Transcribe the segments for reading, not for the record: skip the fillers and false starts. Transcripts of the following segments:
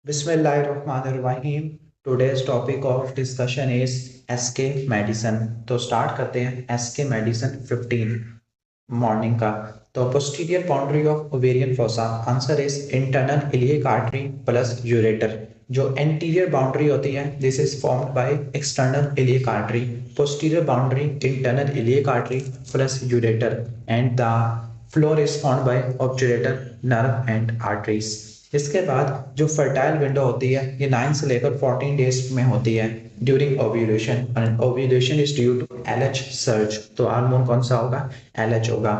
बिस्मिल्लाहिर्रहमानिर्रहीम। Today's topic of discussion is SK medicine. तो start करते हैं एसके मेडिसिन 15 मॉर्निंग का। तो posterior boundary of ovarian fossa, answer is internal iliac artery plus ureter. जो anterior boundary होती है this is formed by external iliac artery, posterior boundary internal iliac artery plus ureter, and the floor is formed by obturator nerve and arteries. इसके बाद जो fertile window होती है ये 9 से लेकर 14 डेज में होती है during ovulation, and ovulation is due to LH surge. तो हार्मोन कौन सा होगा? एलएच होगा।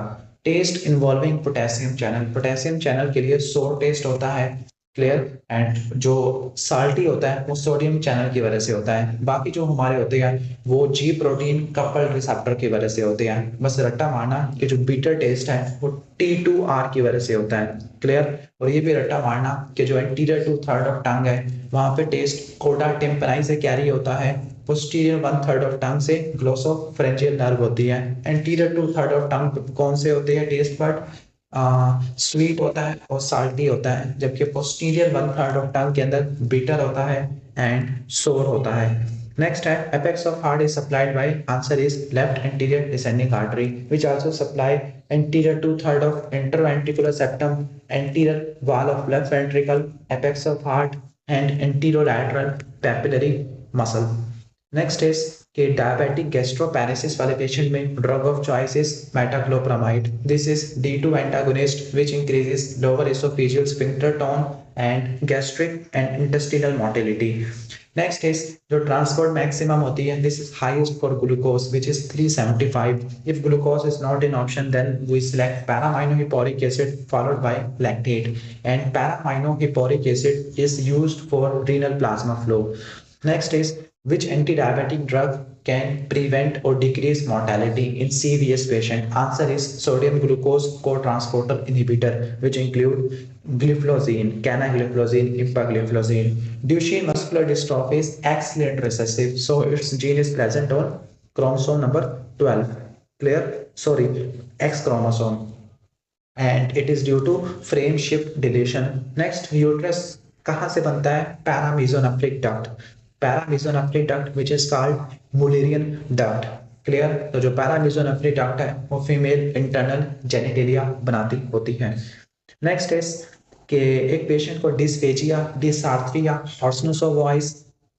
Test involving potassium channel, potassium channel के लिए सोर टेस्ट होता है, क्लियर। एंड जो साल्टी होता है वो सोडियम चैनल की वजह से होता है। बाकी जो हमारे होते हैं वो जी प्रोटीन कपल रिसेप्टर की वजह से होते हैं। बस रट्टा मारना कि जो बीटर टेस्ट है वो T2R की वजह से होता है, क्लियर। और ये भी रट्टा मारना कि जो anterior two third of tongue है वहां पे टेस्ट कोडा टिम्पनाई से कैरी होता है, पोस्टीरियर 1/3 ऑफ टंग से ग्लोसोफरेंजियल नर्व होती है। Anterior two third of tongue कौन से होते हैं टेस्ट बट? स्वीट होता है और साल्टी होता है, जबकि पोस्टीरियर 1/3 ऑफ टंग के अंदर बिटर होता है एंड सोर होता है। नेक्स्ट है apex of heart is supplied by, answer is left anterior descending artery which also supply anterior 2/3 of interventricular septum, anterior wall of left ventricle, apex of heart and anterolateral papillary muscle। Next is कि diabetic gastroparesis वाले patient में drug of choice is metoclopramide. This is D2 antagonist which increases lower oesophageal sphincter tone and gastric and intestinal motility. Next is जो transport maximum होती है this is highest for glucose which is 375। If glucose is not in option then we select paraaminohippuric acid followed by lactate, and paraaminohippuric acid is used for renal plasma flow. Next is which anti-diabetic drug can prevent or decrease mortality in CVS patient? Answer is sodium glucose co-transporter inhibitor, which include gliflozin, canagliflozin, empagliflozin. Duchenne muscular dystrophy is X-linked recessive, so its gene is present on chromosome number 12. Clear? Sorry, X chromosome, and it is due to frame shift deletion. Next, uterus कहाँ से बनता है? Paramesonephric duct, paramesonephric duct which is called Mullerian duct, clear. तो जो पैरामीजोनेफ्रिक duct है वो female internal genitalia बनाती होती है। नेक्स्ट इज कि एक पेशेंट को dysphagia, dysarthria, hoarseness of voice,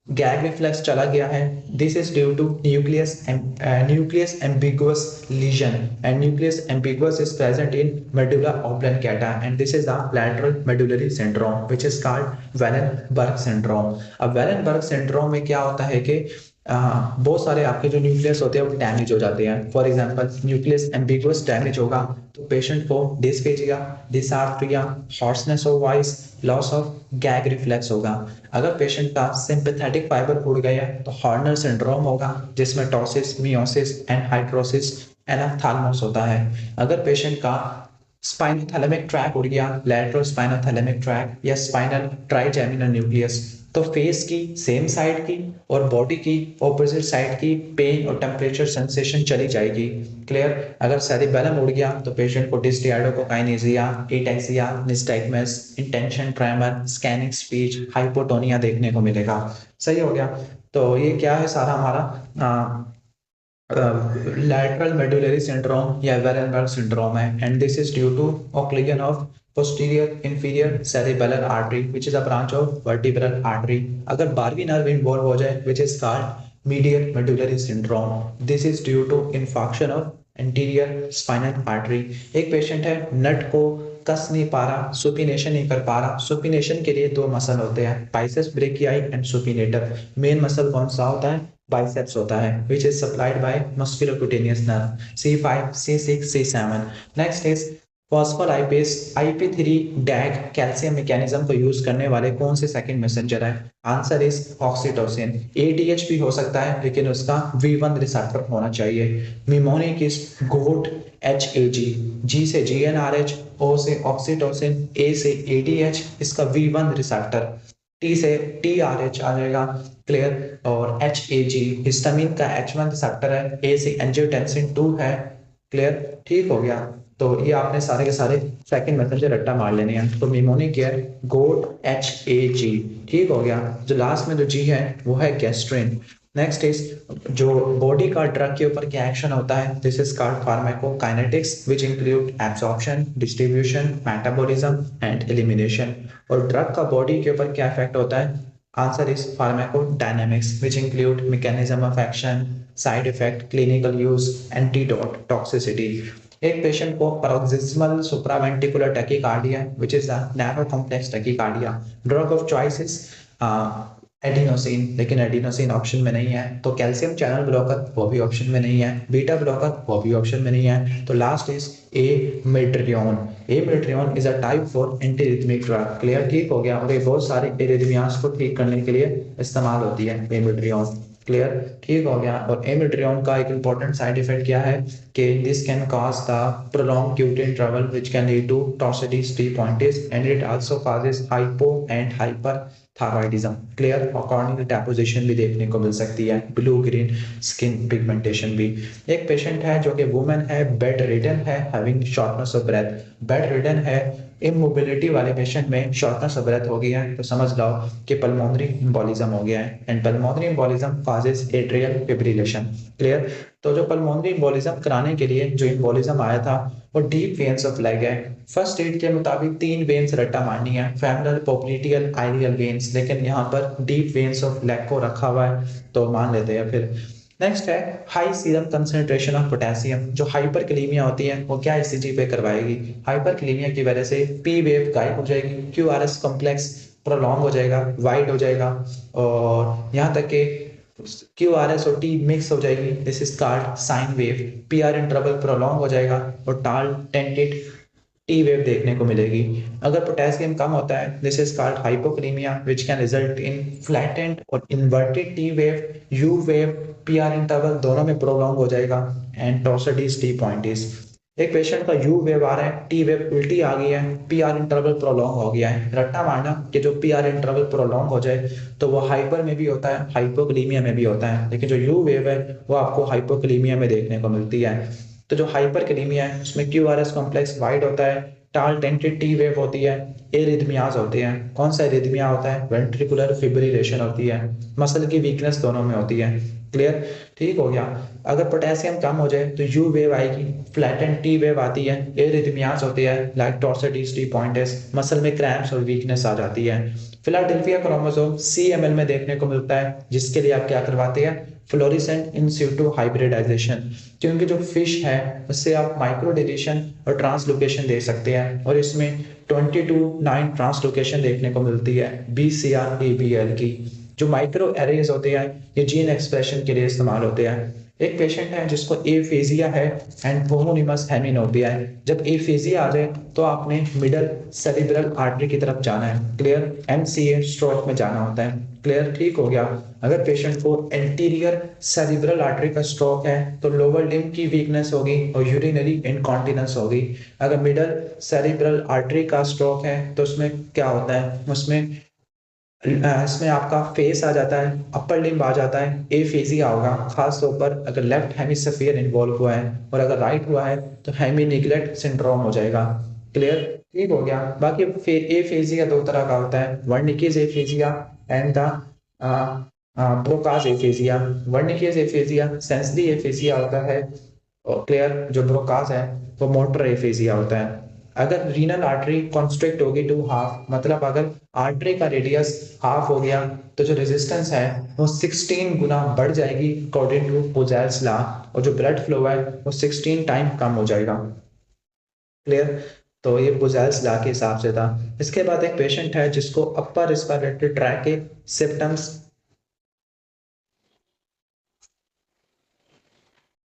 gag reflex चला गया है। This is due to nucleus ambiguus lesion, and nucleus ambiguus is present in medulla oblongata, and this is the lateral medullary syndrome which is called Wallenberg syndrome। अब वेलनबर्ग syndrome में क्या होता है कि बहुत सारे आपके जो न्यूक्लियस होते हैं वो डैमेज हो जाते हैं। For example nucleus ambiguus damage होगा तो पेशेंट को dysphagia, dysarthria, hoarseness of voice, loss of gag reflex होगा। अगर पेशेंट का सिंपैथेटिक फाइबर उड़ गया तो हॉर्नर सिंड्रोम होगा जिसमें टॉसिस, मियोसिस एंड हाइड्रोसिस एनाप्थालमोस होता है। अगर पेशेंट का स्पाइनोथैलेमिक ट्रैक उड़ गया, लैटरल स्पाइनोथैलेमिक ट्रैक या स्पाइनल ट्राइजेमिनल न्यूक्लियस, तो फेस की सेम साइड की और बॉडी की ऑपोजिट साइड की पेन और टेम्परेचर सेंसेशन चली जाएगी, क्लियर। अगर सेरिबेलम उड़ गया तो पेशेंट को dysdiadochokinesia, ataxia, nystagmus, intention tremor, scanning speech, hypotonia देखने को मिलेगा। सही हो गया। तो ये क्या है सारा हमारा lateral medullary syndrome या Wallenberg syndrome है, and this is due to occlusion of posterior inferior cerebellar artery which is a branch of vertebral artery। अगर बारहवीं नर्व इन्वॉल्व हो जाए which is called medial medullary syndrome, this is due to infarction of anterior spinal artery। एक patient है नट को कस नहीं पा रहा, सुपिनेशन नहीं कर पा रहा। सुपिनेशन के लिए दो मसल होते हैं, biceps brachii and supinator. Main muscle कौन सा होता है? बाइसेप्स होता है which is supplied by musculocutaneous nerve C5, C6, C7। next is phospholipase IP3 डैग calcium mechanism को यूज करने वाले कौन से सेकंड मैसेंजर है? Answer is oxytocin. ADH भी हो सकता है लेकिन उसका V1 रिसेप्टर होना चाहिए। Mnemonic is goat HAG, G से GnRH, O से ऑक्सीटोसिन, A से ADH, इसका V1 रिसेप्टर। T से TRH आ जाएगा, क्लियर। और HAG हिस्टामिन का H1 रिसेप्टर है, A से एंजियोटेंसिन 2 है, क्लियर। ठीक हो गया। तो ये आपने सारे के सारे सेकंड मेथड से रट्टा मार लेने हैं। तो निमोनिक है गोट HAG, ठीक हो गया। जो लास्ट में जो जी है वो है गैस्ट्रिन। नेक्स्ट इज जो बॉडी का ड्रग के ऊपर क्या एक्शन होता है, this is called pharmacokinetics which include absorption, distribution, metabolism and elimination. और ड्रग का बॉडी के ऊपर क्या इफेक्ट होता है, answer is pharmacodynamics which include mechanism of action, side effect, clinical use, antidote, toxicity. एक पेशेंट को paroxysmal supraventricular tachycardia which is a narrow complex tachycardia, drug of choice is adenosine, लेकिन adenosine option में नहीं है। तो calcium channel blocker वो भी option में नहीं है, बीटा ब्लॉकर वो भी ऑप्शन में नहीं है। तो last is amiodarone. Amiodarone is a type for antiarrhythmic drug, clear, ठीक हो गया। और ये बहुत सारे एरिथमियास को ठीक करने के लिए इस्तेमाल होती है एमिड्रियोन, क्लियर, ठीक हो गया। और एमिड्रियोन का एक इंपॉर्टेंट साइड इफेक्ट क्या है कि this can cause the prolong QT interval which can lead to torsades de pointes and it also causes hypo and hyperthyroidism, clear. और कॉर्नियल डेपोजिशन भी देखने को मिल सकती है, ब्लू ग्रीन स्किन पिगमेंटेशन भी। एक पेशेंट है जो कि वुमेन है, बेड रिडन है, having shortness of breath, bedridden है, इमोबिलिटी वाले पेशेंट में शॉर्टनेस ऑफ ब्रेथ हो गया है, तो समझ लो कि पल्मोनरी एम्बोलिज्म हो गया है। And pulmonary embolism causes atrial fibrillation, clear. तो जो पल्मोनरी एम्बोलिज्म कराने के लिए जो एम्बोलिज्म आया था वो डीप वेन्स ऑफ लेग है। फर्स्ट एड के मुताबिक 3 वेन्स रट्टा मारनी है, फेमरल, पोप्लिटियल, आइलियल वेन्स, लेकिन यहाँ पर डीप वेन्स ऑफ लेग को रखा हुआ है तो मान लेते हैं फिर। नेक्स्ट है high serum concentration of potassium. जो हाइपरकलीमिया होती है वो क्या ECG पे करवाएगी, हाइपरकलीमिया की वजह से पी वेव गायब हो जाएगी, QRS कॉम्प्लेक्स प्रोलॉन्ग हो जाएगा, वाइड हो जाएगा, और यहाँ तक कि QRS और T मिक्स हो जाएगी, this is called sine wave. PR interval prolong हो जाएगा और टाल टेंटेड T वेव देखने को मिलेगी। अगर पोटेशियम कम होता है this is called hypokalaemia which can result in flattened और inverted T wave, U wave, PR interval दोनों में प्रोलॉन्ग हो जाएगा एंड टॉर्सिटीज T पॉइंटिस। एक पेशेंट का U वेव आ रहा है, T वेव उल्टी आ गई है, PR इंटरवल प्रोलॉन्ग हो गया है। रट्टा मारना कि जो PR इंटरवल प्रोलॉन्ग हो जाए तो वो हाइपर में भी होता है, हाइपोक्लीमिया में भी होता है, लेकिन जो U वेव है वो आपको हाइपोक्लीमिया में देखने को मिलती है। तो जो हाइपरकलीमिया है उसमें QRS कॉम्प्लेक्स वाइड होता है, टाल टेंटेड T वेव होती है, एरिथमियाज होते हैं। कौन सा एरिथमिया होता है, वेंट्रिकुलर फिब्रिलेशन होती है, मसल की वीकनेस दोनों में होती है, क्लियर, ठीक हो गया। अगर पोटेशियम कम हो जाए तो U वेव आएगी, फ्लैटेंड T वेव आती है, एरिथमियाज होते हैं लाइक टॉर्सिटीज T पॉइंटिस, मसल में क्रैम्प्स और वीकनेस आ जाती है। फिलाडेल्फिया क्रोमोसोम CML में देखने को मिलता है, जिसके लिए आप क्या करवाते हैं, फ्लोरिसेंट इन सिटू हाइब्रिडाइजेशन, क्योंकि जो फिश है उससे आप माइक्रो डिलीशन और ट्रांसलोकेशन दे सकते हैं, और इसमें 22-9 ट्रांसलोकेशन देखने को मिलती है BCR-ABL की। जो माइक्रो एरेज होते हैं ये जीन एक्सप्रेशन के लिए इस्तेमाल होते हैं। एक पेशेंट है जिसको एफेजिया है एंड होमोनिमस हेमिनोपिया है। जब एफेजिया आ जाए तो आपने मिडल सेरिब्रल आर्टरी की तरफ जाना है, क्लियर, MCA स्ट्रोक में जाना होता है, क्लियर, ठीक हो गया। अगर पेशेंट को एंटीरियर सेरिब्रल आर्टरी का स्ट्रोक है तो लोअर लिम्ब की वीकनेस होगी और यूरिनरी इनकॉन्टिनेंस होगी। अगर मिडल सेरिब्रल आर्टरी का स्ट्रोक है तो उसमें क्या होता है, इसमें आपका फेस आ जाता है, अपर लिम्ब आ जाता है, एफेजिया होगा, खास तौर पर अगर लेफ्ट हेमिस्फीयर इन्वॉल्व हुआ है, और अगर राइट हुआ है तो हेमी निग्लेक्ट सिंड्रोम हो जाएगा, क्लियर, ठीक हो गया। बाकी फिर एफेजिया 2 तरह का होता है, Wernicke's aphasia and the Broca's aphasia. Wernicke's aphasia sensory aphasia होता है, और क्लियर, जो ब्रोकाज है वो मोटर एफेजिया होता है। अगर रीनल आर्टरी कॉन्स्ट्रिक्ट होगी टू हाफ, मतलब अगर आर्टरी का रेडियस हाफ हो गया तो जो रेजिस्टेंस है वो 16 गुना बढ़ जाएगी अकॉर्डिंग टू पोजेल्स लॉ, और जो ब्लड फ्लो है वो 16 टाइम कम हो जाएगा, क्लियर। तो ये पोजेल्स लॉ के हिसाब से था। इसके बाद एक पेशेंट है जिसको अपर रेस्पिरेटरी ट्रैक के symptoms,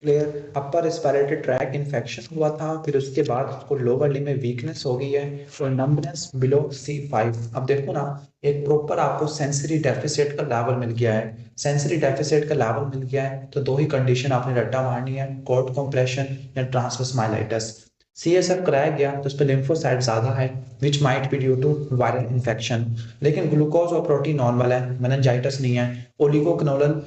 clear, upper respiratory tract infection हुआ था, फिर उसके बाद उसको लोअर लिम्ब में वीकनेस हो गई है और नंबनेस बिलो C5। अब देखो ना, एक प्रॉपर आपको सेंसरी डेफिसिट का लेवल मिल गया है, सेंसरी डेफिसिट का लेवल मिल गया है तो 2 ही कंडीशन आपने रट्टा मारनी है, कॉर्ड कंप्रेशन या ट्रांसवर्स माइलाइटिस। CSF कराया गया तो उस पर लिम्फोसाइट ज्यादा है which might be due to viral infection, लेकिन ग्लूकोज और प्रोटीन नॉर्मल है, मेनिंजाइटिस नहीं है, ओलिगोक्नोलन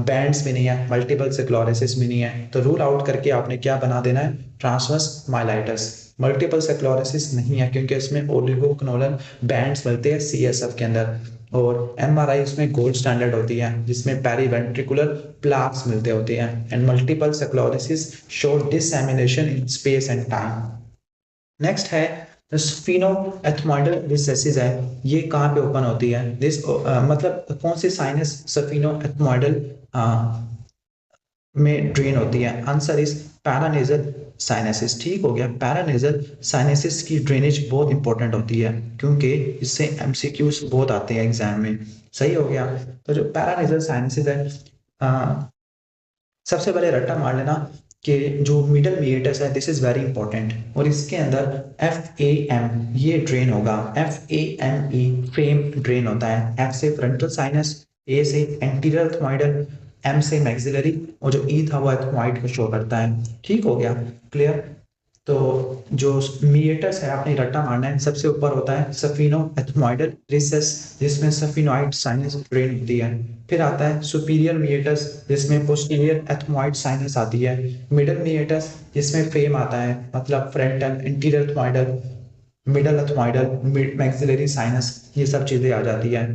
बैंड्स भी नहीं है, मल्टीपल स्क्लेरोसिस भी नहीं है, तो रूल आउट करके आपने क्या बना देना है, ट्रांसवर्स माइलाइटिस। मल्टीपल स्क्लेरोसिस नहीं है क्योंकि इसमें ओलिगोक्नोलन बैंड्स मिलते हैं CSF के अंदर, और MRI उसमें गोल्ड स्टैंडर्ड होती है जिसमें पेरीवेंट्रिकुलर प्लाक्स मिलते होते हैं, and multiple sclerosis show dissemination in space and time. Next है स्फीनोएथमोइडल रिसेसिस है, ये कहाँ पे ओपन होती है, दिस मतलब कौन सी साइनस स्फीनोएथमोइडल में ड्रेन होती है, आंसर इज पैरानेजल साइनेसिस। ठीक हो गया, पैरानेजल साइनेसिस की ड्रेनेज बहुत इंपॉर्टेंट होती है क्योंकि इससे MCQs बहुत आते हैं एग्जाम में। सही हो गया, तो जो पैरानेजल साइनेसिस है, सबसे पहले रट्टा मार लेना कि जो मिडल मीएटस है दिस इज वेरी इंपॉर्टेंट, और इसके अंदर FAM ये ड्रेन होगा, FAME फेम ड्रेन होता है, F से फ्रंटल साइनस, A से एंटीरियर एथमोइडल, M से मैक्सिलरी, और जो E था वो एथमोइड को शो करता है। ठीक हो गया, क्लियर। तो जो मीएटस है आपने रट्टा मारना है, सबसे ऊपर होता है सफिनो एथमोइडल रिसेस जिसमें सफिनोइड साइनस ड्रेन होती है, फिर आता है सुपीरियर मीएटस जिसमें पोस्टीरियर एथमोइड साइनस आती है, मिडल मीएटस जिसमें फेम आता है मतलब frontal anterior ethmoidal, middle ethmoidal, mid maxillary sinus, ये सब चीजें आ जाती है,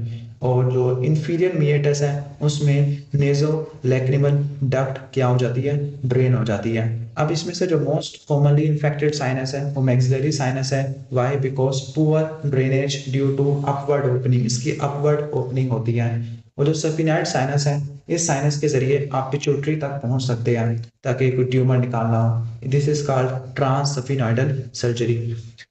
और जो इंफीरियर मीएटस है उसमें नेजो लैक्रिमल डक्ट क्या हो जाती है, ड्रेन हो जाती है। अब इसमें से जो मोस्ट कॉमनली इन्फेक्टेड साइनस है वो मैक्सिलरी साइनस है, why, because poor drainage due to upward opening, इसकी अपवर्ड ओपनिंग होती है। और जो सफिनाइड साइनस है, इस साइनस के जरिए आप पिट्यूटरी तक पहुंच सकते हैं ताकि कोई ट्यूमर निकालना हो, this is called transsphenoidal surgery.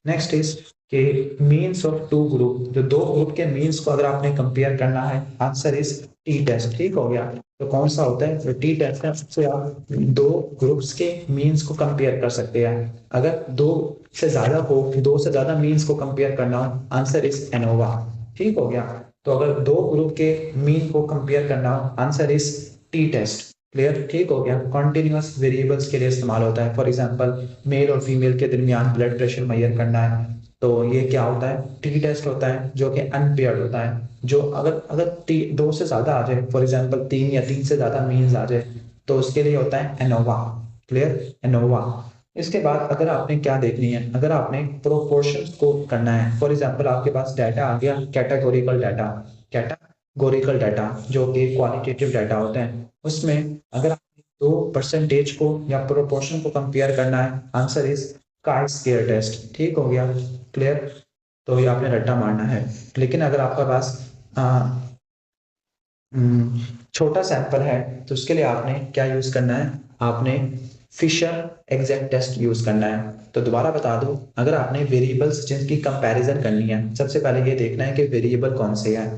Next is के मीन्स ऑफ टू ग्रुप, जो दो ग्रुप के मीन्स को अगर आपने कंपेयर करना है, आंसर इज टी टेस्ट। ठीक हो गया, तो कौन सा होता है, जो टी टेस्ट है उससे आप दो ग्रुप्स के मीन्स को कंपेयर कर सकते हैं। अगर दो से ज्यादा हो, दो से ज्यादा मीन्स को कंपेयर करना हो, आंसर इज एनोवा। ठीक हो गया, तो अगर दो ग्रुप के मीन को कंपेयर करना हो, answer is T test. Clear, ठीक हो गया। कॉन्टिन्यूस वेरिएबल्स के लिए इस्तेमाल होता है, फॉर एग्जांपल मेल और फीमेल के दरमियान ब्लड प्रेशर मेजर करना है, तो ये क्या होता है, टी टेस्ट होता है जो कि अनपेयर्ड होता है। जो अगर अगर दो से ज्यादा आ जाए, फॉर एग्जांपल तीन या तीन से ज्यादा मीन्स आ जाए, तो उसके लिए होता है एनोवा। Clear, ANOVA. इसके बाद अगर आपने क्या देखनी है, अगर आपने प्रोपोर्शंस को करना है, फॉर एग्जांपल आपके पास डाटा आ गया कैटेगोरिकल डाटा, कैटेगोरिकल डाटा जो कि क्वालिटेटिव डाटा होते हैं, उसमें अगर आपने दो परसेंटेज को या प्रोपोर्शन को कंपेयर करना है, answer is chi square test. ठीक हो गया, क्लियर। तो ये आपने रट्टा मारना है, लेकिन अगर आपके पास छोटा सैंपल है तो उसके लिए आपने क्या यूज करना है, आपने फिशर एग्जैक्ट टेस्ट यूज करना है। तो दोबारा बता दूं, अगर आपने वेरिएबल्स जिनकी कंपैरिजन करनी है, सबसे पहले ये देखना है कि वेरिएबल कौन से हैं,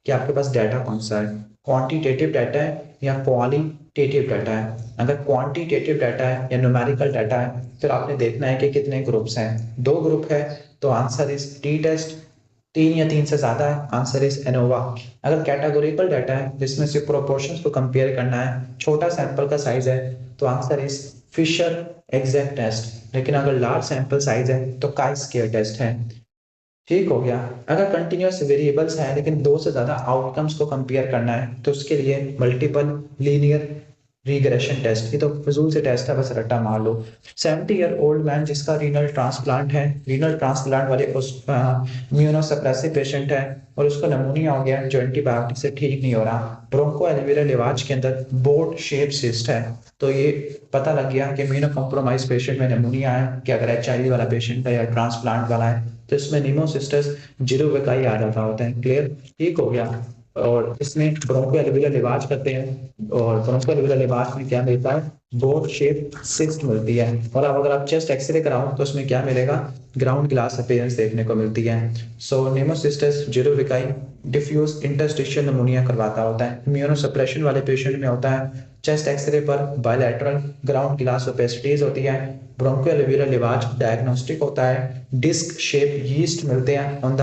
कि आपके पास डाटा कौन सा है, क्वांटिटेटिव डाटा है या क्वालिटेटिव डाटा है। अगर क्वांटिटेटिव डाटा है या न्यूमेरिकल डाटा है, फिर आपने देखना है कि कितने ग्रुप्स हैं, दो ग्रुप है, तो आंसर इज टी टेस्ट। तीन या तीन से ज्यादा है, आंसर इज एनोवा। अगर कैटेगोरिकल डाटा है जिसमें से प्रोपोर्शंस को कंपेयर करना है, छोटा सैंपल का साइज है, तो answer is Fisher exact test. लेकिन अगर लार्ज सैंपल साइज है तो काई स्क्वायर टेस्ट है। ठीक हो गया। अगर कंटिन्यूअस वेरिएबल्स है लेकिन दो से ज्यादा आउटकम्स को कंपेयर करना है, तो उसके लिए मल्टीपल लीनियर रिग्रेशन टेस्ट, ये तो फिजूल से टेस्ट है, बस रट्टा मार लो। 70-year-old मैन जिसका रीनल ट्रांसप्लांट है, रीनल ट्रांसप्लांट वाले उस इम्यूनोसप्रेसिव पेशेंट है और उसको नमूनिया हो गया जो एंटीबायोटिक से ठीक नहीं हो रहा, ब्रोंको एल्वियोलर लिवाज के अंदर बोट शेप सिस्ट है, तो ये पता लग गया कि इम्यूनो कॉम्प्रोमाइज पेशेंट में नमूनिया है, कि अगर HIV वाला पेशेंट है या ट्रांसप्लांट वाला है तो इसमें निमोसिस्टस जिरोविकाई आ जाता होता है। क्लियर, ठीक हो गया। और इसमें ब्रोंको एल्वियोलर लिवाज करते हैं, और ब्रोंको एल्वियोलर लिवाज में क्या मिलता है, बोट शेप सिस्ट मिलती है। और अब अगर आप चेस्ट एक्सरे कराओ तो उसमें क्या मिलेगा, ग्राउंड ग्लास अपीयरेंस देखने को मिलती है। सो निमोसिस्टस जिरोविकाई डिफ्यूज इंटरस्टिशियल नमूनिया करवाता होता है, इम्यूनो सप्रेशन वाले पेशेंट में होता है। चेस्ट एक्सरे पर बायलैटरल ग्राउंड ग्लास ओपेसिटीज होती है। ब्रोंको एल्वियोलर लिवाज डायग्नोस्टिक होता है, डिस्क शेप यीस्ट मिलते हैं ऑन द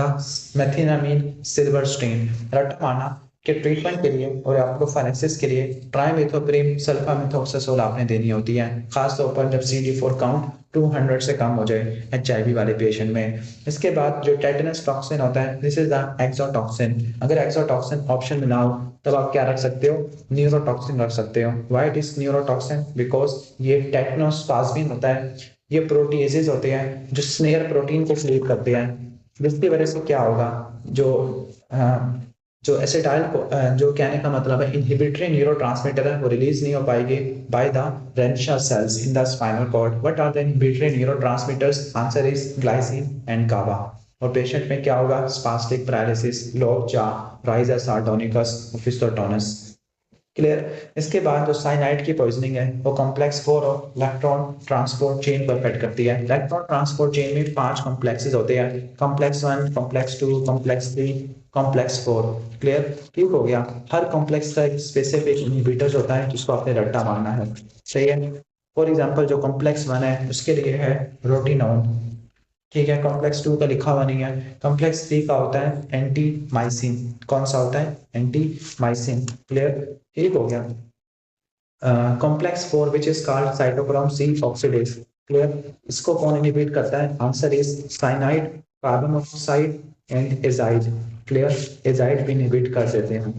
मेथिनामीन सिल्वर स्टेन। रट्टा मारना, कि ट्रीटमेंट के लिए और एप्रोफाइनेसिस के लिए ट्राइमेथोप्रिम सल्फामेथोक्साजोल आपने देनी होती है, खासतौर पर जब CD4 काउंट 200 से कम हो जाए HIV वाले पेशेंट में। इसके बाद जो टेटनस टॉक्सिन होता है, दिस इज द एक्सोटॉक्सिन। अगर एक्सोटॉक्सिन ऑप्शन में ना हो तब आप क्या रख सकते हो, न्यूरोटॉक्सिन रख सकते हो। Why it is neurotoxin, because ये टेक्नोस्पाज्मिन होता है, ये प्रोटीएजेस होते हैं जो स्नेयर प्रोटीन को क्लीव करते हैं, जिसकी वजह से क्या होगा, जो जो एसिटाइल को जो कहने का मतलब है इनहिबिटरी न्यूरोट्रांसमीटर है, वो रिलीज नहीं हो पाएगी by the Renshaw cells in the spinal cord. What are the inhibitory neurotransmitters, answer is glycine and GABA. और पेशेंट में क्या होगा, spastic paralysis, lockjaw, risus sardonicus, opisthotonus. Clear. इसके बाद जो साइनाइड की पॉइजनिंग है वो कॉम्प्लेक्स 4 और इलेक्ट्रॉन ट्रांसपोर्ट चेन पर अफेक्ट करती है। इलेक्ट्रॉन ट्रांसपोर्ट चेन में 5 कॉम्प्लेक्सेस होते हैं, complex 1, complex 2, complex 3, complex 4। Clear, ठीक हो गया। हर कॉम्प्लेक्स का एक स्पेसिफिक इनहिबिटर होता है जिसको आपने रट्टा मारना है, सही है। फॉर एग्जांपल जो कॉम्प्लेक्स 1 है उसके लिए है रोटिनोन, ठीक है। कॉम्प्लेक्स 2 का लिखा हुआ नहीं है। कॉम्प्लेक्स 3 का होता है एंटी माइसिन। कौन सा होता है, एंटी माइसिन। क्लियर, ठीक हो गया। Complex 4 which is called cytochrome C oxidase. Clear, इसको कौन इनहिबिट करता है, answer is cyanide, carbon monoxide and azide. Clear, azide भी इनहिबिट कर देते हैं,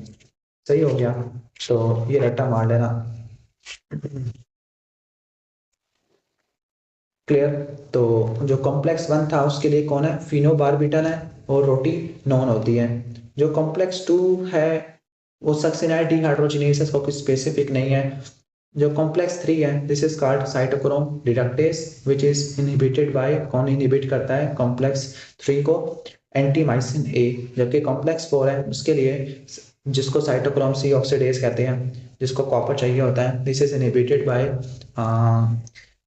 सही हो गया। तो ये रट्टा मार लेना। क्लियर। तो जो कॉम्प्लेक्स 1 था उसके लिए कौन है, फिनोबार्बिटल है और रोटिनोन होती है। जो कॉम्प्लेक्स 2 है वो सक्सिनाइड डिहाइड्रोजिनेज, इसका कोई स्पेसिफिक नहीं है। जो कॉम्प्लेक्स 3 है this is called cytochrome reductase which is inhibited bye, कौन इनहिबिट करता है कॉम्प्लेक्स 3 को, एंटीमाइसिन ए। जबकि कॉम्प्लेक्स 4 है उसके लिए जिसको साइटोक्रोम C ऑक्सीडेज कहते हैं, जिसको कॉपर चाहिए होता है, this is inhibited by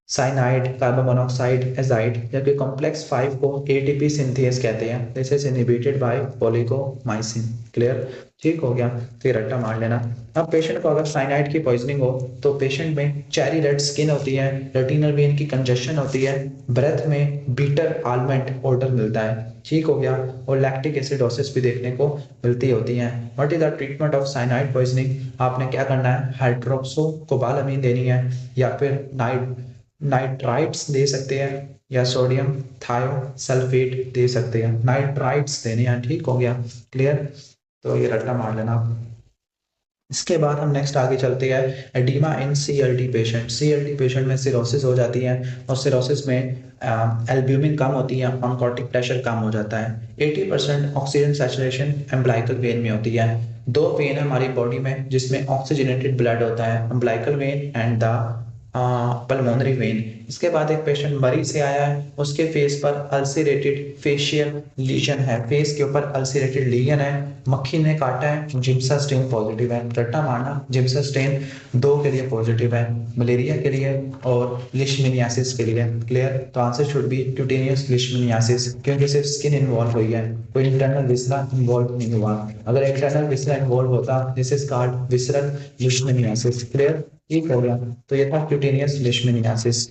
cyanide, carbon monoxide, azide. जबकि कॉम्प्लेक्स 5 को ATP सिंथेस कहते हैं, this is inhibited by oligomycin. Clear, ठीक हो गया। तो ये रट्टा मार लेना। अब पेशेंट को अगर साइनाइड की पॉइजनिंग हो तो पेशेंट में चेरी रेड स्किन होती है, रेटिनल वेन की कंजेशन होती है, ब्रेथ में बीटर आलमंड ऑर्डर मिलता है, ठीक हो गया। और लैक्टिक एसिडोसिस भी देखने को मिलती होती है। What is the treatment of cyanide poisoning, आपने क्या करना है, हाइड्रोक्सोकोबालामीन देनी है या फिर नाइट्राइट्स दे सकते हैं या सोडियम थायोसल्फेट दे सकते हैं, नाइट्राइट्स देने हैं, ठीक हो गया। क्लियर, तो ये रट्टा मार लेना। इसके बाद हम नेक्स्ट आगे चलते हैं, एडिमा इन CLD पेशेंट। CLD पेशेंट में सिरोसिस हो जाती है और सिरोसिस में एल्ब्यूमिन कम होती है, ऑनकोटिक प्रेशर कम हो जाता है। 80% ऑक्सीजन सैचुरेशन एम्ब्लाइकल वेन में होती है। दो वेन है हमारी बॉडी में जिसमें ऑक्सीजनेटेड ब्लड होता है, umbilical when and the pulmonary vein. इसके बाद एक पेशेंट मरीज से आया है, उसके फेस पर अल्सरेटेड फेशियल लीजन है, फेस के ऊपर अल्सरेटेड लीजन है, मक्खी ने काटा है, जिप्सा स्टेन पॉजिटिव है। रट्टा मारना, जिप्सा स्टेन 2 के लिए पॉजिटिव है, मलेरिया के लिए और लिशमिनियासिस के लिए। क्लियर, तो आंसर शुड बी क्यूटेनियस लिशमिनियासिस, क्योंकि सिर्फ स्किन इन्वॉल्व हुई है, कोई इंटरनल विसरा इन्वॉल्व नहीं हुआ। अगर इंटरनल विसरा इन्वॉल्व होता this is called visceral leishmaniasis. Clear, ठीक हो गया। तो ये था क्यूटेनियस लिशमिनियासिस।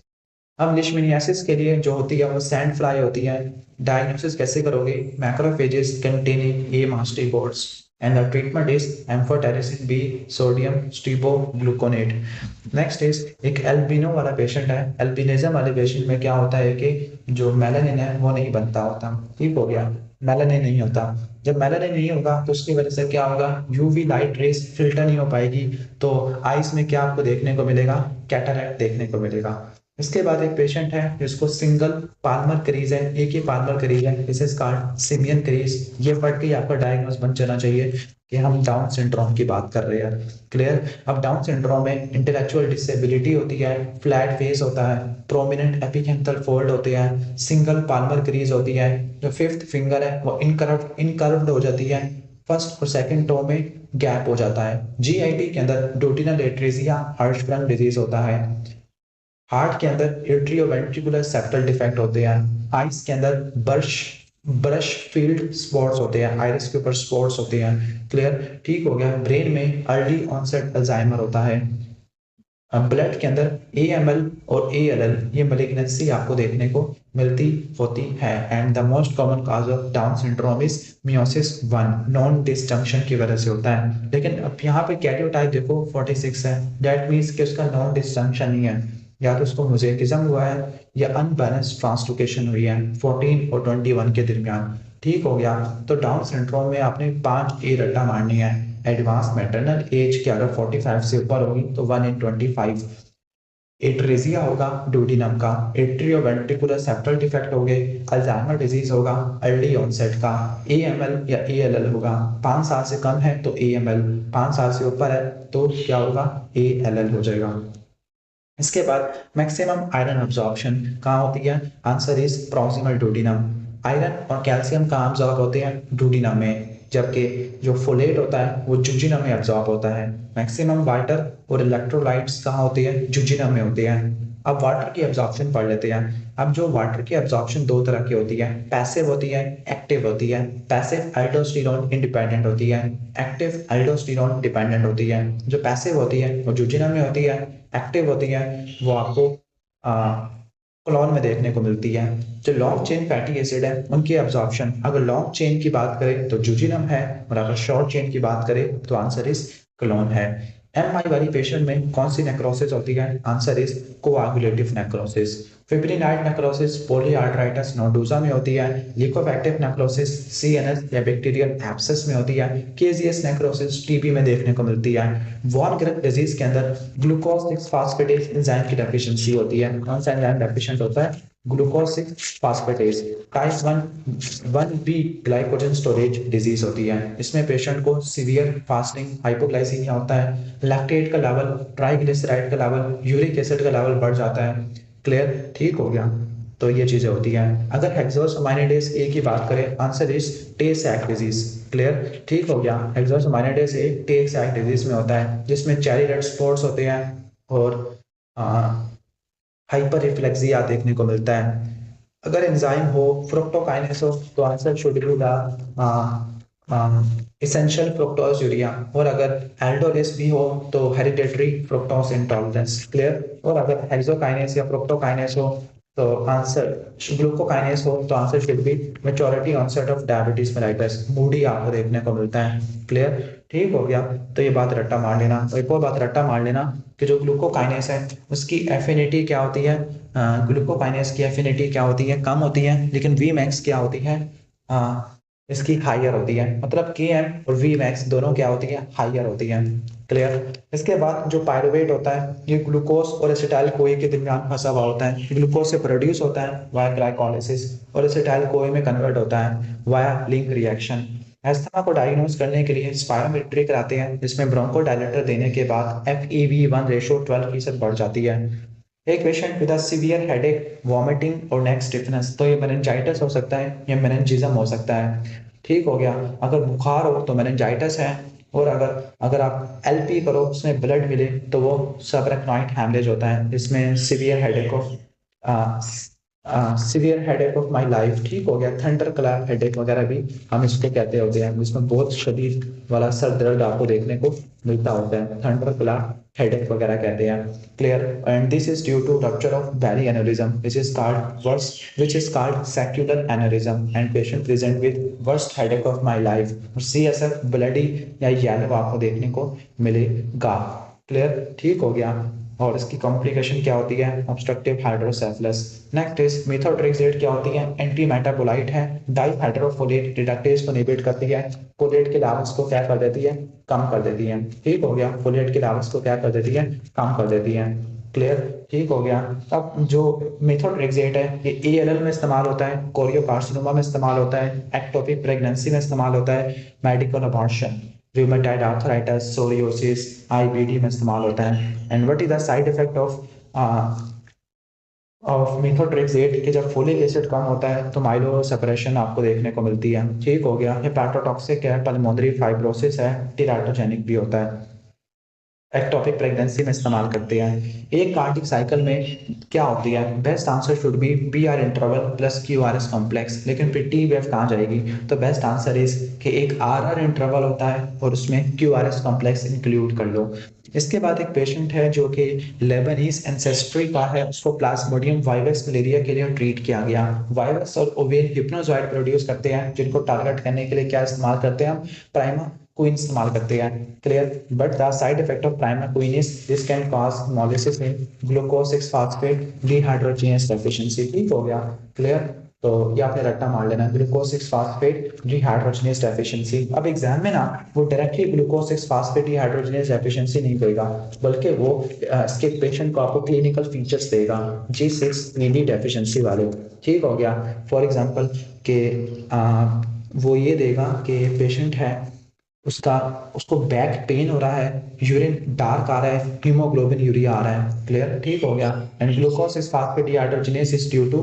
अब लिशमिनियासिस के लिए जो होती है वो सैंड फ्लाई होती है। डायग्नोसिस कैसे करोगे, macrophages containing a amastigotes and the treatment is amphotericin B sodium stibogluconate. Next is एक एल्बिनो वाला पेशेंट है। एल्बिनिज्म वाले पेशेंट में क्या होता है कि जो मेलानिन है वो नहीं बनता होता, ठीक हो गया, मेलानिन नहीं होता। जब मेलानिन नहीं होगा तो उसकी वजह से क्या होगा, यूवी लाइट रेस फिल्टर नहीं हो पाएगी, तो आईज में क्या आपको देखने को मिलेगा, कैटरैक्ट देखने को मिलेगा। इसके बाद एक पेशेंट है जिसको सिंगल पाल्मर क्रीज है, एक ही पाल्मर क्रीज है, this is called simian crease. ये पढ़ के आपका डायग्नोस बन जाना चाहिए कि हम डाउन सिंड्रोम की बात कर रहे हैं। क्लियर। अब डाउन सिंड्रोम में इंटेलेक्चुअल डिसेबिलिटी होती है, फ्लैट फेस होता है, प्रोमिनेंट एपिकेंथल फोल्ड होते हैं, सिंगल पाल्मर क्रीज होती है, जो फिफ्थ फिंगर है वो इनकर्व्ड हो जाती है, फर्स्ट और सेकंड टो में गैप हो जाता है। जीआईटी के अंदर डोटिनल एट्रेसिया हर्शब्रग डिजीज होता है। हार्ट के अंदर एट्रियोवेंट्रिकुलर सेप्टल डिफेक्ट होते हैं। आइस के अंदर ब्रश फील्ड स्पॉट्स होते हैं, आइरिस के ऊपर स्पॉट्स होते हैं। क्लियर, ठीक हो गया। ब्रेन में अर्ली ऑनसेट अल्जाइमर होता है। ब्लड के अंदर AML और ALL ये malignancy आपको देखने को मिलती होती है। And the most common cause of down syndrome is meiosis 1 non disjunction की वजह से होता है। लेकिन अब यहाँ पे कैरियोटाइप देखो 46 है, दैट मीन्स कि उसका नॉन डिसजंक्शन नहीं है, या तो उसको मोज़ेकिज्म हुआ है या अनबैलेंस ट्रांसलोकेशन हुई है 14 और 21 के दरमियान। ठीक हो गया। तो डाउन सिंड्रोम में आपने 5 रट्टा मारनी है। एडवांस मैटरनल एज की अगर 45 से ऊपर होगी तो 1 in 25। एट्रेजिया होगा डोडिनम का, एट्रियोवेंट्रिकुलर सेप्टल डिफेक्ट हो गए, अल्जाइमर डिजीज होगा अर्ली ऑनसेट का, AML या ALL होगा। 5 साल से कम है तो AML, 5 साल से ऊपर है तो क्या होगा, ALL हो जाएगा। इसके बाद मैक्सिमम आयरन अब्जॉर्प्शन कहाँ होती है, answer is proximal duodenum. Iron और कैल्शियम कहाँ अब्जॉर्ब होते हैं, डोडिनम में, जबकि जो फोलेट होता है वो जुजिनम में अब्जॉर्ब होता है। मैक्सिमम वाटर और इलेक्ट्रोलाइट्स कहाँ होती है, जुजिनम में होती है। अब वाटर की एब्जॉर्प्शन पढ़ लेते हैं। अब जो वाटर की एब्जॉर्प्शन दो तरह की होती है, पैसिव होती है, एक्टिव होती है। पैसिव अल्डोस्टेरॉन इंडिपेंडेंट होती है, एक्टिव अल्डोस्टेरॉन डिपेंडेंट होती है। जो पैसिव होती है वो जुजिनम में होती है, एक्टिव होती है वो आपको कोलोन में देखने को मिलती है। जो लॉन्ग चेन फैटी एसिड है उनकी एब्जॉर्प्शन अगर लॉन्ग चेन की बात करें तो जुजिनम है, और अगर शॉर्ट चेन की बात करें तो आंसर इज कोलोन है। MI वाली पेशेंट में कौन सी नेक्रोसिस होती है, answer is coagulative necrosis. Fibrinoid necrosis polyarthritis nodosa में होती है। लिकोफैक्टिव नेक्रोसिस CNS या बैक्टीरियल एब्सेस में होती है। KZS नेक्रोसिस TB में देखने को मिलती है। वॉन ग्रेग डिजीज के अंदर ग्लूकोज 6 फास्फेटेज एंजाइम की डेफिशिएंसी होती है। कौन सा एंजाइम डेफिशिएंट होता है, glucose 6 phosphatase. Type 1B glycogen storage disease होती है। इसमें पेशेंट को सीवियर फास्टिंग हाइपोग्लाइसीमिया होता है, लैक्टेट का लेवल, ट्राइग्लिसराइड का लेवल, यूरिक एसिड का लेवल बढ़ जाता है। क्लियर, ठीक हो गया। तो ये चीजें होती हैं। अगर हेक्सोसामाइनिडेज ए की बात करें, आंसर इज टे सैक डिजीज। क्लियर, ठीक हो गया। हेक्सोसामाइनिडेज ए टे सैक डिजीज में होता है, जिसमें चेरी रेड स्पॉट्स होते हैं और हाइपर रिफ्लेक्सिया देखने को मिलता है। अगर एंजाइम हो फ्रुक्टोकाइनेस हो तो answer should be the essential fructose urea, और अगर एल्डोलेस भी हो तो हेरिडेटरी फ्रुक्टोज इंटॉलरेंस। क्लियर, और अगर हेक्सोकाइनेस या फ्रुक्टोकाइनेस हो तो आंसर, ग्लूकोकाइनेस हो तो answer should be maturity onset of diabetes mellitus, MODY आपको देखने को मिलता है। क्लियर, ठीक हो गया। तो ये बात रट्टा मार लेना। तो एक और बात रट्टा मार लेना कि जो ग्लूकोकाइनेस है उसकी एफिनिटी क्या होती है, ग्लूकोकाइनेस की एफिनिटी क्या होती है, कम होती है, लेकिन Vmax क्या होती है, इसकी हाइयर होती है। मतलब Km और Vmax दोनों क्या होती है, हाइयर होती है। क्लियर। इसके बाद जो पायरुवेट होता है ये ग्लूकोज और एसिटाइल कोई के दरमियान फंसा हुआ होता है। ग्लूकोज से प्रोड्यूस होता है वाया ग्लाइकोलाइसिस और एसिटाइल कोई में कन्वर्ट होता है वाया लिंक रिएक्शन। अस्थमा को डायग्नोज करने के लिए स्पायरोमेट्री कराते हैं, जिसमें ब्रोंकोडायलेटर देने के बाद FEV1 रेशो 12% बढ़ जाती है। एक patient with severe headache, vomiting और नेक स्टिफनेस, तो ये मेनिंजाइटिस हो सकता है या मेनिंजिज्म हो सकता है। ठीक हो गया। अगर बुखार हो तो मेनिंजाइटिस है, और अगर अगर आप LP करो उसमें ब्लड मिले तो वो सबरेक्नोइड हैमरेज होता है। इसमें severe headache of my life, ठीक हो गया। थंडर क्लैप हेडेक वगैरह भी हम इसको कहते होते हैं, जिसमें बहुत शदीद वाला सर दर्द आपको देखने को मिलता होता है, थंडर क्लैप हेडेक वगैरह कहते हैं। Clear. And this is due to rupture of berry aneurysm which is called saccular aneurysm and patient present with worst headache of my life। और CSF ब्लडी या येलो आपको देखने को मिलेगा। क्लियर, ठीक हो गया। और इसकी कॉम्प्लिकेशन क्या होती है, obstructive hydrocephalus. Next is methotrexate क्या होती है, एंटी मेटाबोलाइट है, डाइहाइड्रोफोलेट रिडक्टेज को इनहिबिट करती है, फोलेट के लेवल्स को क्या कर देती है, कम कर देती है। ठीक हो गया। फोलेट के लेवल्स को क्या कर देती है, कम कर देती है। क्लियर, ठीक हो गया। अब जो मेथोट्रेक्सेट है ये ALL में इस्तेमाल होता है, कोरियोकार्सिनोमा में इस्तेमाल होता है, एक्टोपिक प्रेगनेंसी में इस्तेमाल होता है, medical abortion, rheumatoid arthritis, psoriasis, IBD में इस्तेमाल होता है। And what is the side effect of methotrexate कि जब फोलिक एसिड कम होता है तो माइलो सेपरेशन आपको देखने को मिलती है। ठीक हो गया। हेपेटोटॉक्सिक है, पल्मोनरी फाइब्रोसिस है, टेराटोजेनिक भी होता है। एक्टोपिक प्रेगनेंसी में इस्तेमाल करते हैं। एक कार्डिक साइकिल में क्या होती है, best answer should B P R interval plus Q R S complex, लेकिन फिर टी वेव कहाँ जाएगी, तो बेस्ट आंसर इज कि एक आर आर इंटरवल होता है और उसमें Q R S complex include कर लो। इसके बाद एक पेशेंट है जो कि लेबनीज एंसेस्ट्री का है, उसको प्लाज्मोडियम वाइवस मलेरिया के लिए ट्रीट किया गया। वाइवस और ओवेन हिप्नोजॉइड प्रोड्यूस करते हैं, जिनको टारगेट करने के लिए क्या इस्तेमाल करते हैं हम, प्राइमा क्वीन इस्तेमाल करते हैं। Clear, but the side effect of prima queen is this can cause haemolysis in glucose 6 phosphate dehydrogenase deficiency. ठीक हो गया, क्लियर। तो ये आपने रट्टा मार लेना, ग्लूकोज 6 फास्फेट डिहाइड्रोजिनेस डेफिशिएंसी। अब एग्जाम में ना वो directly glucose 6 phosphate dehydrogenase deficiency नहीं देगा, बल्कि वो इसके पेशेंट को आपको क्लिनिकल फीचर्स देगा G6PD डेफिशिएंसी वाले। ठीक हो गया। फॉर एग्जांपल के वो ये देगा कि पेशेंट है, उसका उसको बैक पेन हो रहा है, यूरिन डार्क आ रहा है, हीमोग्लोबिन यूरिया आ रहा है। क्लियर, ठीक हो गया। And glucose is phosphate dehydrogenase is due to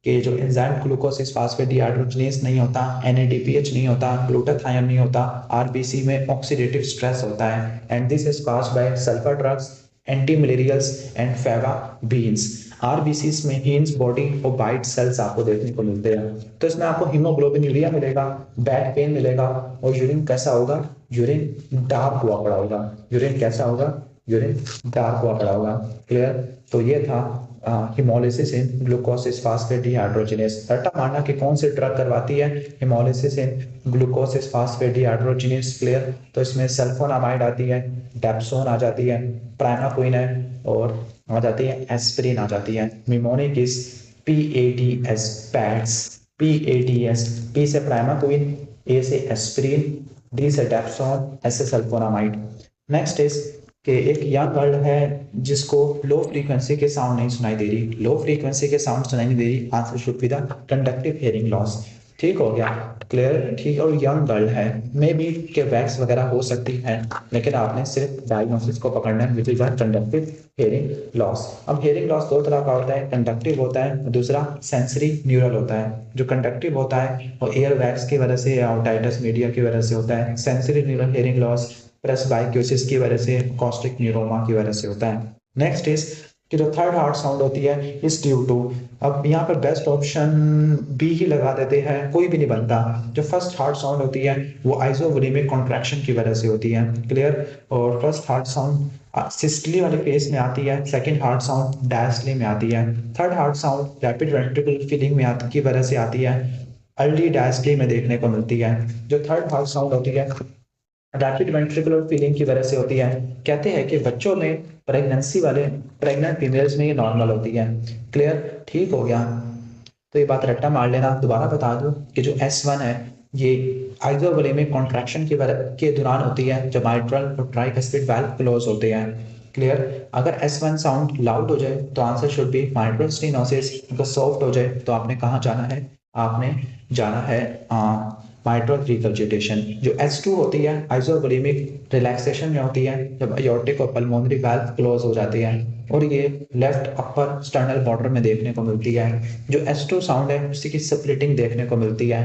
कि जो enzyme glucose is phosphate dehydrogenase नहीं होता, NADPH नहीं होता, ग्लूटाथायोन नहीं होता, RBC में ऑक्सीडेटिव स्ट्रेस होता है, and this is caused by sulphur drugs, anti malarials and fava beans. RBCs में हीन्स बॉडी और बाइट सेल्स आपको देखने को मिलते हैं। तो इसमें आपको हीमोग्लोबिन यूरिया मिलेगा, बैक पेन मिलेगा, और यूरिन कैसा होगा, यूरिन डार्क हुआ पड़ा होगा। यूरिन कैसा होगा, यूरिन डार्क हुआ पड़ा होगा। क्लियर। तो ये था हिमोलिसिस इन ग्लूकोसिस फास्फेट डिहाइड्रोजिनेस। रट्टा मारना कि कौन सी ड्रग करवाती है हिमोलिसिस इन ग्लूकोसिस फास्फेट डिहाइड्रोजिनेस। क्लियर। तो इसमें सल्फोनामाइड आती है, डेप्सोन आ जाती है, प्राइमाक्विन है, और आ जाती है एस्पिरिन आ जाती है। Mnemonic is PADS, pads, PADS, P से प्राइमाक्विन, A से एस्पिरिन, D से डेप्सोन, S से सल्फोनामाइड। नेक्स्ट इज कि एक यंग गर्ल है जिसको लो फ्रीक्वेंसी के साउंड नहीं सुनाई दे रही, लो फ्रीक्वेंसी के साउंड सुनाई नहीं दे रही, answer should be the conductive hearing loss. ठीक हो गया, क्लियर। ठीक, और यंग गर्ल है, मे बी के वैक्स वगैरह हो सकती है, लेकिन आपने सिर्फ डायग्नोसिस को पकड़ना है, which is conductive hearing loss. अब हियरिंग लॉस दो तरह का होता है, कंडक्टिव होता है, दूसरा सेंसरी न्यूरल होता है। जो कंडक्टिव होता है वो एयर वैक्स की वजह से या ओटाइटिस मीडिया की वजह से होता है। सेंसरी न्यूरल हियरिंग लॉस प्रेसबाइक्यूसिस की वजह से, कॉस्टिक न्यूरोमा की वजह से होता है। नेक्स्ट इज कि जो थर्ड हार्ट साउंड होती है इस ड्यू टू, अब यहाँ पर बेस्ट ऑप्शन बी ही लगा देते हैं, कोई भी नहीं बनता। जो फर्स्ट हार्ट साउंड होती है वो आइसोवोलेमिक कॉन्ट्रैक्शन की वजह से होती है। क्लियर। और फर्स्ट हार्ट साउंड सिस्टली वाले फेज में आती है, सेकंड हार्ट साउंड डायस्टली में आती है, third heart sound rapid ventricular filling में की वजह से आती है, अर्ली डायस्टली में देखने को मिलती है। जो थर्ड हार्ट साउंड होती है रैपिड वेंट्रिकुलर फीलिंग की वजह से होती है। कहते हैं कि बच्चों में, प्रेगनेंसी वाले प्रेग्नेंट फीमेल्स में ये नॉर्मल होती है। क्लियर, ठीक हो गया। तो ये बात रट्टा मार लेना। दोबारा बता दूं कि जो S1 है ये आइसोवोलेमिक कॉन्ट्रैक्शन के दौरान होती है, जब माइट्रल और ट्राइकस्पिड वाल्व क्लोज होते हैं। क्लियर। अगर S1 साउंड लाउड हो जाए तो answer should B mitral stenosis. अगर सॉफ्ट हो जाए तो आपने कहाँ जाना है, आपने जाना है माइट्रल रिगर्जिटेशन। जो S2 होती है आइसोवोलेमिक रिलैक्सेशन में होती है, जब एयोर्टिक और पल्मोनरी वाल्व क्लोज हो जाती है, और ये लेफ्ट अपर स्टर्नल बॉर्डर में देखने को मिलती है। जो S2 साउंड है उसी की स्प्लिटिंग देखने को मिलती है।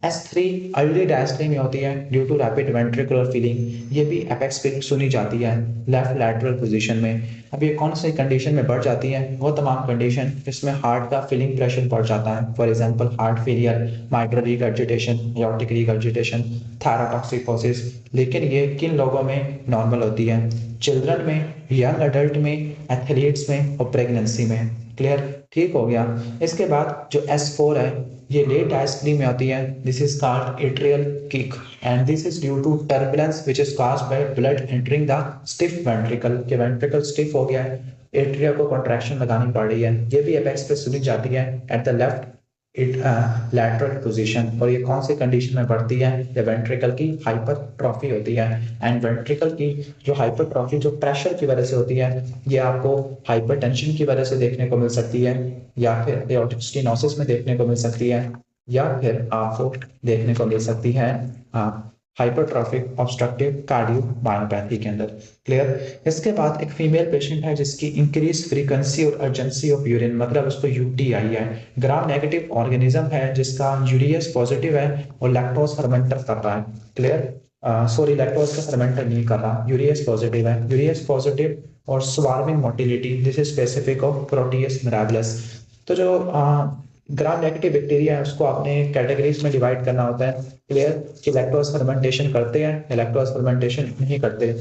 S3 अर्ली डायस्टली में होती है due to rapid ventricular filling, ये भी एपेक्स पे सुनी जाती है लेफ्ट लैटरल पोजीशन में। अब ये कौन सी कंडीशन में बढ़ जाती है, वो तमाम कंडीशन जिसमें हार्ट का फीलिंग प्रेशर बढ़ जाता है। For example heart failure, mitral regurgitation, aortic regurgitation, thyrotoxicosis. लेकिन ये किन लोगों में नॉर्मल होती है, चिल्ड्रन में, यंग अडल्ट में, एथलीट्स में और प्रेगनेंसी में। क्लियर, ठीक हो गया। इसके बाद जो S4 है ये लेट डायस्टली में होती है, this is called atrial kick, and this is due to turbulence which is caused by blood entering the stiff ventricle, के वेंट्रिकल स्टिफ हो गया है, एट्रिया को कॉन्ट्रैक्शन लगानी पड़ रही है। ये भी एपेक्स पे सुनी जाती है at the left lateral position. और ये कौन सी कंडीशन में बढ़ती है, जब वेंट्रिकल की हाइपरट्रॉफी होती है। एंड वेंट्रिकल की जो हाइपरट्रॉफी जो प्रेशर की वजह से होती है, ये आपको हाइपरटेंशन की वजह से देखने को मिल सकती है, या फिर एयोर्टिक स्टेनोसिस में देखने को मिल सकती है, या फिर आपको देखने को मिल सकती है हाइपरट्रॉफिक ऑब्स्ट्रक्टिव कार्डियोमायोपैथी के अंदर। क्लियर। इसके बाद एक फीमेल पेशेंट है जिसकी इंक्रीज फ्रीक्वेंसी और अर्जेंसी ऑफ यूरिन, मतलब उसको UTI है, ग्राम नेगेटिव ऑर्गेनिज्म है जिसका यूरियस पॉजिटिव है और लैक्टोज फर्मेंटर कर रहा है। क्लियर। सॉरी लैक्टोज का फर्मेंटर नहीं कर रहा, यूरियस पॉजिटिव है, यूरियस पॉजिटिव और swarming motility, this is specific of Proteus mirabilis. तो जो ग्राम नेगेटिव बैक्टीरिया है उसको आपने कैटेगरीज में डिवाइड करना होता है, क्लियर, कि लैक्टोज फर्मेंटेशन करते हैं या लैक्टोज फर्मेंटेशन नहीं करते,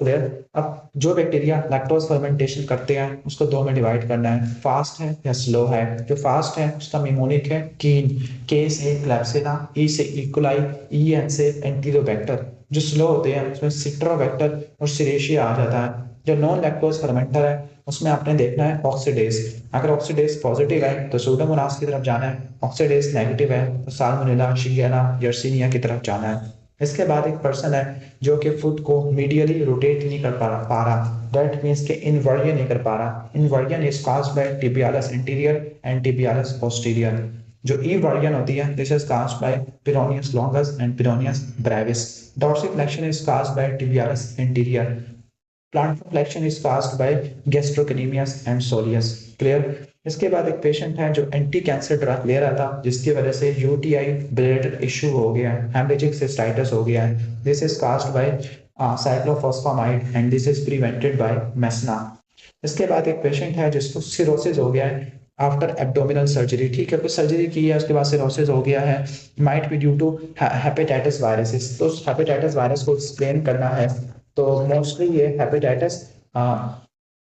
क्लियर। अब जो बैक्टीरिया लैक्टोज फर्मेंटेशन करते हैं उसको दो में डिवाइड करना है, फास्ट है या स्लो है। जो फास्ट है उसका मिमोनिक है कीन, के से क्लैप्सिला, ई से इकोलाई, ई एन से एंटीरोबैक्टर। जो स्लो होते हैं उसमें सिट्रोबैक्टर और सिरेशिया आ जाता है। जो नॉन लैक्टोज फर्मेंटर है उसमें आपने देखना है ऑक्सीडेज, अगर ऑक्सीडेज पॉजिटिव है तो सूडोमोनास की तरफ जाना है, ऑक्सीडेज नेगेटिव है तो साल्मोनेला, शिगेला, यर्सीनिया की तरफ जाना है। इसके बाद एक पर्सन है जो कि फुट को मीडियली रोटेट नहीं कर पा रहा, दैट मींस के इनवर्जन नहीं कर पा रहा। Inversion is caused by tibialis anterior and tibialis posterior। जो ई वर्जन होती है this is caused by peroneus longus and peroneus brevis. Dorsiflexion is caused by tibialis anterior। Plantar flexion is caused by gastrocnemius and soleus, clear. इसके बाद एक patient है जो anti cancer drug ले रहा था जिसकी वजह से यूटीआई ब्लड इशू हो गया है, हेमरेजिक सिस्टाइटिस हो गया है, this is caused by cyclophosphamide and this is prevented by mesna. इसके बाद एक पेशेंट है जिसको सिरोसिस हो गया है आफ्टर एब्डोमिनल सर्जरी, ठीक है, कुछ सर्जरी की है उसके बाद सिरोसिस हो गया है, might be due to hepatitis viruses. तो उस हेपेटाइटिस वायरस को एक्सप्लेन करना है तो मोस्टली ये हेपेटाइटिस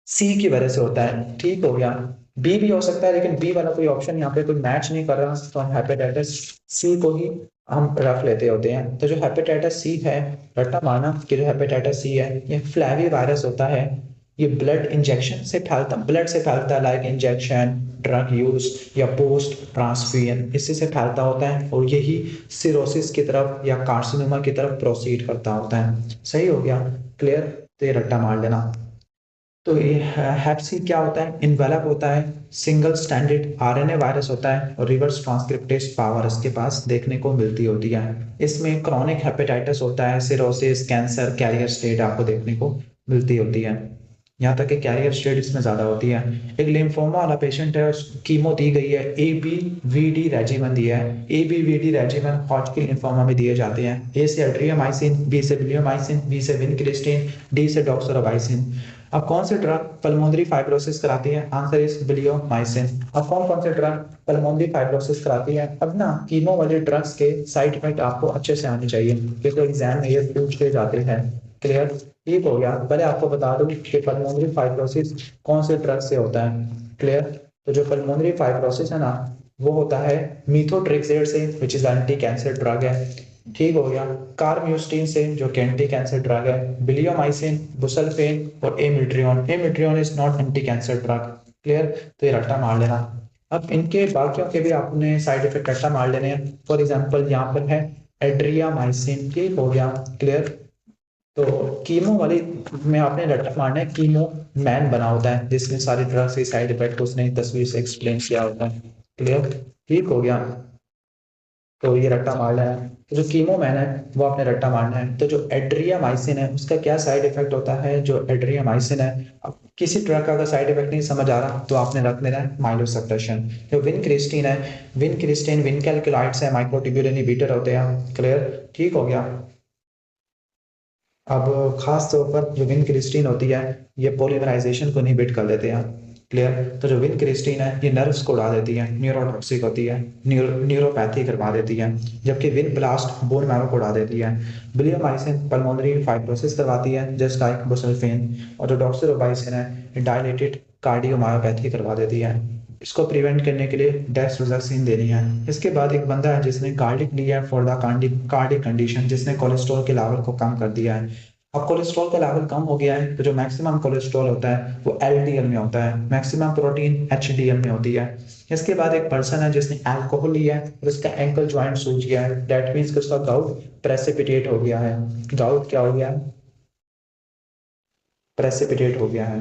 सी की वजह से होता है, ठीक हो गया। बी भी हो सकता है लेकिन बी वाला कोई ऑप्शन यहाँ पे कोई मैच नहीं कर रहा तो हम हेपेटाइटिस सी को ही हम रख लेते होते हैं। तो जो हेपेटाइटिस सी है, रट्टा मारना कि जो हेपेटाइटिस सी है ये फ्लैवी वायरस होता है, ये ब्लड इंजेक्शन से फैलता, ब्लड से फैलता है, लाइक इंजेक्शन, ड्रग यूज या पोस्ट ट्रांसफ्यूजन, इससे से फैलता होता है और यही सिरोसिस की तरफ या कार्सिनोमा की तरफ प्रोसीड करता होता है। सही हो गया, क्लियर। तो ये रट्टा मार लेना। तो ये हैप सी क्या होता है, इन्वेलप होता है, सिंगल स्टैंडर्ड आरएनए वायरस होता है और रिवर्स ट्रांसक्रिप्टेज पावर इसके पास देखने को मिलती होती है। इसमें क्रॉनिक हेपेटाइटिस होता है, सिरोसिस, कैंसर, कैरियर स्टेट आपको देखने को मिलती होती है, यहाँ तक कि कैरियर स्टेट इसमें ज्यादा होती है। एक लिम्फोमा वाला पेशेंट है, कीमो दी गई है, ABVD रेजिमेन दिया है, ABVD रेजिमेन हॉटकिन लिम्फोमा में दिए जाते हैं, ए से एड्रियामाइसिन, बी से बिलियोमाइसिन, बी से विनक्रिस्टिन, डी से डॉक्सोराबाइसिन। अब कौन से ड्रग पल्मोनरी फाइब्रोसिस कराती है, आंसर इज बिलियोमाइसिन। अब कौन कौन से ड्रग पल्मोनरी फाइब्रोसिस कराती है, अब ना कीमो वाले ड्रग्स के साइड इफेक्ट आपको अच्छे से आने चाहिए क्योंकि एग्जाम में ये पूछते जाते हैं, क्लियर, ठीक हो गया। पहले आपको बता दूं कि पल्मोनरी फाइब्रोसिस कौन से ड्रग से होता है, क्लियर। तो जो पल्मोनरी फाइब्रोसिस है ना वो होता है मीथोट्रेक्सेट से, which is anti cancer drug है, ठीक हो गया। कार्म्यूस्टिन से जो कि एंटी कैंसर ड्रग है, बिलियोमाइसिन, बुसल्फेन और amiodarone, amiodarone is not anti cancer drug, clear. तो ये रट्टा मार लेना। अब इनके बाकियों के भी आपने साइड इफेक्ट रट्टा मार लेने हैं। फॉर एग्जांपल यहाँ पर है एड्रियामाइसिन, ठीक हो गया, क्लियर। तो कीमो वाली में आपने रट्टा मारना है, कीमो मैन बना होता है जिसमें सारे ड्रग्स के साइड इफेक्ट उसने तस्वीर से एक्सप्लेन किया होता है, क्लियर, ठीक हो गया। तो ये रट्टा मारना है। तो जो कीमो मैन है वो आपने रट्टा मारना है। तो जो एड्रियामाइसिन है उसका क्या साइड इफेक्ट होता है, जो एड्रियामाइसिन है, अब किसी ड्रग का अगर साइड इफेक्ट नहीं समझ आ रहा तो आपने रख लेना है माइलोसप्रेशन। जो विनक्रिस्टिन है, विनक्रिस्टिन विनकेल्कुलाइड्स है, माइक्रोट्यूब्यूल इनहिबिटर होते हैं, क्लियर, ठीक हो गया। अब खास तौर पर जो विनक्रिस्टिन होती है ये पॉलीमराइजेशन को इनहिबिट कर देते हैं, क्लियर। तो जो विनक्रिस्टिन है ये नर्व्स को उड़ा देती है, न्यूरोटॉक्सिक होती है, न्यूरोपैथी करवा देती है, जबकि विन ब्लास्ट बोन मैरो को उड़ा देती है। बिलियोमाइसिन पल्मोनरी फाइब्रोसिस करवाती है जस्ट लाइक बुसल्फेन, और जो डॉक्सोरोबाइसिन है डायलेटेड कार्डियोमायोपैथी करवा देती है। इसको प्रिवेंट करने के लिए डेक्सट्रोजैक्सिन देनी है। इसके बाद एक बंदा है जिसने कार्डिक लिया है फॉर द कार्डिक कंडीशन, जिसने कोलेस्ट्रॉल के लेवल को कम कर दिया है। अब कोलेस्ट्रॉल का लेवल कम हो गया है तो जो मैक्सिमम कोलेस्ट्रॉल होता है वो LDL में होता है, मैक्सिमम प्रोटीन HDL में होती है। इसके बाद एक पर्सन है जिसने अल्कोहल लिया है और उसका एंकल ज्वाइंट सूज गया है, दैट मीन्स कि उसका गाउट प्रेसिपिटेट हो गया है। गाउट क्या हो गया है, प्रेसिपिटेट हो गया है।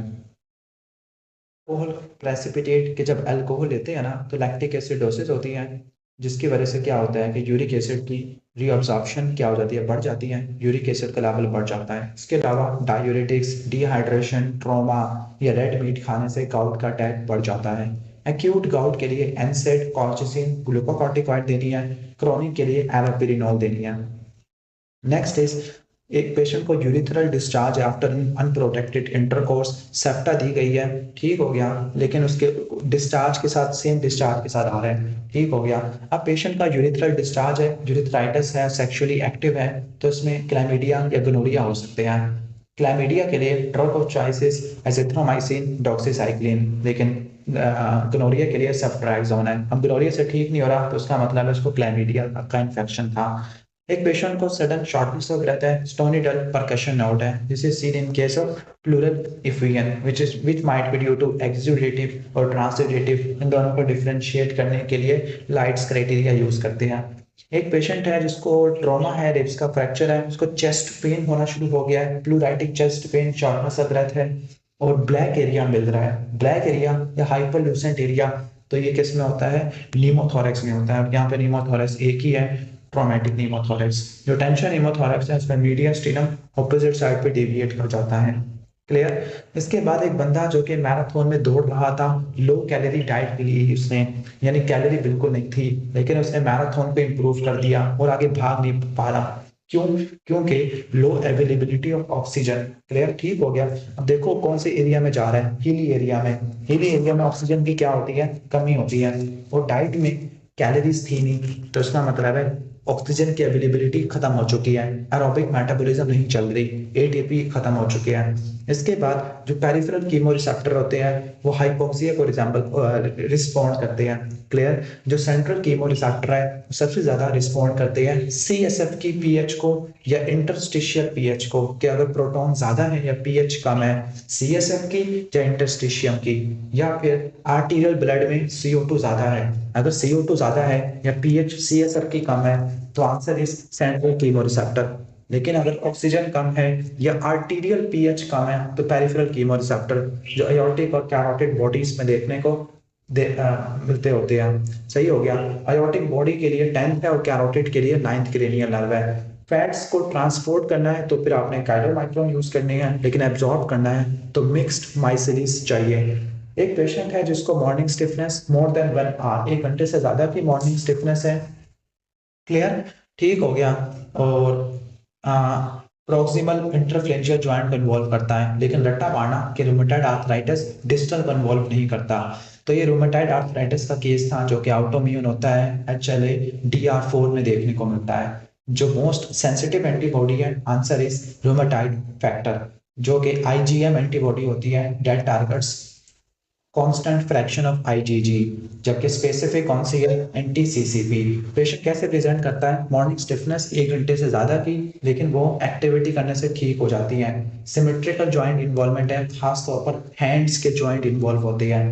अल्कोहल प्रेसिपिटेट के जब अल्कोहल लेते हैं ना तो लैक्टिक एसिडोसिस होती है, जिसकी वजह से क्या होता है कि यूरिक एसिड की रीअब्जॉर्प्शन क्या हो जाती है, बढ़ जाती है, यूरिक एसिड का लेवल बढ़ जाता है। इसके अलावा डायूरेटिक्स, डिहाइड्रेशन, ट्रॉमा या रेड मीट खाने से गाउट का अटैक बढ़ जाता है। एक्यूट गाउट के लिए एनसेड, कॉल्चिसिन, ग्लूकोकॉर्टिकॉइड देनी है, क्रोनिक के लिए एलोपेरिनोल देनी है। नेक्स्ट इज एक पेशेंट को urethral discharge after unprotected intercourse, सेप्टा दी गई है, ठीक हो गया, लेकिन उसके डिस्चार्ज के साथ सेम डिस्चार्ज के साथ आ रहे हैं, ठीक हो गया। अब पेशेंट का यूरिथ्रल डिस्चार्ज है, यूरिथ्राइटिस है, सेक्सुअली एक्टिव है, तो इसमें क्लैमिडिया या गोनोरिया हो सकते हैं। क्लैमिडिया के लिए drug of choice is azithromycin, doxycycline, लेकिन गोनोरिया के लिए सेफ्ट्राइक्सोन है। अब गोनोरिया से ठीक नहीं हो रहा तो उसका मतलब है उसको क्लैमिडिया का इन्फेक्शन था। एक पेशेंट को सडन शॉर्टनेस ऑफ ब्रेथ है, स्टोनी डल परकशन नोट है, this is seen in case of pleural effusion which might be due to exudative और ट्रांसुडेटिव। इन दोनों को डिफरेंशिएट करने के लिए लाइट्स क्राइटेरिया यूज करते हैं। एक पेशेंट है जिसको ट्रॉमा है, रिब्स का फ्रैक्चर है, उसको चेस्ट पेन होना शुरू हो गया है, pleuritic chest pain, shortness of breath है और ब्लैक एरिया मिल रहा है, ब्लैक एरिया या हाइपरल्यूसेंट एरिया। तो ये किस में होता है? नीमोथोरेक्स में होता है। यहाँ पे नीमोथोरेक्स एक ही है, ट्रॉमेटिक नीमोथोरेक्स। जो टेंशन नीमोथोरेक्स है उसमें मीडियम स्टीनम ऑपोजिट साइड पे डेविएट कर जाता है। क्लियर। इसके बाद एक बंदा जो कि मैराथन में दौड़ रहा था, लो कैलोरी डाइट के लिए उसने, यानी कैलोरी बिल्कुल नहीं थी, लेकिन उसने मैराथन को इंप्रूव कर दिया और आगे भाग नहीं पा रहा। क्यों? क्योंकि लो अवेलेबिलिटी ऑफ ऑक्सीजन। क्लियर, ठीक हो गया। अब देखो कौन से एरिया में जा रहा है, हिली एरिया में। हिली एरिया में ऑक्सीजन की क्या होती है? कमी होती है, और डाइट में कैलोरीज थी नहीं, तो इसका मतलब है ऑक्सीजन की अवेलेबिलिटी खत्म हो चुकी है, एरोबिक मेटाबॉलिज्म नहीं चल रही, एटीपी खत्म हो चुके हैं। इसके बाद जो पेरिफेरल कीमोरिसेप्टर होते हैं वो हाइपोक्सिया को रिस्पॉन्ड करते हैं। क्लियर। जो सेंट्रल कीमोरिसेप्टर है सबसे ज्यादा रिस्पॉन्ड करते हैं सीएसएफ की पीएच को या इंटरस्टिशियल पीएच को, कि अगर प्रोटॉन ज्यादा है या पीएच कम है, सीएसएफ की या इंटरस्टिशियम की, या फिर आर्टीरियल ब्लड में CO2 ज्यादा है। अगर CO2 ज्यादा है या पीएच सीएसएफ की कम है तो आंसर इज सेंट्रल कीमोरिसेप्टर। लेकिन अगर ऑक्सीजन कम है या आर्टीरियल पीएच कम है तो पेरिफेरल कीमोरिसेप्टर, जो एयोर्टिक और कैरोटिड बॉडीज में देखने को मिलते होते हैं। सही हो गया। एयोर्टिक बॉडी के लिए 10th है और कैरोटिड के लिए 9th क्रेनियल नर्व है। फैट्स को ट्रांसपोर्ट करना है तो फिर आपने काइलोमाइक्रोन यूज करनी है, लेकिन एब्जॉर्ब करना है तो मिक्स्ड माइसिलीज चाहिए। एक पेशेंट है जिसको morning stiffness more than 1 hour, 1 घंटे से ज्यादा की मॉर्निंग स्टिफनेस है। क्लियर, ठीक हो गया। और प्रोक्सिमल इंटरफ्लेंशियल जॉइंट को इन्वॉल्व करता है, लेकिन रट्टा मारना कि रूमेटाइड आर्थराइटिस डिस्टल को इन्वॉल्व नहीं करता। तो ये रूमेटाइड आर्थराइटिस का केस था जो कि ऑटोइम्यून होता है, HLA DR4 में देखने को मिलता है। जो मोस्ट सेंसिटिव एंटीबॉडी है, आंसर इज रूमेटाइड फैक्टर, जो कि IgM एंटीबॉडी होती है, that targets constant fraction of IgG, जबकि स्पेसिफिक कौन सी है? NTCCP। पेशेंट कैसे प्रेजेंट करता है? मॉर्निंग स्टिफनेस 1 घंटे से ज्यादा की, लेकिन वो एक्टिविटी करने से ठीक हो जाती है। सिमेट्रिकल जॉइंट इन्वॉल्वमेंट है, खासतौर पर हैंड्स के जॉइंट इन्वॉल्व होते हैं।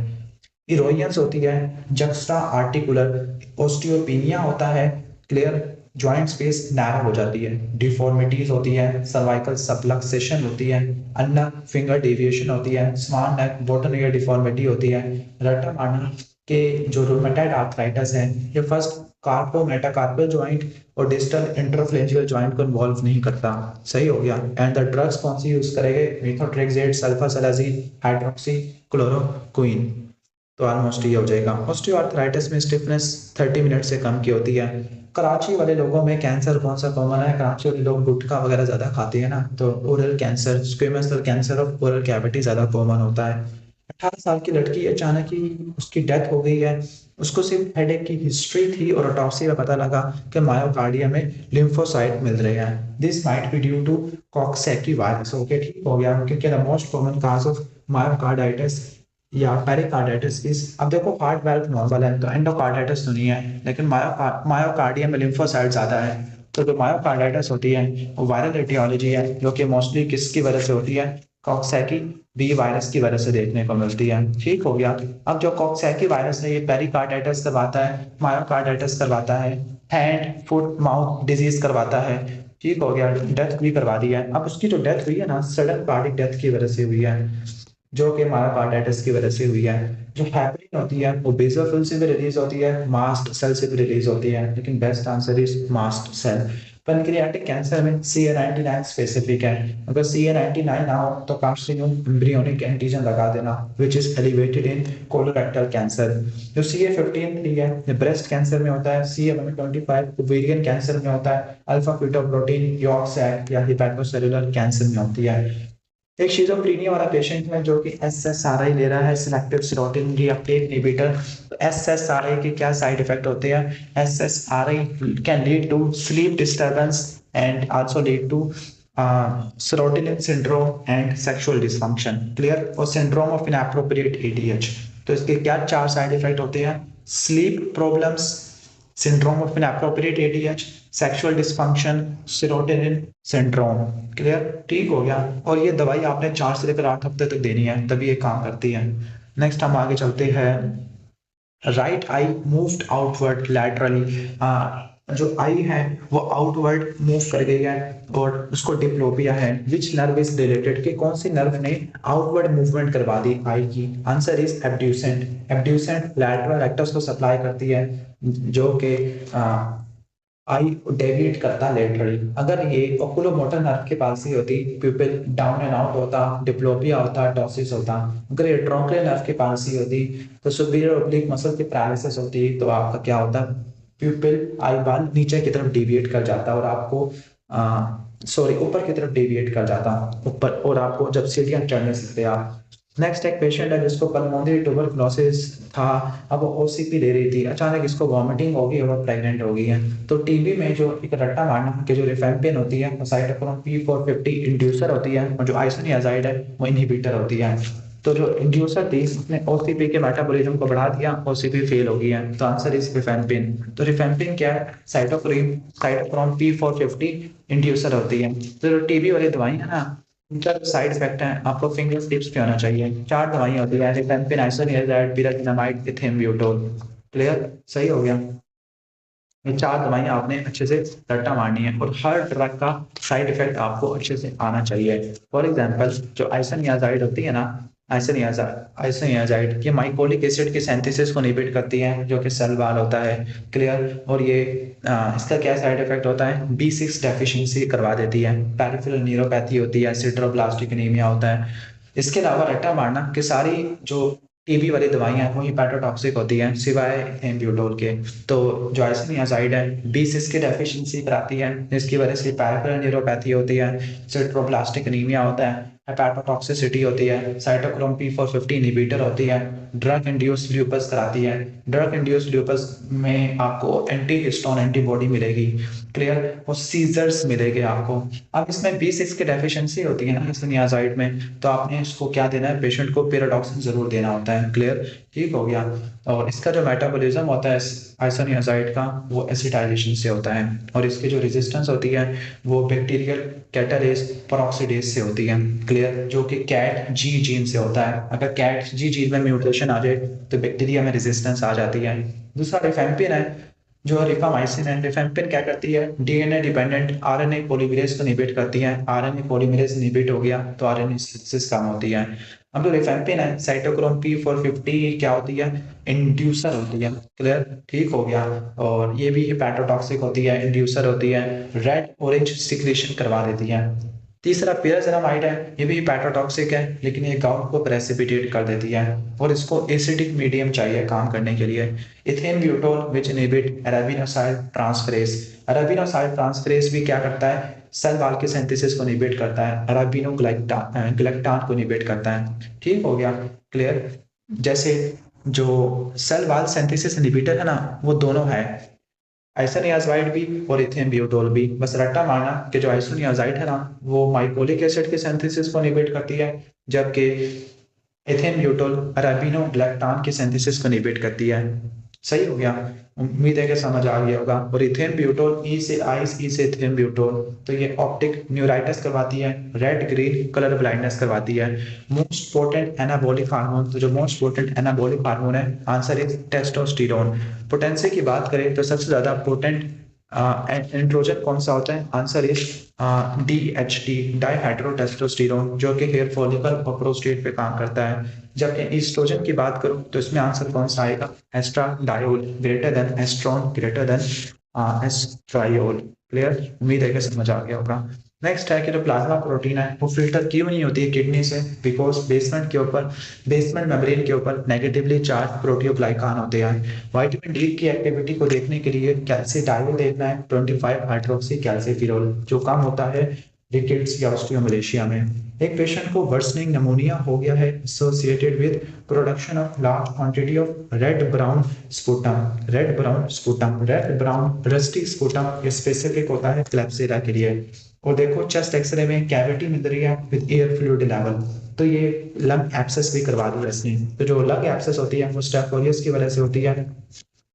इरोइयंस होती है, जक्स्ट्रा आर्टिकुलर ओस्टियोपिनिया होता है। क्लियर, जॉइंट स्पेस नैरो हो जाती है। डिफॉर्मिटीज होती है, सर्वाइकल सबलक्सेशन होती है, अन्ना फिंगर डेविएशन होती है, स्मॉल नेक बॉटम ईयर डिफॉर्मिटी होती है। रट्टा मारना के जो रूमेटाइड आर्थराइटिस है ये फर्स्ट कार्पो मेटाकार्पल जॉइंट और डिस्टल इंटरफ्लेंशियल जॉइंट को इन्वॉल्व नहीं करता। सही हो गया। एंड द ड्रग्स कौन सी यूज करेंगे? Methotrexate, sulphasalazine, hydroxychloroquine. तो ऑलमोस्ट ये हो जाएगा। ऑस्टियोआर्थराइटिस में स्टिफनेस 30 मिनट से कम की होती है। कराची वाले लोगों में कैंसर कौन सा कॉमन है? कराची वाले लोग गुटखा वगैरह ज्यादा खाते हैं ना, तो oral cancer, squamous cell cancer of oral cavity ज्यादा कॉमन होता है। 18 साल की लड़की अचानक ही उसकी डेथ हो गई है। उसको सिर्फ हेडेक की हिस्ट्री थी और ऑटोप्सी में पता लगा कि मायोकार्डियम में लिम्फोसाइट मिल रहे हैं। This might be due to coxsackie virus. Okay, ठीक हो गया, क्योंकि the most common cause of myocarditis या पेरिकार्डाइटिस इज, अब देखो हार्ट वाल्व नॉर्मल है तो एंडोकार्डाइटिस तो नहीं है, लेकिन मायोकार्डियम में लिम्फोसाइट ज्यादा है। तो जो मायोकार्डाइटिस होती है वो वायरल एटियोलॉजी है, जो कि मोस्टली किसकी वजह से होती है? कॉक्सैकी बी वायरस की वजह से देखने को मिलती है। ठीक हो गया। अब जो कॉक्सैकी वायरस है ये पेरिकार्डाइटिस करवाता है, मायोकार्डाइटिस करवाता है, हैंड फुट माउथ डिजीज करवाता है। ठीक हो गया, डेथ भी करवा दी है। अब उसकी जो डेथ हुई है ना, सडन कार्डिक डेथ की वजह से हुई है, जो कि मायोकार्डाइटिस की वजह से हुई है। जो हेपरिन होती है वो बेसोफिल से भी रिलीज होती है, मास्ट सेल से भी रिलीज होती है, लेकिन best answer is mast cell. Pancreatic cancer में CA99 स्पेसिफिक है, अगर CA99 ना हो तो कार्सिनोम एम्ब्रियोनिक एंटीजन लगा देना which is elevated in colorectal cancer. जो CA15 है ब्रेस्ट कैंसर में होता है, CA125 ओवेरियन कैंसर में होता है, अल्फा फीटोप्रोटीन यॉर्क सैक या हिपैटोसेलुलर कैंसर में होती है। एक शिजोफ्रेनिया वाला पेशेंट है जो कि SSRI ले रहा है, सिलेक्टिव सेरोटोनिन रीअपटेक इनहिबिटर। तो SSRI के क्या साइड इफेक्ट होते हैं? SSRI can lead to sleep disturbance and also lead to serotonin syndrome and sexual dysfunction, clear, और syndrome of inappropriate ADH। तो इसके क्या चार साइड इफेक्ट होते हैं? Sleep problems, syndrome of inappropriate ADH, sexual dysfunction, serotonin syndrome, clear, ठीक हो गया। और ये दवाई आपने 4 से लेकर 8 हफ्ते तक देनी है, तभी ये काम करती है। नेक्स्ट हम आगे चलते हैं। Right I moved outward laterally, जो आई है वो आउटवर्ड मूव कर गई है और उसको डिप्लोपिया है। विच नर्व इज रिलेटेड, के कौन सी नर्व ने आउटवर्ड मूवमेंट करवा दी आई की? Answer is abducent. Abducent lateral rectus को सप्लाई करती है जो कि आई डेविएट करता लेटरली। अगर ये ओकुलोमोटर नर्व के पास ही होती, प्यूपिल डाउन एंड आउट होता, डिप्लोपिया होता, टॉसिस होता। अगर ये ट्रॉन्कुलर नर्व के पास ही होती तो सुपीरियर ओब्लिक मसल की पैरालिसिस होती, तो आपका क्या होता? प्यूपिल आई बाल नीचे की तरफ डेविएट कर जाता और आपको ऊपर की तरफ डेविएट कर जाता ऊपर, और आपको जब सीढ़ियां चढ़ने सीखते आप। नेक्स्ट एक पेशेंट है जिसको पल्मोनरी ट्यूबरकुलोसिस था, अब वो OCP ले रही थी, अचानक इसको वॉमिटिंग होगी और वो प्रेग्नेंट हो गई है। तो टीबी में जो एक रट्टा मारना की जो रिफेम्पिन होती है वो साइटोक्रोम P450 इंड्यूसर होती है, और जो आइसोनियाजाइड है वो इनहिबिटर होती है। तो जो इंड्यूसर थी उसने OCP के मेटाबॉलिज्म को बढ़ा दिया, OCP फेल हो गई है, तो आंसर इज रिफेम्पिन। तो रिफेम्पिन क्या है? साइटोक्रोम P450 इंड्यूसर होती है। तो जो टीबी वाली दवाई है ना, उनका साइड इफेक्ट है आपको फिंगर टिप्स पे होना चाहिए। 4 दवाइयां होती है, रिफेम्पिन, आइसोनियाजाइड, पिराजिनामाइड, इथेम्ब्यूटोल, क्लियर, सही हो गया। ये 4 दवाइयां आपने अच्छे से रट्टा मारनी है, और हर ड्रग का साइड इफेक्ट आपको अच्छे से आना चाहिए। फॉर एग्जांपल जो आइसोनियाजाइड होती है ना, आइसोनियाजाइड ये माइकोलिक एसिड के सिंथेसिस को इनहिबिट करती है जो कि सेल वॉल होता है, क्लियर। और ये इसका क्या साइड इफेक्ट होता है? B6 डेफिशिएंसी करवा देती है, पेरिफेरल न्यूरोपैथी होती है, सिट्रोब्लास्टिक एनीमिया होता है। इसके अलावा रट्टा मारना कि सारी जो टीबी वाली दवाइयां हैं वो हिपैटोटॉक्सिक होती हैं सिवाय एम्ब्यूडोल के। तो जो आइसोनियाजाइड है B6 की डेफिशिएंसी कराती है, जिसकी वजह से पेरिफेरल न्यूरोपैथी होती है, सिट्रोब्लास्टिक एनीमिया होता है, हेपाटोटॉक्सिसिटी होती है, साइटोक्रोम P450 इनहिबिटर होती है, ड्रग इंड्यूस्ड ल्यूपस कराती है। ड्रग इंड्यूस्ड ल्यूपस में आपको एंटी हिस्टोन एंटीबॉडी मिलेगी, क्लियर, और सीजर्स मिलेंगे आपको। अब इसमें B6 की डेफिशिएंसी होती है ना आइसोनियाजाइड में, तो आपने इसको क्या देना है? पेशेंट को पैराडॉक्सिन जरूर देना होता है, क्लियर, ठीक हो गया। और इसका जो मेटाबॉलिज्म होता है आइसोनियाजाइड का वो एसिटाइलेशन से होता है, और इसकी जो रेजिस्टेंस होती है वो बैक्टीरियल कैटालेज पेरोक्सिडेज से होती है, क्लियर, जो कि कैट जी जीन से होता है। अगर कैट जी जीन में म्यूटेशन आ जाए तो बैक्टीरिया में रेजिस्टेंस आ जाती है। दूसरा रिफेम्पिन है, जो रिफामाइसिन है। रिफेम्पिन क्या करती है? डीएनए डिपेंडेंट आरएनए पॉलीमरेज को इनहिबिट करती है। आरएनए पॉलीमरेज इनहिबिट हो गया तो आरएनए सिंथेसिस कम होती है। अब जो रिफेम्पिन है साइटोक्रोम P450 क्या होती है? इंड्यूसर होती है, क्लियर, ठीक हो गया। और ये भी हेपाटोटॉक्सिक होती है, इंड्यूसर होती है, रेड ऑरेंज सिक्रेशन करवा देती है। तीसरा पिराजिनामाइड है, ये भी हेपाटोटॉक्सिक है लेकिन ये गाउट को प्रेसिपिटेट कर देती है और इसको एसिडिक मीडियम चाहिए काम करने के लिए। इथेनब्यूटोल विच इनहिबिट अरेबिनोसाइल ट्रांसफरेज। अरेबिनोसाइल ट्रांसफरेज भी क्या करता है? सेल वॉल के सिंथेसिस को इनहिबिट करता है, अरेबिनोग्लाइकान को इनहिबिट करता है, ठीक हो गया, क्लियर। जैसे जो सेल वॉल सिंथेसिस इनहिबिटर है ना, वो दोनों है, आइसोनियाजाइड भी और इथेनब्यूटोल भी। बस रट्टा मारना कि जो आइसोनियाजाइड है ना वो माइकोलिक एसिड के सिंथेसिस को इनहिबिट करती है, जबकि इथेनब्यूटोल अरेबिनोग्लाइकान के सिंथेसिस को इनहिबिट करती है। सही हो गया, उम्मीद है कि समझ आ गया होगा। और इथेनब्यूटोल ई से आइस, ई से इथेनब्यूटोल, तो ये ऑप्टिक न्यूराइटिस करवाती है, रेड ग्रीन कलर ब्लाइंडनेस करवाती है। मोस्ट पोटेंट एनाबॉलिक हार्मोन, तो जो मोस्ट पोटेंट एनाबॉलिक हार्मोन है आंसर इज टेस्टोस्टेरोन। पोटेंसी की बात करें तो सबसे ज्यादा पोटेंट एंड्रोजन कौन सा होता है? आंसर इज DHT, डाइहाइड्रोटेस्टोस्टेरोन, जो कि हेयर फॉलिकल और प्रोस्टेट पे काम करता है। जब ईस्ट्रोजन की बात करूं तो इसमें आंसर कौन सा आएगा? Oestradiol, greater than oestrone, greater than oestriol, clear, उम्मीद है कि समझ आ गया होगा। नेक्स्ट है कि जो प्लाज्मा प्रोटीन है वो फिल्टर क्यों नहीं होती है किडनी से, बिकॉज बेसमेंट मेम्ब्रेन के ऊपर नेगेटिवली चार्ज प्रोटियोग्लाइकान होते हैं। विटामिन डी की एक्टिविटी को देखने के लिए कैल्सिडाइल देखना है 25 हाइड्रोक्सी कैल्सिफिरोल, जो कम होता है रिकेट्स या ऑस्टियोमलेशिया में। एक पेशेंट को वर्सनिंग निमोनिया हो गया है associated with production of large quantity of red brown rusty sputum, ये स्पेसिफिक होता है क्लैप्सिला के लिए। और देखो चेस्ट एक्सरे में कैविटी मिल रही है विद एयर फ्लूइड लेवल, तो ये लंग एब्सेस भी करवा दिया इसने। तो जो लंग एब्सेस होती है वो स्टेफ ऑरियस की वजह से होती है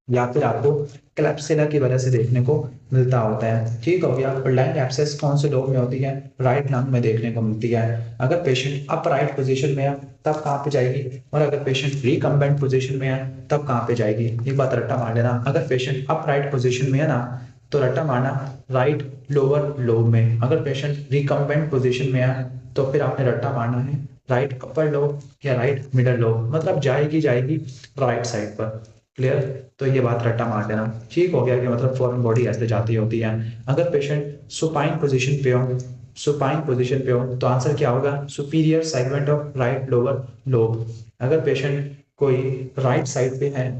या फिर आपको क्लैप्सिला की वजह से देखने को मिलता होता है। ठीक हो गया। और लंग एब्सेस कौन से लोग में होती है, राइट लंग में देखने को मिलती है। अगर पेशेंट अपराइट पोजीशन में है तब कहाँ पे जाएगी, और अगर पेशेंट रिकम्बेंट पोजीशन में है तब कहाँ पे जाएगी। ये बात रट्टा मार लेना, अगर पेशेंट अपराइट पोजीशन में है ना तो रट्टा मारना राइट लोअर लोब में, अगर पेशेंट रिकम्बेंट पोजीशन में है तो फिर आपने रट्टा मारना है राइट अपर लोब या राइट मिडल लोब, मतलब जाएगी राइट साइड पर। क्लियर, तो ये बात रट्टा मार देना। ठीक हो गया कि मतलब फॉरेन बॉडी ऐसे जाती होती है। अगर पेशेंट सुपाइन पोजीशन पे हो तो आंसर क्या होगा, superior segment of right lower lobe. अगर पेशेंट कोई राइट साइड पे है,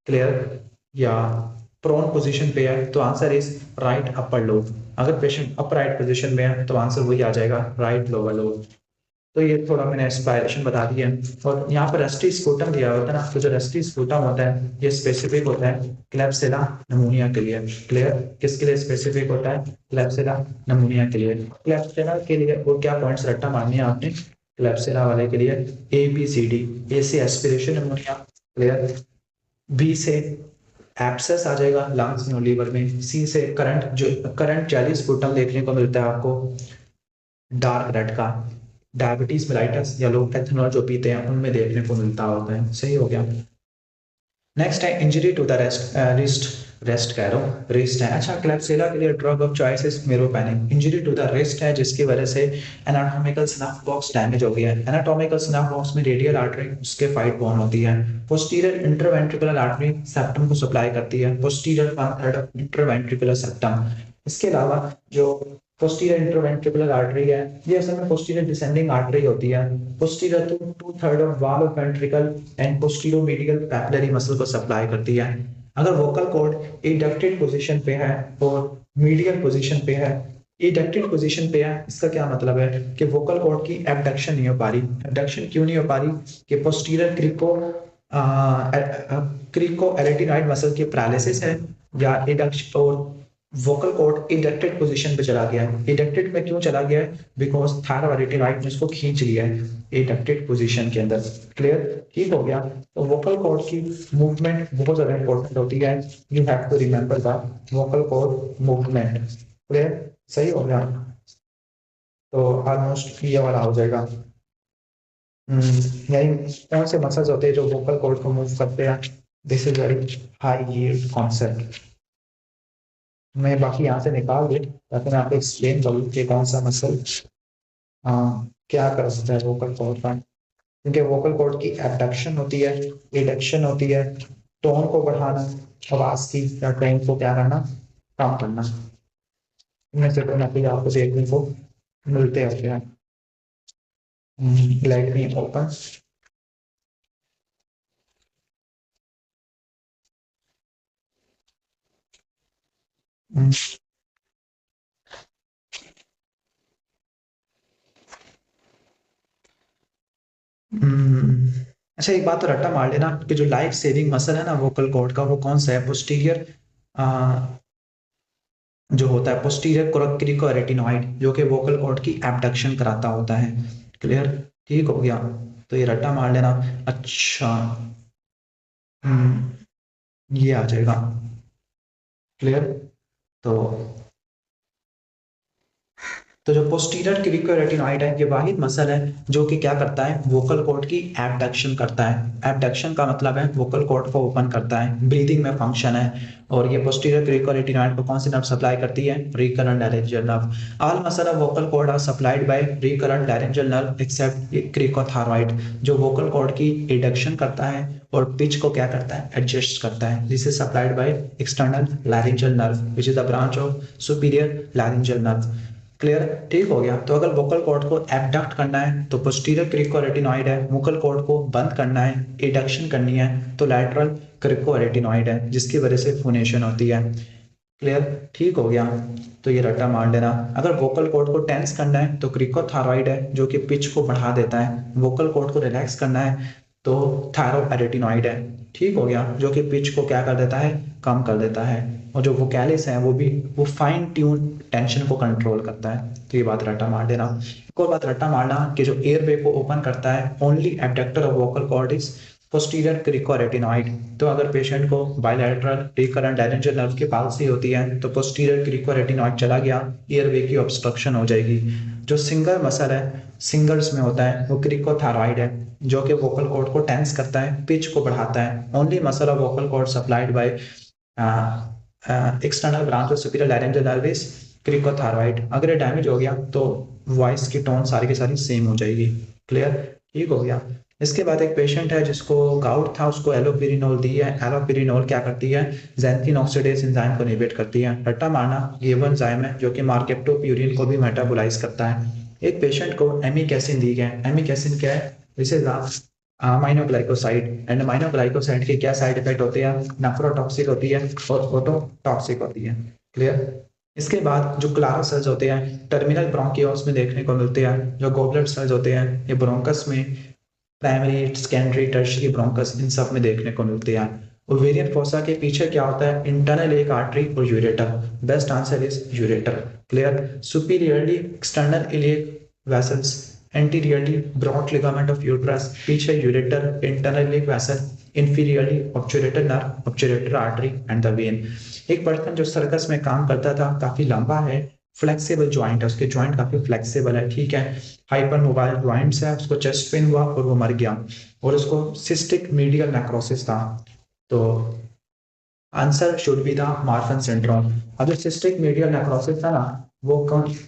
क्लियर, या प्रोन पोजीशन पे है तो answer is right upper lobe. अगर पेशेंट अपराइट पोजीशन में है तो आंसर वही आ जाएगा राइट लोअर लोब। तो ये थोड़ा मैंने एस्पायरेशन बता दी है। और यहाँ पर रेस्टी स्पूटम दिया होता है ना, तो जो रेस्टी स्पूटम होता है ये स्पेसिफिक होता है क्लैप्सिला नमूनिया के लिए। क्लियर, किसके लिए स्पेसिफिक होता है, क्लैप्सिला नमूनिया के लिए। क्लैप्सिला के लिए और क्या पॉइंट्स रट्टा मारनी है आपने, क्लैप्सिला वाले के लिए ABCD। ए से एस्पिरेशन नमूनिया, क्लियर। बी से एब्सेस आ जाएगा लंग्स में लीवर में। सी से करंट जेली स्पूटम देखने को मिलता है आपको डार्क रेड का, डायबिटीज मेलाइटस या लोग एथेनॉल जो पीते हैं उनमें देखने को मिलता होता है। सही हो गया। नेक्स्ट है इंजरी टू द रेस्ट कह रहा हूँ, रिस्ट है। अच्छा, क्लैप्सिला के लिए drug of choice is meropenem. Injury to the wrist है जिसकी वजह से एनाटॉमिकल स्नफ बॉक्स डैमेज हो गया है। एनाटॉमिकल स्नफ बॉक्स में रेडियल आर्टरी उसके फाइट बोन होती है। पोस्टीरियर इंटरवेंट्रिकुलर आर्टरी सेप्टम को सप्लाई करती है, पोस्टीरियर 1/3 ऑफ इंटरवेंट्रिकुलर सेप्टम। इसके अलावा जो पोस्टीरियर इंटरवेंट्रिकुलर आर्टरी है ये असल में पोस्टीरियर डिसेंडिंग आर्टरी होती है। Posterior two 2/3 of wall of ventricle and posterior medial papillary muscle को सप्लाई करती है। अगर वोकल कॉर्ड इडक्टेड पोजीशन पे है और मीडियल पोजीशन पे है, इडक्टेड पोजीशन पे है इसका क्या मतलब है कि वोकल कॉर्ड की एबडक्शन नहीं हो पा रही। एबडक्शन क्यों नहीं हो पा रही कि पोस्टीरियर क्रिको एरेटिनॉइड मसल की पैरालिसिस है, या इडक्शन और वोकल कॉर्ड इडक्टेड पोजीशन पे चला गया है। इडक्टेड में क्यों चला गया है, बिकॉज थायरोइड ने उसको खींच लिया है इडक्टेड पोजीशन के अंदर। क्लियर, ठीक हो गया। तो वोकल कॉर्ड की मूवमेंट बहुत ज्यादा इंपॉर्टेंट होती है, you have to remember the vocal cord movement. Clear, सही हो गया। तो ऑलमोस्ट ये वाला हो जाएगा। यानी कौन से मसल्स होते हैं जो वोकल कॉर्ड को मूव करते हैं, this is very high yield concept. मैं बाकी यहाँ से निकाल दे ताकि मैं आपको एक्सप्लेन करूँ कि कौन सा मसल क्या कर सकता है वोकल कॉर्ड का। क्योंकि वोकल कॉर्ड की एबडक्शन होती है, रिडक्शन होती है, टोन को बढ़ाना, आवाज की या टोन को क्या करना, कम करना। इनमें से कोई आपको देखने को मिलते होते हैं। Let me open. अच्छा, एक बात तो रट्टा मार लेना कि जो लाइफ सेविंग मसल है ना वोकल कॉर्ड का वो कौन सा है, पोस्टीरियर जो होता है पोस्टीरियर क्रिकोरेटिनॉइड, जो कि वोकल कॉर्ड की एबडक्शन कराता होता है। क्लियर, ठीक हो गया। तो ये रट्टा मार लेना। अच्छा, ये आ जाएगा। क्लियर, तो तो जो पोस्टीरियर क्रिकोरेटिनॉइड है ये वाहिद मसल है जो कि क्या करता है, वोकल कॉर्ड की एबडक्शन करता है। एबडक्शन का मतलब है वोकल कॉर्ड को ओपन करता है, ब्रीदिंग में फंक्शन है। और ये पोस्टीरियर क्रिकोरेटिनॉइड को कौन सी नर्व सप्लाई करती है, recurrent laryngeal nerve. All muscle of vocal cord are supplied by recurrent laryngeal nerve except cricothyroid, जो वोकल कॉर्ड की एडक्शन करता है और पिच को क्या करता है, एडजस्ट करता है। This is supplied by external laryngeal nerve which is the branch of superior laryngeal nerve. Clear, ठीक हो गया। तो अगर वोकल कॉर्ड को एबडक्ट करना है तो पोस्टीरियर क्रिकोरेटिनॉइड है, वोकल कॉर्ड को बंद करना है, एडक्शन करनी है तो लैटरल क्रिकोरेटिनॉइड है, जिसकी वजह से फोनेशन होती है। क्लियर, ठीक हो गया। तो ये रट्टा मार देना। अगर वोकल कॉर्ड को टेंस करना है तो क्रिकोथायरॉइड है जो कि पिच को बढ़ा देता है। वोकल कॉर्ड को रिलैक्स करना है तो थायरोएरेटिनॉइड है, ठीक हो गया, जो कि पिच को क्या कर देता है, कम कर देता है। और जो वोकैलिस है वो फाइन ट्यून टेंशन को कंट्रोल करता है। तो ये बात रट्टा मार देना। एक और बात रट्टा मारना कि जो एयरवे को ओपन करता है only abductor of vocal cord is posterior cricoarytenoid. तो अगर पेशेंट को बायलैटरल रिकरेंट लारिंजियल नर्व की पाल्सी होती है तो पोस्टीरियर क्रिकोरेटिनॉइड चला गया, एयरवे की ऑब्स्ट्रक्शन हो जाएगी। जो सिंगल मसल है, सिंगर्स में होता है, वो क्रिकोथायरॉइड है जो कि वोकल कॉर्ड को टेंस करता है, पिच को बढ़ाता है। Only muscle of vocal cord supplied by external branch of superior laryngeal nerve is cricothyroid. अगर ये डैमेज हो गया तो वॉइस की टोन सारी की सारी सेम हो जाएगी। क्लियर, ठीक हो गया। इसके बाद एक पेशेंट है जिसको गाउट था, उसको एलोपिरिनोल दी है। एलोपिरिनोल क्या करती है, ज़ैंथीन ऑक्सीडेज एंजाइम को इनहिबिट करती है। रट्टा मारना, ये वो एंजाइम है जो कि मार्केप्टोप्यूरिन को भी मेटाबोलाइज करता है। एक पेशेंट को एमिकेसिन दी गया। एमिकेसिन क्या है, this is aminoglycoside and aminoglycoside के क्या साइड इफेक्ट होते हैं, नेफ्रोटॉक्सिक होती है और ओटोटॉक्सिक होती है। क्लियर। इसके बाद जो क्लारा सेल्स होते हैं टर्मिनल ब्रोंकियोल्स में देखने को मिलते हैं। जो गॉबलेट सेल्स होते हैं ये ब्रोंकस में, प्राइमरी, सेकेंडरी, टर्शियरी ब्रोंकस, इन सब में देखने को मिलते हैं। ओवेरियन फोसा के पीछे क्या होता है, इंटरनल एक आर्टरी और ureter. Best answer is ureter. Clear. Superiorly external iliac vessels, anteriorly broad ligament of uterus, पीछे ureter, internal iliac vessel, inferiorly obturator nerve, obturator artery and the vein। एक person जो circus में काम करता था, काफी लंबा है, फ्लेक्सिबल ज्वाइंट है, उसके ज्वाइंट काफी फ्लेक्सिबल है, ठीक है, हाइपर मोबाइल ज्वाइंट्स है, उसको चेस्ट पेन हुआ और वो मर गया और उसको सिस्टिक मीडियल नेक्रोसिस था। तो answer should be the Marfan syndrome. अब जो सिस्टिक मीडियल नेक्रोसिस था ना, वो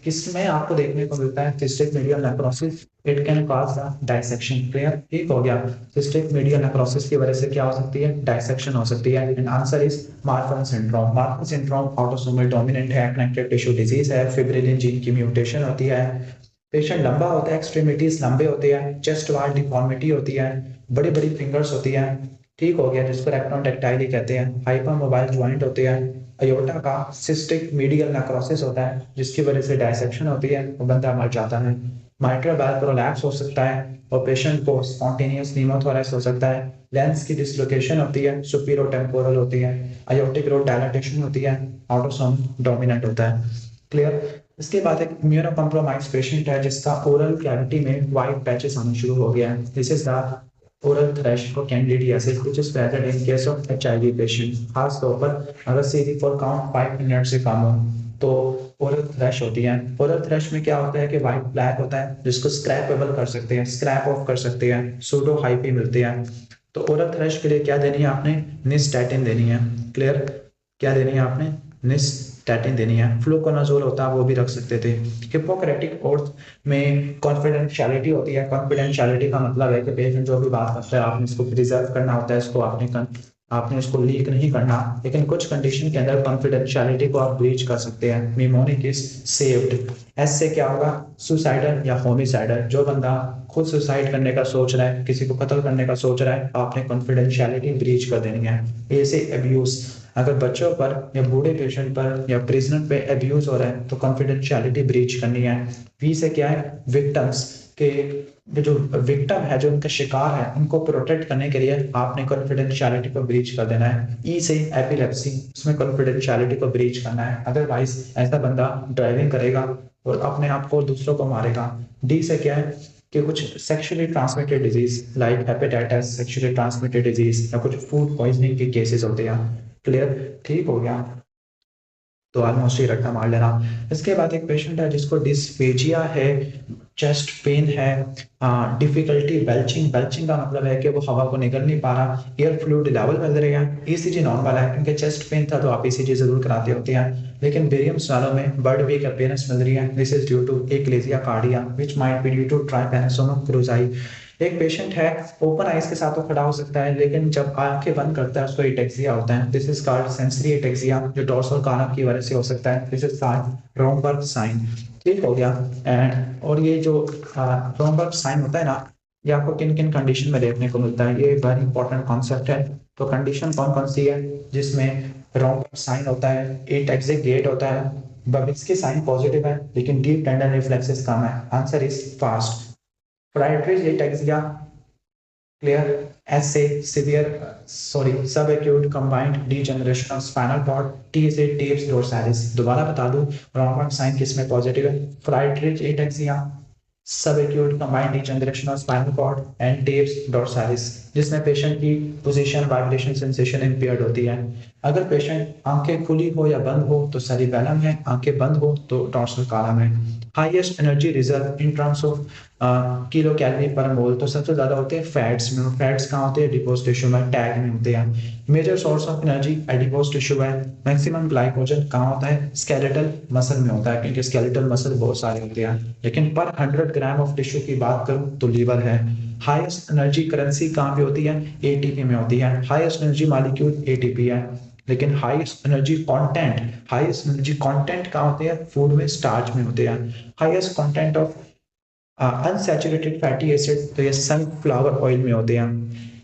किसमें आपको देखने को मिलता है, cystic medial necrosis, it can cause the dissection. Clear, ठीक हो गया। सिस्टिक मीडियल नेक्रोसिस की वजह से क्या हो सकती है, डाइसेक्शन हो सकती है। And answer is Marfan syndrome. Marfan syndrome autosomal dominant है, कनेक्टिव टिश्यू डिजीज है, फिब्रिलिन जीन की म्यूटेशन होती है। पेशेंट लंबा होता है, एक्सट्रीमिटीज लंबे होते हैं, चेस्ट वाल डिफॉर्मिटी होती है, बड़ी बड़ी फिंगर्स होती है, ठीक हो गया, जिसको रेक्टोडेक्टाइली कहते हैं, हाइपर मोबाइल ज्वाइंट होते हैं, अयोटा का सिस्टिक मीडियल नेक्रोसिस होता है जिसकी वजह से डायसेक्शन होती है, वो बंदा मर जाता है। माइट्रल वाल्व प्रोलैप्स हो सकता है और पेशेंट को स्पॉन्टेनियस नीमोथोरैक्स हो सकता है। लेंस की डिसलोकेशन होती है, सुपीरियोटेम्पोरल होती है, अयोटिक रोड डायलेटेशन होती है, ऑटोसोम डोमिनेंट होता है। क्लियर। इसके बाद एक इम्यूनो कॉम्प्रोमाइज पेशेंट है जिसका ओरल कैविटी में वाइट पैचेस आना शुरू हो गया है। This is the oral thrush for candidiasis which is present in case of HIV patient। खास तौर पर अगर CD4 काउंट 5 मिनट से कम हो तो ओरल थ्रश होती है। ओरल थ्रश में क्या होता है कि वाइट ब्लैक होता है जिसको स्क्रैपेबल कर सकते हैं, स्क्रैप ऑफ कर सकते हैं, सूडो हाइपी मिलते हैं। तो ओरल थ्रश के लिए क्या देनी है आपने, निस्टैटिन देनी है। क्लियर, क्या देनी है आपने, निस्टैटिन देनी है। फ्लूकोनाजोल होता है वो भी रख सकते थे। हिप्पोक्रेटिक ओथ में कॉन्फिडेंशियलिटी होती है। कॉन्फिडेंशियलिटी का मतलब है कि पेशेंट जो भी बात करता है आपने इसको प्रिजर्व करना होता है, इसको आपने इसको लीक नहीं करना, लेकिन कुछ कंडीशन के अंदर कॉन्फिडेंशियलिटी को आप ब्रीच कर सकते हैं। Mnemonic is saved. एस से क्या होगा, सुसाइडल या होमिसाइडल। जो बंदा खुद सुसाइड करने का सोच रहा है, किसी को कत्ल करने का सोच रहा है, आपने कॉन्फिडेंशियलिटी ब्रीच कर देनी है। ए से अब्यूज, अगर बच्चों पर या बूढ़े पेशेंट पर या प्रिजनर पे अब्यूज हो रहा है तो कॉन्फिडेंशियलिटी ब्रीच करनी है। वी से क्या है, विक्टिम्स के जो विक्टिम है, जो उनका शिकार है, उनको प्रोटेक्ट करने के लिए आपने कॉन्फिडेंशियलिटी को ब्रीच कर देना है। ई से एपिलेप्सी, उसमें कॉन्फिडेंशियलिटी को ब्रीच करना है, अदरवाइज ऐसा बंदा ड्राइविंग करेगा और अपने आप को दूसरों को मारेगा। डी से क्या है कि कुछ sexually transmitted disease like hepatitis, sexually transmitted disease या कुछ फूड पॉइजनिंग के केसेस होते हैं। क्लियर, ठीक हो गया। तो ऑलमोस्ट ये रट्टा मार लेना। इसके बाद एक पेशेंट है जिसको डिस्फेजिया है, चेस्ट पेन है, डिफिकल्टी बेल्चिंग, बेल्चिंग का मतलब है कि वो हवा को निकल नहीं पा रहा, एयर फ्लूइड लेवल मिल रहे हैं, ईसीजी नॉर्मल है, क्योंकि चेस्ट पेन था तो आप ईसीजी जरूर कराते होते हैं, लेकिन बेरियम्स वालों में बर्ड वीक अपीयरेंस मिल रही है। This is due to achalasia cardia which might be due to Trypanosoma cruzi. एक पेशेंट है ओपन आइज के साथ तो खड़ा हो सकता है, लेकिन जब आंखें बंद करता है उसको एटेक्सिया होता है। This is called sensory ataxia, जो डोर्सल कॉलम की वजह से हो सकता है। This is called Romberg sign. ठीक हो गया। एंड और ये जो रोमबर्ग साइन होता है ना, ये आपको किन किन कंडीशन में देखने को मिलता है, ये वेरी इंपॉर्टेंट कॉन्सेप्ट है। तो कंडीशन कौन कौन सी है जिसमें रोमबर्ग साइन होता है? एटेक्सिक गेट होता है, बबित्स्की साइन पॉजिटिव है लेकिन डीप टेंडन रिफ्लेक्सेस कम है। Answer is fast. Friedreich's ataxia clear as say severe subacute combined degeneration of spinal cord, T से टेप्स डोर्सालिस। दोबारा बता दूं, रॉन्ग साइन किस में पॉजिटिव है? Friedreich's ataxia, subacute combined degeneration of spinal cord and tabes dorsalis, जिसमें patient की position vibration sensation impaired होती है। अगर पेशेंट आंखें खुली हो या बंद हो तो सेरिबेलम है, आंखें बंद हो तो डोर्सल कॉलम है। Highest energy reserve in terms of kilo calorie पर मोल तो सबसे ज्यादा होते हैं फैट्स में। फैट्स कहाँ होते हैं? एडिपोज टिश्यू में, टैग में होते हैं। Major source of energy adipose tissue है। मैक्सिमम ग्लाइकोजन कहाँ होता है? स्केलेटल मसल में होता है, क्योंकि स्केलेटल मसल बहुत सारे होते हैं, लेकिन पर 100 ग्राम ऑफ टिश्यू की बात करूं तो लीवर है। हाईएस्ट एनर्जी करेंसी कहाँ पे होती है? एटीपी में होती है। हाईएस्ट एनर्जी मॉलिक्यूल एटीपी है, लेकिन हाईएस्ट एनर्जी कंटेंट कहाँ होते हैं? फूड में, स्टार्च में होते हैं। Highest content of unsaturated fatty acid तो ये सनफ्लावर ऑयल में होते हैं।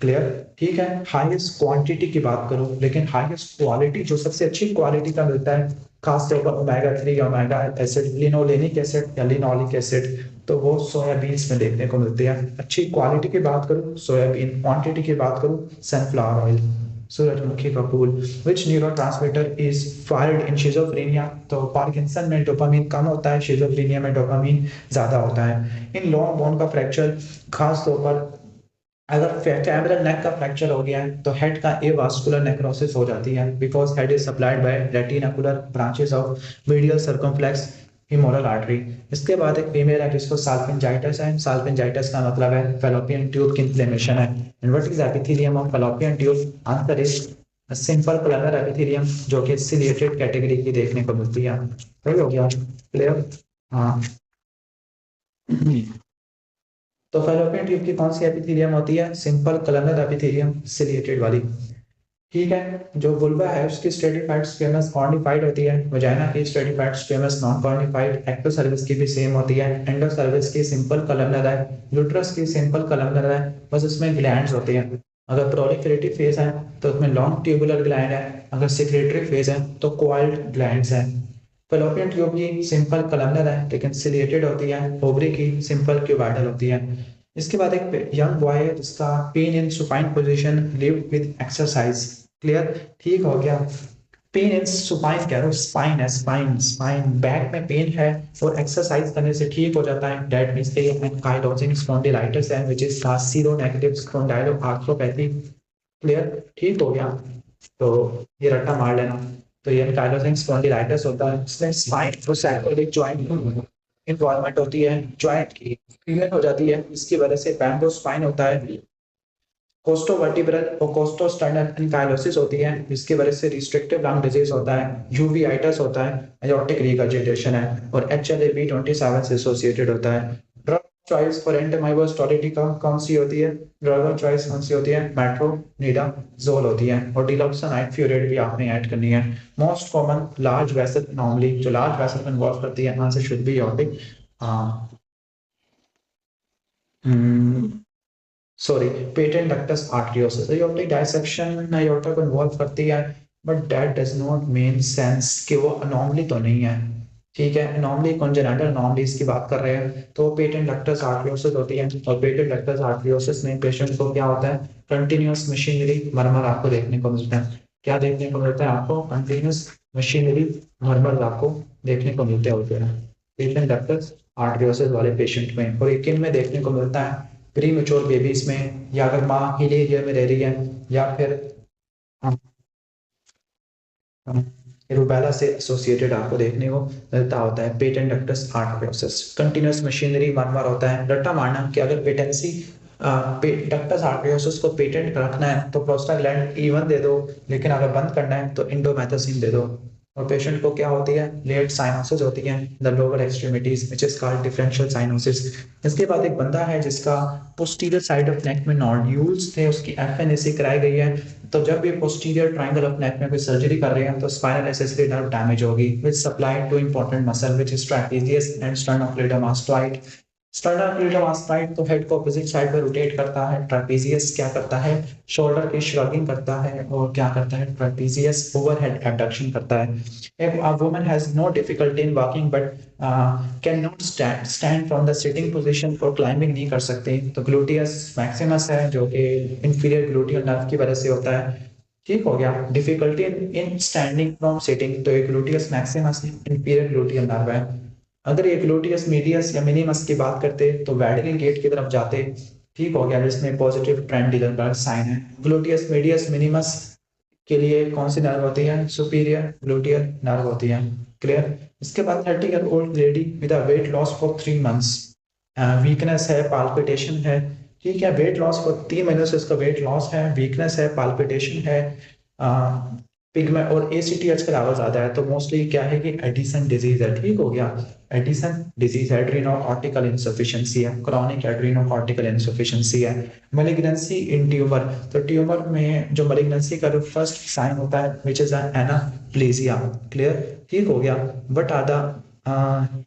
क्लियर? ठीक है। हाईएस्ट क्वांटिटी की बात करूं, लेकिन हाईएस्ट क्वालिटी जो सबसे अच्छी क्वालिटी का मिलता है खास तौर पर omega 3 omega acid, linolenic acid या लिनोलिक एसिड, तो वो सोयाबीन्स में देखने को मिलते हैं। अच्छी क्वालिटी की बात करूं सोयाबीन, क्वांटिटी की बात करूं सनफ्लावर ऑयल। सूरजमुखी का फूल। Which neurotransmitter is fired in schizophrenia? तो पार्किंसन में डोपामिन कम होता है, शिजोफ्रेनिया में डोपामिन ज्यादा होता है। इन लॉन्ग बोन का फ्रैक्चर, खास तौर पर अगर फैमरल नेक का फ्रैक्चर हो गया है तो हेड का एवास्कुलर नेक्रोसिस हो जाती है, because head is supplied by retinacular branches of medial circumflex femoral artery. इसके बाद एक फीमेल है जिसको साल्पिंजाइटिस है। साल्पिंजाइटिस का मतलब है फेलोपियन ट्यूब की इन्फ्लेमेशन है। And what is epithelium of fallopian tube? Answer is simple colour epithelium, जो कि सिलिएटेड कैटेगरी की देखने को मिलती है। सही हो गया? क्लियर? हाँ। तो फेलोपियन ट्यूब की कौन सी एपिथेलियम होती है? सिंपल कलमनर एपिथेलियम, सिलिएटेड वाली। ठीक है। जो वुल्वा है उसकी स्ट्रेटिफाइड स्क्वेमस कॉर्निफाइड होती है। वजाइना की stratified squamous non cornified. Ectocervix की भी सेम होती है। एंडो सर्विस की सिंपल कलमनर है। यूट्रस की सिंपल कलमनर है, बस उसमें ग्लैंड्स होते हैं। अगर प्रोलिफेरेटिव फेज है तो उसमें लॉन्ग ट्यूबुलर ग्लैंड है, अगर सेक्रेटरी फेज है तो कॉइल्ड ग्लैंड्स है। फेलोपियन ट्यूब की सिंपल कलमनर है लेकिन सिलिएटेड होती है। ओवरी की सिंपल क्यूबाइडल होती है। इसके बाद एक यंग बॉय है जिसका pain in supine position live with exercise. Clear? ठीक हो गया। पेन इन सुपाइन कह रहा हूँ, स्पाइन है, स्पाइन स्पाइन बैक में पेन है और एक्सरसाइज करने से ठीक हो जाता है। That means they ankylosing spondylitis है व्हिच इज सीरोनेगेटिव स्पॉन्डाइलोआर्थ्रोपैथी। क्लियर? ठीक हो गया। तो ये रट्टा मार लेना। तो ये एंकाइलोजिंग स्पॉन्डिलाइटिस होता है, इसमें स्पाइन और सैक्रोइड जॉइंट इन्वॉल्वमेंट होती है, जॉइंट की क्लियर हो जाती है, इसकी वजह से पैम्बो स्पाइन होता है। कोस्टोवर्टिब्रल और कोस्टोस्टर्नल एंकाइलोसिस होती है, जिसकी वजह से रिस्ट्रिक्टिव लंग डिजीज होता है, यूवीआइटिस होता है, एयोर्टिक रिगर्जिटेशन है, और HLA-B27 से एसोसिएटेड होता है। ड्रग चॉइस फॉर एंटामाइबोस्टोलिटी का कौन सी होती है? ड्रग चॉइस कौन सी होती है? मेट्रोनिडाजोल होती है, और डिलॉक्सोनाइड फ्यूरेट भी आपने ऐड करनी है। Most common large vessel anomaly, जो लार्ज वेसल को इन्वॉल्व करती है, answer should be aortic sorry patent ductus arteriosus. Aortic dissection aorta को इन्वॉल्व करती है, but that does not mean sense कि वो अनोमली तो नहीं है। ठीक है, अनोमली कॉन्जेनिटल अनोमलीज की बात कर रहे हैं तो पेटेंट डक्टस आर्टरियोसिस होती है, और पेटेंट डक्टस आर्टरियोसिस में पेशेंट को क्या होता है? कंटिन्यूअस मशीनरी मरमर आपको देखने को मिलता है। क्या देखने को मिलता है आपको? कंटिन्यूअस मशीनरी मरमर आपको देखने को मिलते होते हैं पेटेंट डक्टस आर्टरियोसिस वाले पेशेंट में। और एक में देखने को मिलता है प्री मेच्योर बेबीज में, या अगर माँ हिल एरिया में रह रही है, या फिर रूबेला से एसोसिएटेड आपको देखने को मिलता होता है। Patent ductus arteriosus, continuous machinery बार बार होता है। रट्टा मारना कि अगर पेटेंसी डक्टस आर्टरियोसिस को पेटेंट रखना है तो प्रोस्टाग्लैंड E1 दे दो, लेकिन अगर बंद करना है तो इंडोमेथासिन दे दो। और पेशेंट को क्या होती है, लेट साइनोसिस होती है the lower extremities which is called differential cyanosis. इसके बाद एक बंदा है जिसका पोस्टीरियर साइड ऑफ नेक में नोड्यूल्स थे, उसकी एफएनएसी कराई गई है। तो जब ये पोस्टीरियर ट्रायंगल ऑफ नेक में कोई सर्जरी कर रहे हैं तो स्पाइनल एक्सेसरी नर्व डैमेज होगी which supplied to important muscle which is trapezius and sternocleidomastoid. Sternocleidomastoid तो हेड को अपोजिट साइड पर रोटेट करता है। ट्रापेजियस क्या करता है, शोल्डर की श्रगिंग करता है। और क्या करता है, ट्रापेजियस ओवरहेड एबडक्शन करता है। If a woman has no difficulty in walking but cannot stand from the sitting position और climbing नहीं कर सकते, तो gluteus maximus है जो कि inferior gluteal nerve की वजह से होता है। ठीक हो गया। Difficulty in standing from sitting, तो एक gluteus Maximus inferior gluteal nerve है। अगर ये ग्लूटियस मीडियस या मिनिमस की बात करते तो वैडलिन गेट की तरफ जाते। ठीक हो गया, जिसमें पॉजिटिव ट्रेंडिलर साइन है। ग्लूटियस मीडियस मिनिमस के लिए कौन सी नर्व होती है, सुपीरियर ग्लूटियल नर्व होती है। क्लियर। इसके बाद 30-year-old lady with a weight loss for 3 months, weakness है, पाल्पिटेशन है। ठीक है, वेट लॉस फॉर 3 महीनों से इसका वेट लॉस है, वीकनेस है, पाल्पिटेशन है, पिगमेंट और एसीटीएच का लेवल ज्यादा है। तो मोस्टली क्या है कि एडिसन डिजीज है। ठीक हो गया, एडिसन डिजीज है। एड्रीनोकॉर्टिकल इनसफिशिएंसी है, क्रॉनिक एड्रीनोकॉर्टिकल इनसफिशिएंसी है। मैलिग्नेंसी इन ट्यूमर, तो ट्यूमर में जो मैलिग्नेंसी का जो फर्स्ट साइन होता है व्हिच इज एनाप्लेजिया। क्लियर। ठीक हो गया। But are the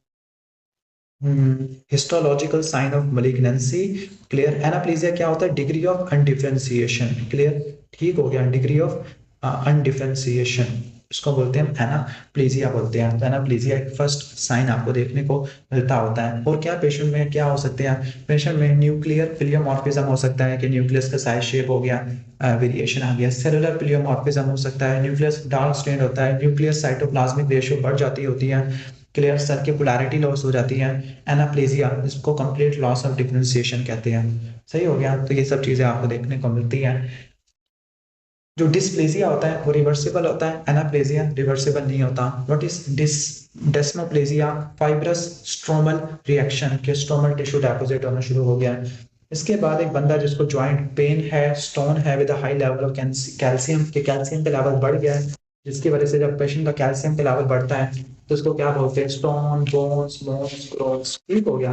histological sign of malignancy. Clear. Anaplasia क्या होता है, डिग्री ऑफ अनडिफरेंशिएशन। क्लियर। ठीक हो गया, डिग्री ऑफ अनडिफरेंशिएशन, इसको बोलते हैं एनाप्लेजिया बोलते हैं। तो एनाप्लेजिया एक फर्स्ट साइन आपको देखने को मिलता होता है। और क्या पेशेंट में क्या हो सकते हैं, पेशेंट में न्यूक्लियर प्लियोमॉर्फिज्म हो सकता है कि न्यूक्लियस का साइज शेप हो गया, वेरिएशन आ गया। सेलुलर प्लियोमॉर्फिज्म हो सकता है, न्यूक्लियस डार्क स्टेन्ड होता है, न्यूक्लियस साइटोप्लाज्मिक रेशियो बढ़ जाती होती है। क्लियर। सेल की पोलैरिटी लॉस हो जाती है। एनाप्लेजिया, इसको कंप्लीट लॉस ऑफ डिफरेंशिएशन कहते हैं। सही हो गया। तो ये सब चीजें आपको देखने को मिलती हैं। जो डिस्प्लेजिया होता है वो रिवर्सिबल होता है, एनाप्लेजिया रिवर्सिबल नहीं होता। What is डेस्मोप्लेजिया, fibrous stromal reaction के स्ट्रोमल टिश्यू डिपॉजिट होना शुरू हो गया। इसके बाद एक बंदा जिसको जॉइंट पेन है, स्टोन है with high level of calcium, के कैल्शियम का लेवल बढ़ गया है, जिसकी वजह से जब पेशेंट का कैल्शियम का लेवल बढ़ता है तो उसको क्या बोलते हैं, स्टोन, बोन्स, बोन्स, क्रोन्स। ठीक हो गया।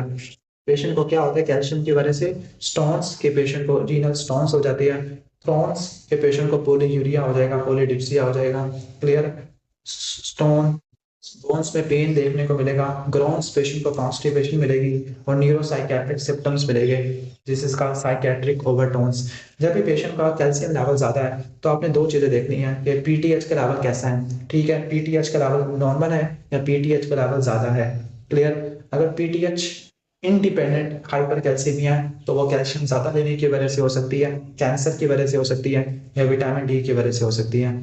पेशेंट को क्या होता है, कैल्शियम की वजह से स्टोन्स के पेशेंट को रीनल स्टोन्स हो जाती है। क्रॉन्स के पेशेंट को पोलीयूरिया हो जाएगा, पोलीडिप्सिया हो जाएगा। क्लियर। स्टोन, बोन्स में पेन देखने को मिलेगा, ग्रॉन्स पेशेंट को कॉन्स्टिपेशन मिलेगी और न्यूरोसाइकेट्रिक सिम्टम्स मिलेंगे, जिस इसका साइकेट्रिक ओवरटोन्स। जब भी पेशेंट का कैल्शियम लेवल ज्यादा है तो आपने दो चीजें देखनी है कि पीटीएच का लेवल कैसा है। ठीक है, पीटीएच का लेवल नॉर्मल है या पीटीएच का लेवल ज्यादा है। क्लियर। अगर पीटीएच इंडिपेंडेंट हाइपर कैल्सीमिया है तो वो कैल्शियम ज्यादा लेने की वजह से हो सकती है, कैंसर की वजह से हो सकती है, या विटामिन डी की वजह से हो सकती है।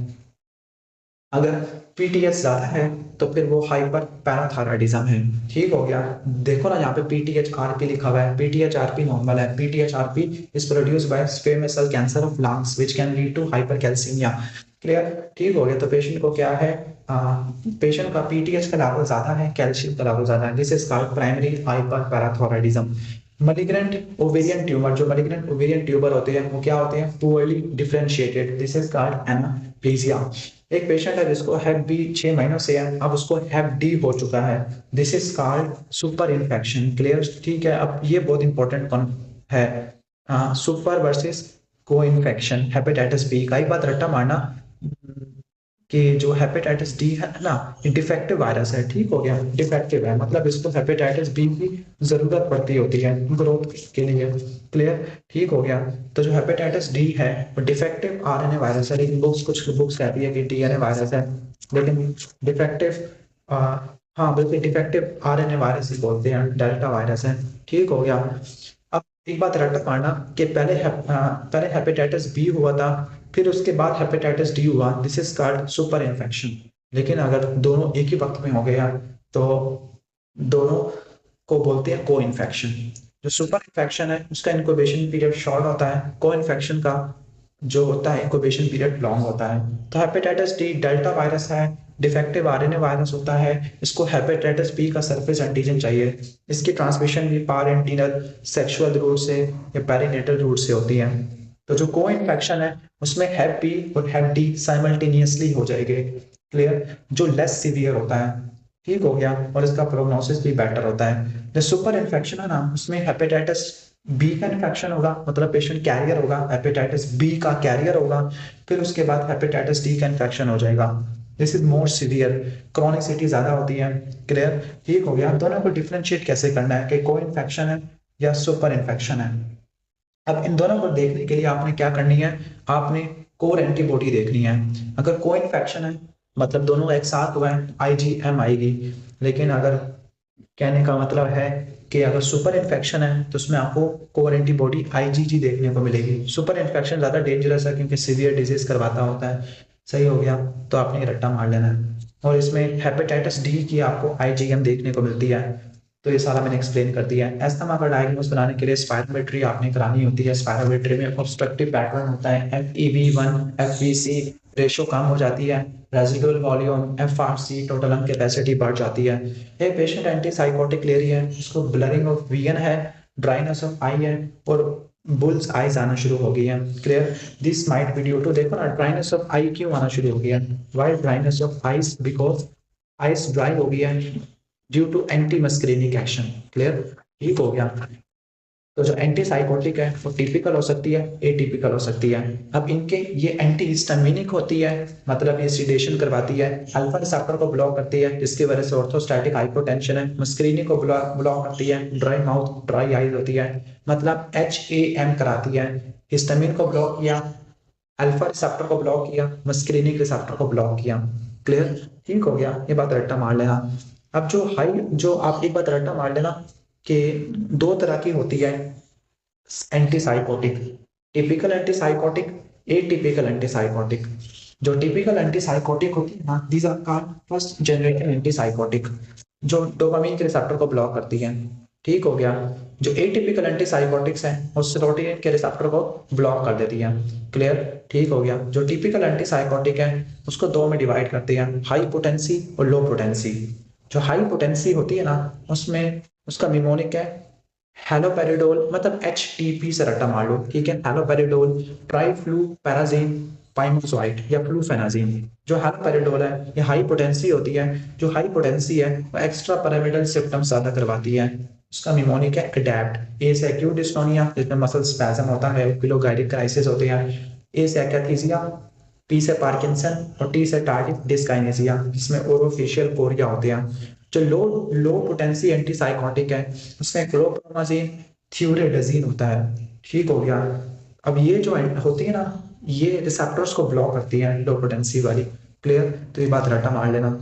अगर पीटीएच ज्यादा है तो फिर वो हाइपर पैराथायराइडिज्म है। ठीक हो गया। देखो ना, यहाँ पे पीटीएच आरपी लिखा हुआ है, पीटीएच आरपी नॉर्मल है। PTH RP is produced by squamous cell cancer of lungs which can lead to hypercalcaemia. Clear. ठीक हो गया। तो पेशेंट को क्या है, पेशेंट का पीटीएच का लेवल ज्यादा है, कैल्शियम का लेवल ज्यादा है, this is called primary hyper parathyroidism. Malignant ovarian tumour, जो मलिग्नेंट ओवेरियन ट्यूमर होते हैं वो क्या होते हैं, poorly differentiated, this is called anaplasia. एक पेशेंट है जिसको हेप बी 6 महीनों से है, अब उसको हेप डी हो चुका है, this is called super infection. Clear. ठीक है। अब ये बहुत इंपॉर्टेंट है, सुपर वर्सेस को इन्फेक्शन। हेपेटाइटिस बी का एक बात रट्टा मारना कि जो हेपेटाइटिस डी है ना, ये डिफेक्टिव वायरस है। ठीक हो गया, डिफेक्टिव है मतलब इसको हेपेटाइटिस बी की जरूरत पड़ती होती है ग्रोथ के लिए। क्लियर। ठीक हो गया। तो जो हेपेटाइटिस डी है वो डिफेक्टिव आरएनए वायरस है, लेकिन कुछ बुक्स कहती है कि डीएनए वायरस है, लेकिन डिफेक्टिव हाँ बिल्कुल डिफेक्टिव आरएनए वायरस ही बोलते हैं, डेल्टा वायरस है। ठीक हो गया। अब एक बात रट्टा मारना कि पहले हेपेटाइटिस बी हुआ था, फिर उसके बाद हेपेटाइटिस डी हुआ, this is called super infection. लेकिन अगर दोनों एक ही वक्त में हो गया तो दोनों को बोलते हैं को इन्फेक्शन। जो सुपर इन्फेक्शन है उसका इंक्यूबेशन पीरियड शॉर्ट होता है, को इन्फेक्शन का जो होता है इंक्यूबेशन पीरियड लॉन्ग होता है। तो हेपेटाइटिस डी डेल्टा वायरस है, डिफेक्टिव आरएनए वायरस होता है, इसको हेपेटाइटिस बी का सरफेस एंटीजन चाहिए। इसकी ट्रांसमिशन भी पारेंटिनल सेक्सुअल रूट से या पेरिनेटल रूट से होती है। तो जो को इन्फेक्शन है उसमें हेप बी और हेप डी साइमल्टेनियसली हो जाएंगे। क्लियर? जो लेस सीवियर होता है, ठीक हो गया, और इसका प्रोग्नोसिस भी बेटर होता है। जो सुपर इन्फेक्शन है ना, उसमें हेपेटाइटिस बी का इन्फेक्शन होगा, मतलब पेशेंट कैरियर होगा, हेपेटाइटिस बी का कैरियर होगा, फिर उसके बाद हेपेटाइटिस डी का इन्फेक्शन हो जाएगा। This is more severe, chronicity ज्यादा होती है। क्लियर? ठीक हो गया। दोनों को डिफरेंशिएट कैसे करना है कि को इन्फेक्शन है या सुपर इन्फेक्शन है। अब इन दोनों को देखने के लिए आपने क्या करनी है, आपने कोर एंटीबॉडी देखनी है। अगर को इन्फेक्शन है मतलब दोनों एक साथ हुआ है, आईजीएम आएगी। लेकिन अगर कहने का मतलब है कि अगर सुपर इन्फेक्शन है तो उसमें आपको कोर एंटीबॉडी आईजीजी देखने को मिलेगी। सुपर इन्फेक्शन ज्यादा डेंजरस है क्योंकि सीवियर डिजीज करवाता होता है। सही हो गया, तो आपने ये रट्टा मार लेना है। और इसमें हेपेटाइटिस डी की आपको आईजीएम देखने को मिलती है। तो ये सारा मैंने एक्सप्लेन कर दिया है। अस्थमा का डायग्नोस बनाने के लिए स्पायरोमेट्री आपने करानी होती है। स्पायरोमेट्री में ऑब्स्ट्रक्टिव पैटर्न होता है, FEV1 FVC रेशो कम हो जाती है, residual volume FRC total lung capacity बढ़ जाती है। एक पेशेंट एंटीसाइकोटिक ले रही है, उसको ब्लरिंग ऑफ विजन है, ड्राइनेस ऑफ आई है और बुल्स आईज आना शुरू हो गई है। Clear? This might be due to, देखो ना ड्राइनेस ऑफ आई क्यों आना शुरू हो गया, why dryness of eyes, because eyes dry हो गई है due to anti muscarinic action. Clear? ठीक हो गया। तो जो एंटी साइकोटिक है वो टिपिकल हो सकती है, एटिपिकल हो सकती है। अब इनके ये एंटी हिस्टामिनिक होती है, मतलब ये सीडेशन करवाती है, अल्फा रिसेप्टर को ब्लॉक करती है जिसकी वजह से ऑर्थोस्टैटिक हाइपोटेंशन है, मस्करीनिक को ब्लॉक करती है, ड्राई माउथ ड्राई आईज होती है, मतलब HAM कराती है। हिस्टामिन को ब्लॉक किया, अल्फा रिसेप्टर को ब्लॉक किया, मस्करीनिक रिसेप्टर को ब्लॉक किया। क्लियर? ठीक हो गया, ये बात रट्टा मार लेना। अब जो आप एक बात रट्टा मार लेना कि दो तरह की होती है antipsychotic, typical antipsychotic, atypical antipsychotic. जो टिपिकल एंटीसाइकोटिक होती है ना, these are called first generation antipsychotic, जो डोपामिन के रिसेप्टर को ब्लॉक करती है। ठीक हो गया। जो एटिपिकल एंटीसाइकोटिक्स हैं वो सेरोटोनिन के रिसेप्टर को ब्लॉक कर देती है। क्लियर? ठीक हो गया। जो टिपिकल एंटीसाइकोटिक है उसको दो में डिवाइड करते हैं, हाई पोटेंसी और लो पोटेंसी। जो हाई पोटेंसी होती है ना उसमें उसका निमोनिक है हेलोपेरिडोल, मतलब HTP से रट्टा मार लो, ठीक है। हेलोपेरिडोल, ट्राइफ्लूपैराजीन, पाइमोजॉइड या फ्लूफेनाजीन। जो हेलोपेरिडोल है ये हाई पोटेंसी होती है। जो हाई पोटेंसी है वो एक्स्ट्रा पैरामिडल सिम्टम्स ज्यादा करवाती है। उसका निमोनिक है एडेप्ट। ए से एक्यूट डिस्टोनिया जिसमें मसल स्पैज्म होता है, पिलोगाइडिक क्राइसिस होते हैं। ए से एकैथीसिया, P से पार्किंसन और T से टार्डिव डिस्काइनेसिया जिसमें ओरोफेशियल कोरिया होते हैं। जो लो पोटेंसी एंटीसाइकोटिक है उसमें क्लोप्रोमाजीन, थ्यूरेडाजीन होता है। ठीक हो गया। अब ये जो होती है ना ये रिसेप्टर्स को ब्लॉक करती है, लो पोटेंसी वाली। क्लियर? तो ये बात रट्टा मार लेना।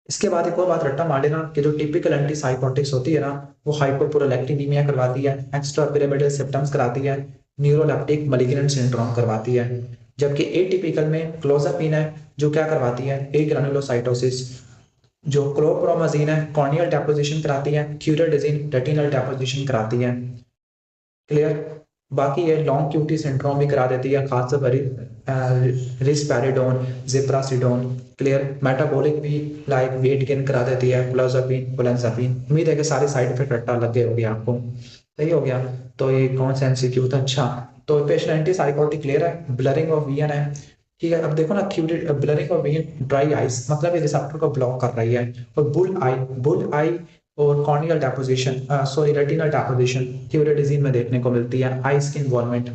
इसके बाद एक और बात रट्टा मार लेना कि जो टिपिकल एंटीसाइकोटिक्स होती है ना वो हाइपोप्रोलैक्टिनीमिया करवाती है, एक्स्ट्रा पिरामिडल सिम्टम्स कराती है, न्यूरोलेप्टिक मलिग्नेंट सिंड्रोम करवाती है। जबकि एटिपिकल में क्लोजापिन है जो क्या करवाती है, एग्रानुलोसाइटोसिस। जो क्लोप्रोमाजीन है कॉर्नियल डेपोजिशन कराती है, थ्यूरेडाजीन रेटिनल डेपोजिशन कराती है। क्लियर? बाकी ये लॉन्ग क्यूटी सिंड्रोम भी करा देती है, खासकर रिस्पेरिडोन, जिप्रासिडोन। क्लियर? मेटाबॉलिक भी लाइक वेट गेन करा देती है, क्लोजापिन, ओलेंजापिन। उम्मीद है कि सारे साइड इफेक्ट रट्टा लग गए होंगे आपको। सही हो गया। तो ये कौन सा MCQ था? अच्छा, तो पेशेंट एंटीसाइकोटिक क्लियर है, ब्लरिंग ऑफ विजन है। ठीक है। अब देखो ना blurring of vision, dry eyes, मतलब ये रिसेप्टर को ब्लॉक कर रही है। और बुल आई और corneal deposition, sorry retinal deposition thioridazine में देखने को मिलती है। आई स्किन इन्वॉल्वमेंट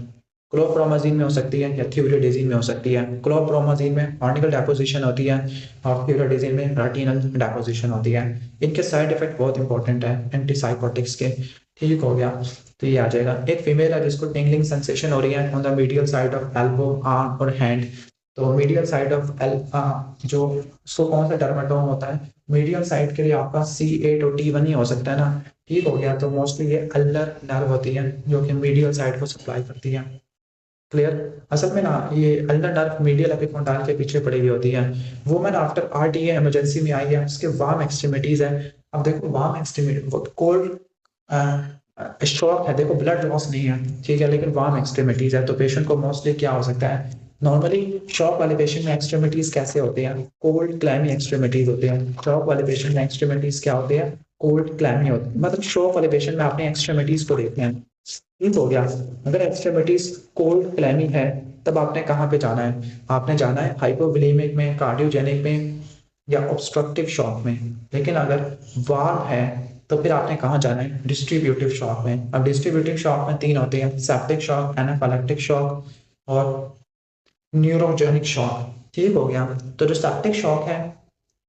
क्लोप्रोमाजीन में हो सकती है या थ्यूरेडाजीन में हो सकती है। क्लोप्रोमाजीन में कॉर्नियल डेपोजिशन होती है और थ्यूरेडाजीन में रेटिनल डेपोजिशन होती है। इनके साइड इफेक्ट बहुत इंपॉर्टेंट है एंटीसाइकोटिक्स के। ठीक हो गया। तो ये आ जाएगा। एक फीमेल है जिसको टिंगलिंग सेंसेशन हो रही है on the medial side of elbow, arm और हैंड। तो मीडियल साइड ऑफ जो उसको कौन सा डर्मेटोम होता है, मीडियल साइड के लिए आपका C8 और T1 ही हो सकता है ना। ठीक हो गया। तो मोस्टली ये अल्नर नर्व होती है जो कि मीडियल साइड को सप्लाई करती है। क्लियर? असल में ना ये अल्नर नर्व मीडियल एपिकोंडाइल के पीछे पड़ी हुई होती है। वुमेन आफ्टर RTA इमरजेंसी में आई है, उसके वार्म एक्सट्रीमिटीज है। अब देखो वार्म एक्सट्रीमिटी, कोल्ड स्ट्रोक है, देखो ब्लड लॉस नहीं है, ठीक है, लेकिन वार्म एक्सट्रीमिटीज है। तो पेशेंट को मोस्टली क्या हो सकता है, नॉर्मली शॉक वाले पेशेंट में एक्सट्रीमिटीज कैसे होते हैं? कोल्ड क्लैमी एक्सट्रीमिटीज होते हैं। शॉक वाले पेशेंट में एक्सट्रीमिटीज क्या होते हैं? कोल्ड क्लैमी होते हैं। मतलब शॉक वाले पेशेंट में आपने एक्सट्रीमिटीज को देखते हैं। ठीक हो गया। अगर एक्सट्रीमिटीज कोल्ड क्लैमी है तब आपने कहाँ पे जाना है? आपने जाना है हाइपोवोलेमिक में, कार्डियोजेनिक में या ऑब्स्ट्रक्टिव शॉक में। लेकिन अगर वार्म है तो फिर आपने कहाँ जाना है? डिस्ट्रीब्यूटिव शॉक में। अब डिस्ट्रीब्यूटिव शॉक में तीन होते हैं, सेप्टिक शॉक, एनाफाइलेक्टिक शॉक और न्यूरोजेनिक शॉक। ठीक हो गया। तो जो सेप्टिक शॉक है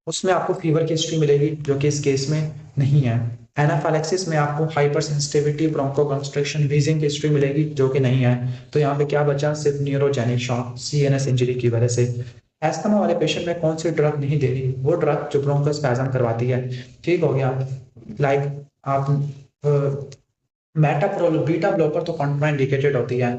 उसमें आपको फीवर की हिस्ट्री मिलेगी जो कि इस केस में नहीं है। एनाफाइलेक्सिस में आपको हाइपर सेंसिटिविटी, ब्रोंकोकंस्ट्रिक्शन, वीजिंग की हिस्ट्री मिलेगी जो कि नहीं है। तो यहाँ पे क्या बचा? सिर्फ न्यूरोजेनिक शॉक, सीएनएस इंजरी की वजह से। एस्थमा वाले पेशेंट में कौन सी ड्रग नहीं देनी? वो ड्रग जो ब्रोंकोस्पैज्म करवाती है। ठीक हो गया। लाइक आप मेटाप्रोल, बीटा ब्लॉकर तो कॉन्ट्राइंडिकेटेड होती है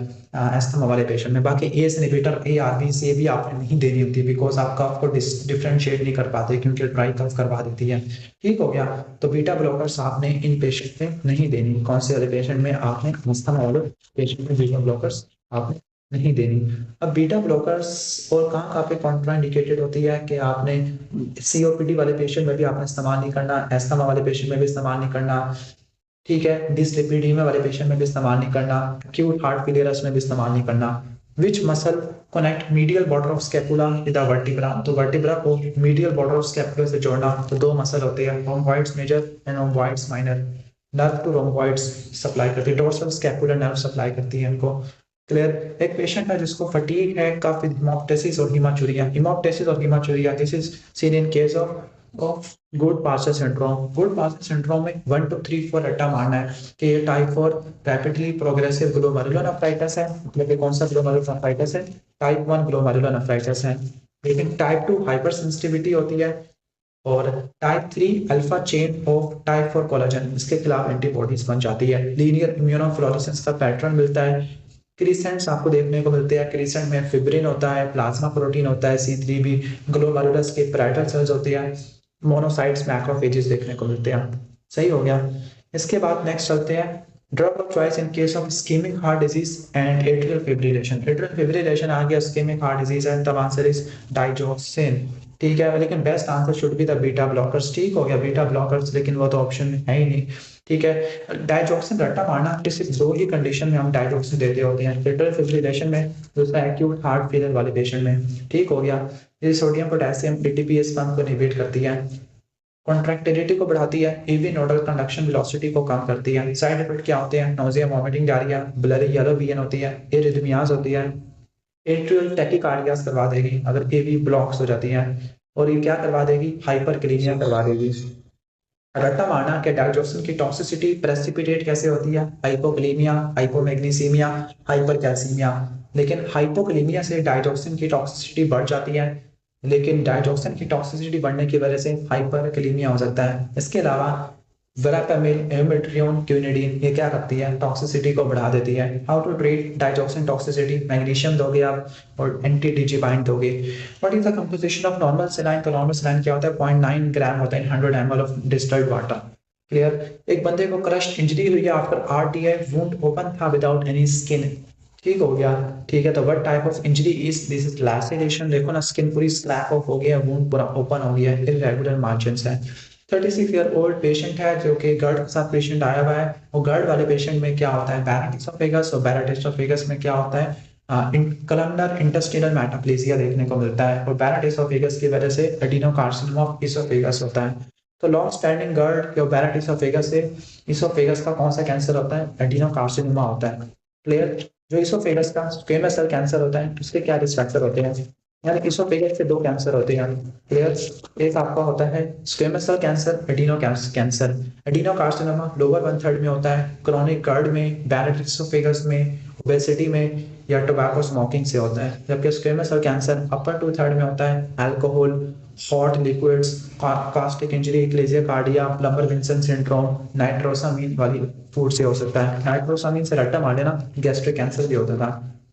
एस्थमा वाले पेशेंट में। बाकी एस इनहिबिटर, एआरबी से भी आपने नहीं देनी होती, बिकॉज आप कफ को डिफरेंशिएट नहीं कर पाते क्योंकि ड्राई कफ करवा देती है। ठीक हो गया। तो बीटा ब्लॉकर्स आपने इन पेशेंट में नहीं देनी। कौन से वाले पेशेंट में? आपने एस्थमा वाले पेशेंट में बीटा ब्लॉकर्स आपने नहीं देनी। अब बीटा ब्लॉकर्स और कहाँ पे कॉन्ट्राइंडिकेटेड होती है कि आपने सीओपीडी वाले पेशेंट में भी आपने इस्तेमाल नहीं करना, एस्थमा वाले पेशेंट में भी इस्तेमाल नहीं करना। ठीक है। डिसलिपिडीमिया वाले पेशेंट में भी इस्तेमाल नहीं करना, एक्यूट हार्ट फेलियर में भी इस्तेमाल नहीं करना। Which muscle connect medial border of scapula with the vertebra? तो वर्टिब्रा को मीडियल बॉर्डर ऑफ स्कैपुला से जोड़ना। तो दो मसल होते हैं, rhomboids major and rhomboids minor. Nerve to rhomboids supply करती है, डोर्सल स्कैपुलर नर्व सप्लाई करती है इनको। क्लियर। एक पेशेंट है जिसको फटीग है, कफ विद हेमोप्टाइसिस और हीमाचूरिया। हेमोप्टाइसिस और haematuria, this is seen in case of Goodpasture syndrome. Goodpasture syndrome में 1 2 3 4 रट्टा मारना है कि ये टाइप 4 रैपिडली प्रोग्रेसिव ग्लोमेरुलोनेफ्राइटिस है। मतलब कि कौन सा ग्लोमेरुलोनेफ्राइटिस है? टाइप 1 ग्लोमेरुलोनेफ्राइटिस है। लेकिन टाइप 2 हाइपर सेंसिटिविटी होती है और type 3 alpha chain of type 4 collagen, इसके खिलाफ एंटीबॉडीज बन जाती है। लीनियर इम्यूनोफ्लोरेसेंस का पैटर्न मिलता है। क्रिसेंट्स आपको देखने को मिलते हैं। क्रिसेंट में फिब्रिन होता है, प्लाज्मा प्रोटीन होता है, C3b, ग्लोमेरुलस के पैरेटल सेल्स होते हैं, मोनोसाइट्स, मैक्रोफेजेस देखने को मिलते हैं। सही हो गया। इसके बाद नेक्स्ट चलते हैं drug of choice in case of ischaemic heart disease and atrial fibrillation. Atrial fibrillation आ गया, इस्केमिक हार्ट डिजीज एंड तब आंसर इज डाइजॉक्सिन। ठीक है। लेकिन best answer should be the beta blockers. ठीक हो गया, बीटा ब्लॉकर्स, लेकिन वो तो ऑप्शन में है ही नहीं। ठीक है। डाइजॉक्सिन रट्टा मारना, सिर्फ दो ही कंडीशन में हम डाइजॉक्सिन देते होते हैं, एट्रियल फिब्रिलेशन में, दूसरा एक्यूट हार्ट फेलियर वाले पेशेंट में। ठीक हो गया। ये सोडियम पोटेशियम एटीपीएस पंप को इनहिबिट करती है, कॉन्ट्रैक्टिलिटी को बढ़ाती है, एवी नोडल कंडक्शन वेलोसिटी को कम करती है। साइड इफेक्ट क्या होते हैं? Nausea, vomiting, diarrhoea, blurry yellow vision होती है, एरिथमियाज होती है, एट्रियल टैकिकार्डियाज करवा देगी अगर एवी ब्लॉक्स हो जाती हैं, और ये क्या करवा देगी? हाइपरकैलेमिया करवा देगी। रट्टा मारना के डाइजॉक्सिन की टॉक्सिसिटी प्रेसिपिटेट कैसे होती है? हाइपोकलीमिया, हाइपोमैग्नीसीमिया, हाइपरकैल्सीमिया। लेकिन हाइपोकलीमिया से डाइजॉक्सिन की टॉक्सिसिटी बढ़ जाती है, लेकिन डाइजॉक्सिन की टॉक्सिसिटी बढ़ने की वजह से हाइपरकलीमिया हो सकता है। इसके अलावा वेरापेमिल, एमेट्रियोन, क्विनिडीन, ये क्या करती है? टॉक्सिसिटी को बढ़ा देती है। How to treat digoxin toxicity? Magnesium दोगे आप और एंटी डिजिबाइंड दोगे। What is the composition of normal saline? तो नॉर्मल सलाइन क्या होता है? 0.9 ग्राम होता है in 100 ml of distilled water. Clear. एक बंदे को क्रस्ट इंजरी हुई है आफ्टर आरटीआई, वुंड ओपन था विदाउट एनी स्किन। ठीक हो गया। ठीक है। तो what type of injury is this? Is laceration. देखो ना, स्किन पूरी स्लैप ऑफ हो गया, वुंड पूरा ओपन हो गया, इरेगुलर मार्जिन्स है। 36 ईयर ओल्ड पेशेंट है जो कि गर्ड के साथ पेशेंट आया हुआ है। और गर्ड वाले पेशेंट में क्या होता है? बैराटिसोफेगस, और बैराटिसोफेगस में क्या होता है? कलमनर इंटेस्टिनल मेटाप्लेसिया देखने को मिलता है, और बैराटिसोफेगस की वजह से एडिनोकार्सिनोमा ऑफ इसोफेगस होता है। तो लॉन्ग स्टैंडिंग गर्ड या बैराटिसोफेगस से इसोफेगस का कौन सा कैंसर होता है? एडिनोकार्सिनोमा होता है। क्लियर। जो इसोफेगस का स्क्वेमस सेल कैंसर होता है उसके क्या रिस्क फैक्टर होते हैं? यानी इसोफेगस से दो कैंसर होते हैं। क्लियर। एक आपका होता है squamous cell cancer, adeno cancer. Adenocarcinoma lower 1/3 में होता है, क्रॉनिक गर्ड में, बैराटिसोफेगस में, ओबेसिटी में या टोबैको स्मोकिंग से होता है। जबकि स्क्वेमस सेल कैंसर अपर 2/3 में होता है, alcohol, hot liquids, caustic injury, achalasia cardia, Plummer Vinson syndrome, nitrosamine वाली फूड से हो सकता है। नाइट्रोसामीन से रट्टा मार लेना, गैस्ट्रिक कैंसर भी होता था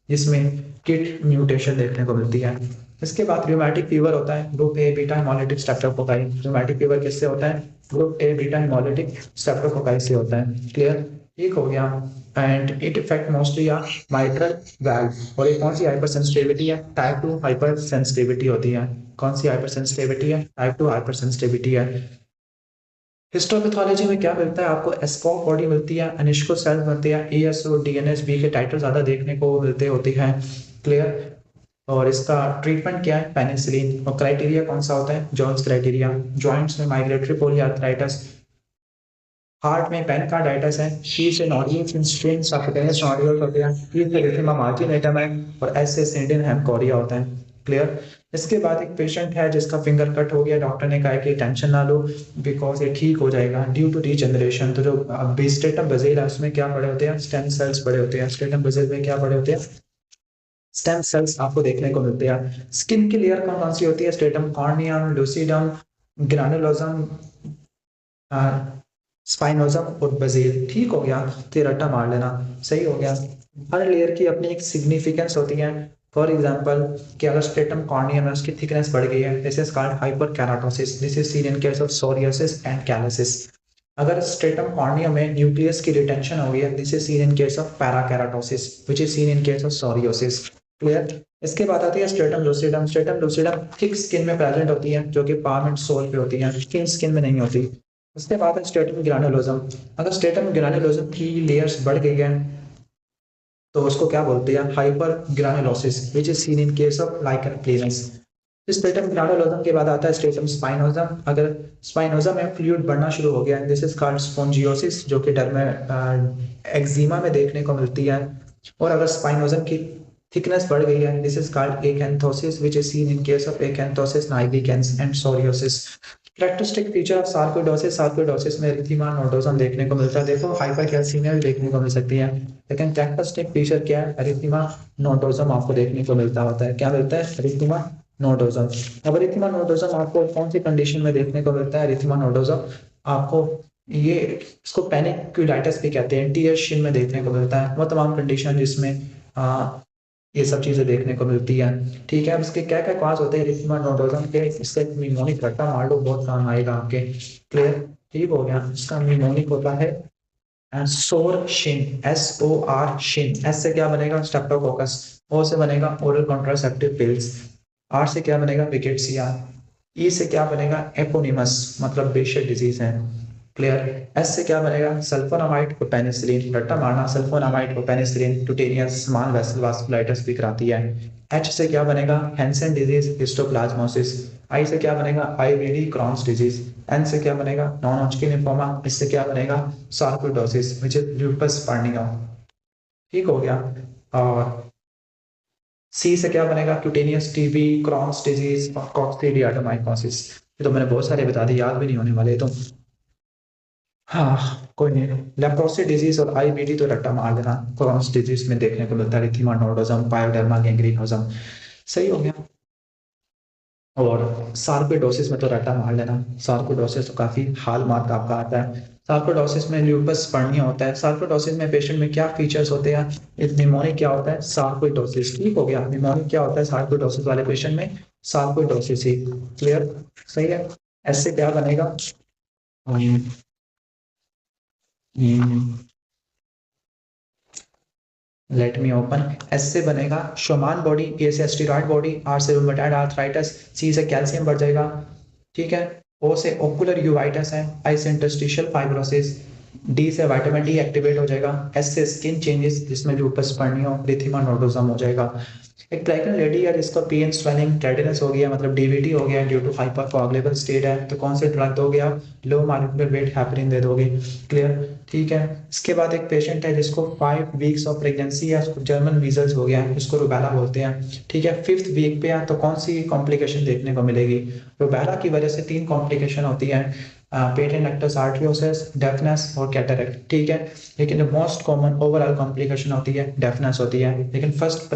जिसमें किट म्यूटेशन देखने को मिलती है। इसके बाद रूमेटिक फीवर होता है, group A beta haemolytic streptococci. Rheumatic fever किससे होता है? Group A beta haemolytic streptococci से होता है। क्लियर। ठीक हो गया। And it affect mostly a mitral valve. और ये कौन सी हाइपर सेंसिटिविटी है? टाइप 2 हाइपर सेंसिटिविटी होती है। कौन सी हाइपर सेंसिटिविटी है? टाइप 2 हाइपर सेंसिटिविटी है। हिस्टोपैथोलॉजी में क्या मिलता है आपको? एस्कॉप बॉडी मिलती है, अनिश्को सेल मिलती है, एएसओ डीएनएस बी के टाइटल ज्यादा देखने को मिलते होती हैं। क्लियर। और इसका ट्रीटमेंट क्या है? पेनिसिलिन। और क्राइटेरिया कौन सा होता है? Jones criteria. जॉइंट्स में माइग्रेटरी पोलीआर्थराइटिस। हार्ट में पेनकार्डाइटिस है। शी से नॉडियल स्ट्रेन सफोकेनियस नॉड्यूल होते हैं। ई से एरिथेमा मार्जिनेटम है। और एस से सिंडिन हेमकोरिया होता है। क्लियर। इसके बाद एक पेशेंट है जिसका फिंगर कट हो गया, डॉक्टर ने कहा कि टेंशन ना लो बिकॉज ये ठीक हो जाएगा ड्यू टू रीजनरेशन। तो जो स्टेटम बेसिल है उसमें क्या पड़े होते हैं? स्टेम सेल्स पड़े होते हैं। स्टेटम बेसिल में क्या पड़े होते हैं? स्टेम सेल्स आपको देखने को मिलते हैं। स्किन की लेयर कौन कौन सी होती है? स्टेटम कॉर्नियम, लूसिडम, ग्रानुलोसम, स्पाइनोजम और बेसिल। ठीक हो गया। तो रट्टा मार लेना। सही हो गया। हर लेयर की अपनी एक सिग्निफिकेंस होती है। फॉर एग्जांपल कि अगर स्ट्रेटम कॉर्नियम है उसकी थिकनेस बढ़ गई है, this is called hyperkeratosis. This is seen in case of psoriasis and callosis. अगर स्ट्रेटम कॉर्नियम में न्यूक्लियस की रिटेंशन हो गई है, this is seen in case of parakeratosis which is seen in case of psoriasis. Clear. इसके बाद आती है stratum lucidum. Stratum lucidum thick skin में प्रेजेंट होती है जो कि पाम एंड सोल पे होती है, थिन स्किन में नहीं होती। उसके बाद है स्ट्रेटम ग्रानुलोसम। अगर स्ट्रेटम ग्रानुलोसम की लेयर्स बढ़ गई है तो उसको क्या बोलते हैं? Hyper granulosis which is seen in case of lichen planus. Stratum granulosum के बाद आता है स्ट्रेटम स्पाइनोसम। अगर स्पाइनोसम में फ्लूइड बढ़ना शुरू हो गया, दिस इज कॉल्ड स्पोंजियोसिस जो कि डर में एक्जिमा में देखने को मिलती है। और अगर स्पाइनोसम की थिकनेस बढ़ गई है, this is called acanthosis which is seen in case of acanthosis nigricans and psoriasis. Characteristic feature of sarcoidosis. Sarcoidosis में एरिथेमा नोडोसम देखने को मिलता है। देखो हाइपरकैल्सीमिया भी देखने को मिल सकती है, लेकिन कैरेक्टरिस्टिक फीचर क्या है? एरिथेमा नोडोसम आपको देखने को मिलता होता है। क्या मिलता है? Erythema nodosum. अब एरिथेमा नोडोसम आपको कौन सी कंडीशन में देखने को मिलता है? एरिथेमा नोडोसम आपको ये इसको पैनिक्यूलाइटिस भी कहते हैं, टीयर शिन में देखने को मिलता है। वो तमाम कंडीशन जिसमें ये सब चीजें देखने को मिलती है। ठीक है। अब इसके क्या क्या कॉज होते हैं एरिथेमा नोडोसम के? इससे निमोनिक रट्टा मार लो, बहुत काम आएगा आपके। क्लियर। ठीक हो गया। इसका निमोनिक होता है sore shin, S O R shin. S से क्या बनेगा? स्ट्रेप्टोकोकस। ओ से बनेगा ओरल कॉन्ट्रासेप्टिव पिल्स। आर से क्या बनेगा? विकेट्सिया। ई से क्या बनेगा? एपोनिमस, मतलब बेशल डिजीज है। क्लियर। एस से क्या बनेगा? सल्फोनामाइड और पेनिसिलिन। रट्टा मारना, सल्फोनामाइड और पेनिसिलिन टुटेनियस स्मॉल वेसल वास्कुलाइटिस भी कराती है। एच से क्या बनेगा? Hansen disease, histoplasmosis. आई से क्या बनेगा? IBD, क्रॉन्स disease. एन से क्या बनेगा? Non Hodgkin lymphoma. इससे क्या बनेगा? Sarcoidosis which is lupus pernio. ठीक हो गया। और सी से क्या बनेगा? क्यूटेनियस टीबी, क्रॉन्स डिजीज और कॉक्सिडियाडोमाइकोसिस। ये तो मैंने बहुत सारे बता दिए, याद भी नहीं होने वाले तो। हाँ कोई नहीं। लेप्रोसी डिजीज और आईबीडी तो रट्टा मार देना। क्रॉन्स डिजीज में देखने को मिलता है एरिथेमा नोडोसम, पायोडर्मा गैंग्रीनोसम। सही हो गया। और सार्कोइडोसिस में तो रट्टा मार लेना। सार्कोइडोसिस तो काफी हाल मार्क आपका आता है। सार्कोइडोसिस में ल्यूपस पर्निया होता है। सार्कोइडोसिस में पेशेंट में क्या फीचर्स होते हैं? निमोनिक क्या होता है? सार्कोइडोसिस। ठीक हो गया। निमोनिक क्या होता है सार्कोइडोसिस वाले पेशेंट में? सार्कोइडोसिस ही। क्लियर। सही है। ऐसे क्या बनेगा? Let me open. एस से बनेगा शोमान बॉडी, ए से स्टेरॉइड बॉडी, आर से रूमेटाइड आर्थराइटिस, सी से कैल्शियम बढ़ जाएगा। ठीक है। ओ से ओकुलर यूवाइटिस है। आई से इंटरस्टिशियल फाइब्रोसिस। डी से विटामिन डी एक्टिवेट हो जाएगा। एस से स्किन चेंजेस जिसमें लूपस पर्नियो, एरिथेमा नोडोसम हो जाएगा। एक प्रेग्नेंट लेडी है जिसका पेन स्वेलिंग टेडिनस हो गया, मतलब डीवीटी हो गया ड्यू टू हाइपर कोआगुलेबल स्टेट है, तो कौन से ड्रग दोगे आप? लो मॉलिक्यूलर वेट हेपरिन दे दोगे। क्लियर। ठीक है। इसके बाद एक पेशेंट है जिसको 5 वीक्स ऑफ प्रेगनेंसी है, उसको जर्मन मीजल्स हो गया है, उसको रुबेला बोलते हैं। ठीक है। 5th वीक पे है तो कौन सी कॉम्प्लिकेशन देखने को मिलेगी? रुबेला की वजह से 3 कॉम्प्लिकेशन होती है, पेटेंट नक्टस आर्टरियोसिस, डेफनेस और कैटरेक्ट। ठीक है। लेकिन जो मोस्ट कॉमन ओवरऑल कॉम्प्लिकेशन होती है डेफनेस होती है। लेकिन फर्स्ट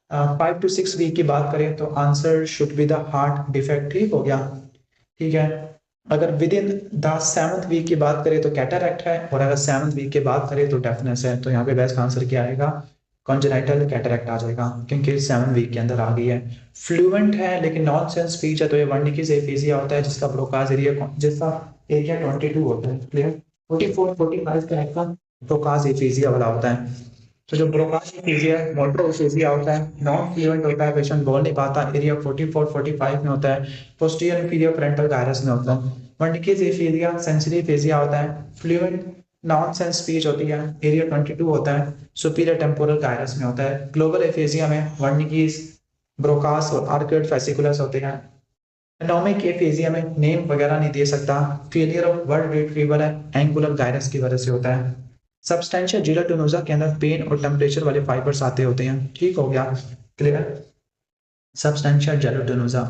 5 to 6 वीक की बात करें तो answer should be the heart defect. ठीक हो गया। ठीक है। अगर with in the 7th week की बात करें तो कैटरेक्ट है, और अगर 7th वीक की बात करें तो डेफनेस है। तो यहाँ पे बेस्ट आंसर क्या आएगा? कॉन्जेनाइटल कैटरेक्ट आ जाएगा, क्योंकि 7 वीक के अंदर आ गई है। फ्लुएंट है लेकिन नॉन सेंस स्पीच है, तो ये वर्निकिस एफिजिया होता है जिसका ब्रोकाज एरिया 22 होता है। क्लियर। 44-45 का आपका ब्रोकास एफेजिया वाला होता है। तो जो ब्रोकास एफेजिया मोटर एफेजिया होता है, नॉन फ्लुएंट होता है, पेशेंट बोल नहीं पाता, एरिया 44-45 में होता है, पोस्टीरियर इंफीरियर फ्रंटल गायरस में होता है। वर्निकेज एफेजिया सेंसरी एफेजिया होता है, फ्लुएंट नॉन सेंस स्पीच होती है, एरिया 22 होता है, सुपीरियर टेम्पोरल गायरस में होता है। ग्लोबल एफेजिया में वर्निकेज, ब्रोकास और आर्कर्ड फेसिकुलस होते हैं। एटॉमिक एफेजिया में नेम वगैरह नहीं दे सकता, फेलियर ऑफ वर्ल्ड रिट्रीवर है, एंगुलर गायरस की वजह से होता है। सब्सटेंशियल जिलेटिनोजा के अंदर पेन और टेम्परेचर वाले फाइबर्स आते होते हैं। ठीक हो गया, क्लियर। सब्सटेंशियल जिलेटिनोजा,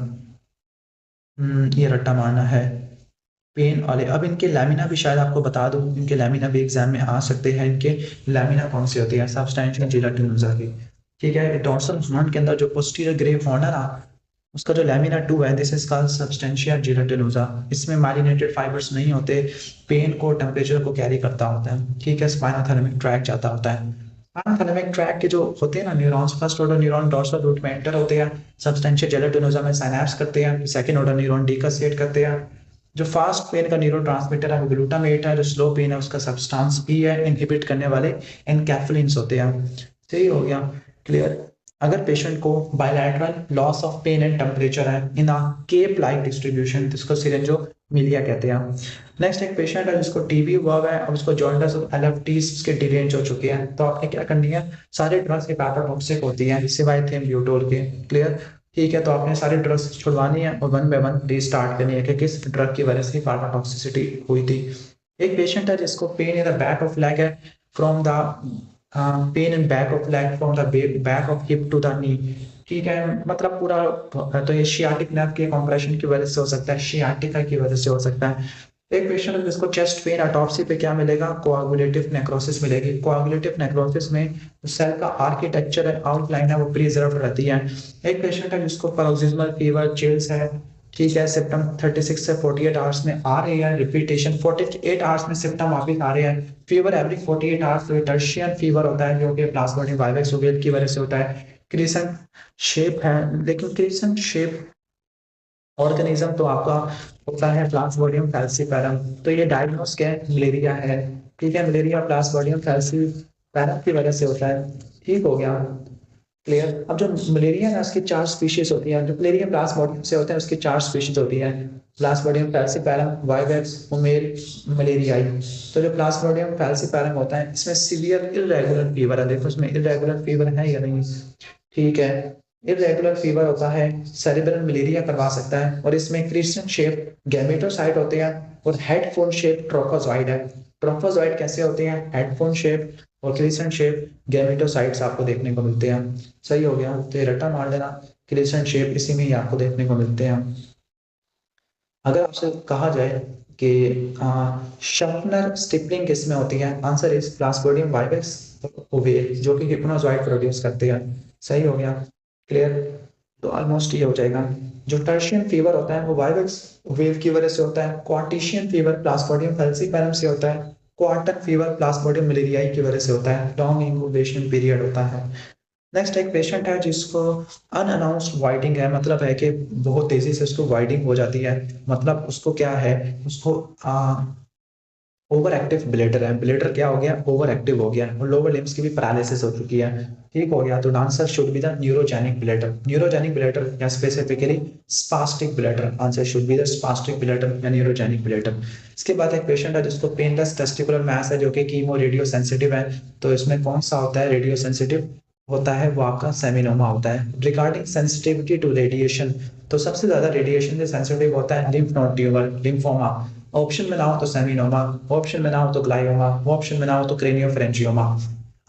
ये रट्टा मारना है पेन वाले। अब इनके लैमिना भी शायद आपको बता दूं, इनके लैमिना भी एग्जाम में आ सकते हैं। इनके लैमिना कौन सी होती है सब्सटेंशियल जिलेटिनोजा की? ठीक है, डॉर्सल हॉर्न के अंदर जो पोस्टीरियर ग्रे हॉर्न है ना, उसका जो लैमिना 2 है, दिस इज कॉल्ड सब्सटेंशिया जिलेटिनोसा। इसमें माइलिनेटेड फाइबर्स नहीं होते, पेन को टेम्परेचर को कैरी करता होता है। ठीक है, स्पाइनोथैलेमिक ट्रैक जाता होता है। स्पाइनोथैलेमिक ट्रैक के जो होते हैं ना neurons, first order neuron dorsal root में एंटर होते हैं, सब्सटेंशिया जिलेटिनोसा में साइनैप्स करते हैं, सेकंड ऑर्डर न्यूरॉन डिकसेट करते हैं। जो फास्ट पेन का न्यूरो ट्रांसमीटर है वो ग्लूटामेट है, जो स्लो पेन है उसका सब्सटेंस ई है, इनहिबिट करने वाले एनकैफ्लिन्स होते हैं। सही हो गया, क्लियर। अगर पेशेंट को bilateral loss of pain and temperature है in a cape like distribution, जिसको सिरेंजोमिलिया कहते हैं। नेक्स्ट एक पेशेंट है जिसको टीबी हुआ है और उसको जॉन्डिस और एलएफटीज के डिरेंज हो चुके हैं, तो आपने क्या करनी है, सारे ड्रग्स के पैथोटॉक्सिक होती हैं सिवाय थियोब्यूटोल के, क्लियर। ठीक है, तो आपने सारे ड्रग्स छुड़वानी है और वन बाय वन रीस्टार्ट करनी है कि किस ड्रग की वजह से पैथोटॉक्सिसिटी हुई थी। एक पेशेंट है जिसको pain in the back of leg है, from the pain in back of leg from the back of hip to the knee. ठीक है, मतलब पूरा, तो ये शियाटिक नर्व के कॉम्प्रेशन की वजह से हो सकता है, शियाटिका की वजह से हो सकता है। एक पेशेंट है जिसको चेस्ट पेन, ऑटोप्सी पे क्या मिलेगा, कोआगुलेटिव नेक्रोसिस मिलेगी। कोआगुलेटिव नेक्रोसिस में सेल का आर्किटेक्चर है, आउटलाइन है, वो प्रिजर्व रहती है। एक पेशेंट है जिसको पैरोक्सिस्मल फीवर, चिल्स है। ठीक है, सिम्टम 36 से 48 आवर्स में आ रहे हैं, रिपीटेशन 48 आवर्स में सिम्टम वापस आ रहे हैं, फीवर एवरी 48 आवर्स। तो टर्शियन फीवर होता है जो कि प्लाज्मोडियम वाइवेक्स ओवेल की वजह से होता है। क्रिसेंट शेप है, लेकिन क्रिसेंट शेप ऑर्गेनिज्म तो आपका होता है प्लाज्मोडियम फैल्सीपैरम। तो ये डायग्नोस क्या है, मलेरिया है। ठीक है, मलेरिया प्लाज्मोडियम फैल्सीपैरम की वजह से होता है। ठीक हो गया, क्लियर। अब जो मलेरिया है उसकी 4 स्पीशीज होती हैं। जो मलेरिया प्लाज्मोडियम से होता है उसकी 4 स्पीशीज होती हैं, प्लाज्मोडियम फैल्सीपैरम, वाइवेक्स, उमेल, मलेरियाई। तो जो प्लाज्मोडियम फैल्सीपैरम होता है इसमें सीवियर इरेगुलर फीवर है। देखो इसमें इरेगुलर फीवर है या नहीं। ठीक है, इरेगुलर फीवर होता है, सेरेब्रल मलेरिया करवा सकता है, और इसमें क्रिस्टल शेप गैमेटोसाइट होते हैं और हेडफोन शेप ट्रोफोजॉइड है। ट्रोफोजॉइड कैसे होते हैं, हेडफोन शेप और क्रिस्टल शेप गैमेटोसाइट्स आपको देखने को मिलते हैं। सही हो गया, तो ये रट्टा मार देना, क्रिस्टल शेप इसी में ही आपको देखने को मिलते हैं। अगर आपसे कहा जाए कि शर्पनर स्टिपलिंग किस में होती है, answer is plasmodium vivax oval, जो कि हिप्नोजॉइड प्रोड्यूस करते हैं। सही हो गया, क्लियर। तो ऑलमोस्ट ये हो जाएगा। जो टर्शियन फीवर होता है वो वाइवेक्स वेव की वजह से होता है। क्वार्टिशियन फीवर प्लास्मोडियम फैल्सीपैरम से होता है। क्वार्टर फीवर प्लास्मोडियम मलेरियाई की वजह से होता है। लॉन्ग इंक्यूबेशन पीरियड होता है। नेक्स्ट एक पेशेंट है जिसको अनअनाउंस्ड वाइडिंग है, मतलब है कि बहुत तेजी से उसको वाइडिंग हो जाती है। मतलब उसको क्या है, उसको ओवर एक्टिव ब्लेडर है। ब्लेडर क्या हो गया, ओवर एक्टिव हो गया, और लोअर लिम्स की भी पैरालिसिस हो चुकी है। ठीक हो गया, तो answer should be the neurogenic bladder. Neurogenic bladder या specifically spastic bladder, answer should be the spastic bladder या न्यूरोजेनिक ब्लेडर। इसके बाद एक पेशेंट है जिसको पेनलेस टेस्टिकुलर मैस है, जो कि कीमो रेडियो सेंसिटिव है। तो इसमें कौन सा होता है रेडियो सेंसिटिव होता है, वो आपका सेमिनोमा होता है। रिगार्डिंग सेंसिटिविटी टू रेडिएशन, तो सबसे ज्यादा रेडिएशन से सेंसिटिव होता है lymph node tumour, lymphoma. Option में ना हो तो सेमिनोमा, ऑप्शन में ना हो तो ग्लाइयोमा, ऑप्शन में ना हो तो क्रेनियोफेरेंजियोमा।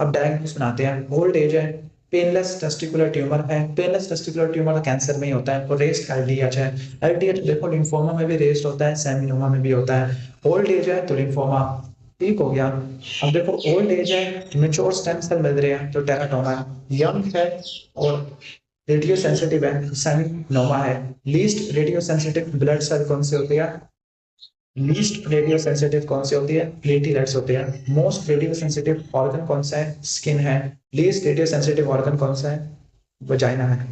अब डायग्नोस बनाते हैं। ओल्ड एज है, पेनलेस टेस्टिकुलर ट्यूमर है। पेनलेस टेस्टिकुलर ट्यूमर कैंसर में ही होता है, और रेस्ड एलडीएच है। एलडीएच देखो लिम्फोमा में भी रेस्ड होता है, सेमिनोमा में भी होता है। ओल्ड एज है तो लिम्फोमा। ठीक हो गया। अब देखो ओल्ड एज है, मेच्योर स्टेम सेल मिल रहे हैं तो टेराटोमा है। यंग है और रेडियो सेंसिटिव है, सेमिनोमा है। Least radiosensitive blood cell कौन से होते हैं, लीस्ट रेडियो सेंसिटिव कौन सी होती है, प्लेटलेट्स होते हैं। मोस्ट रेडियो सेंसिटिव ऑर्गन कौन सा है, स्किन है। लीस्ट रेडियो सेंसिटिव ऑर्गन कौन सा है, वजाइना है।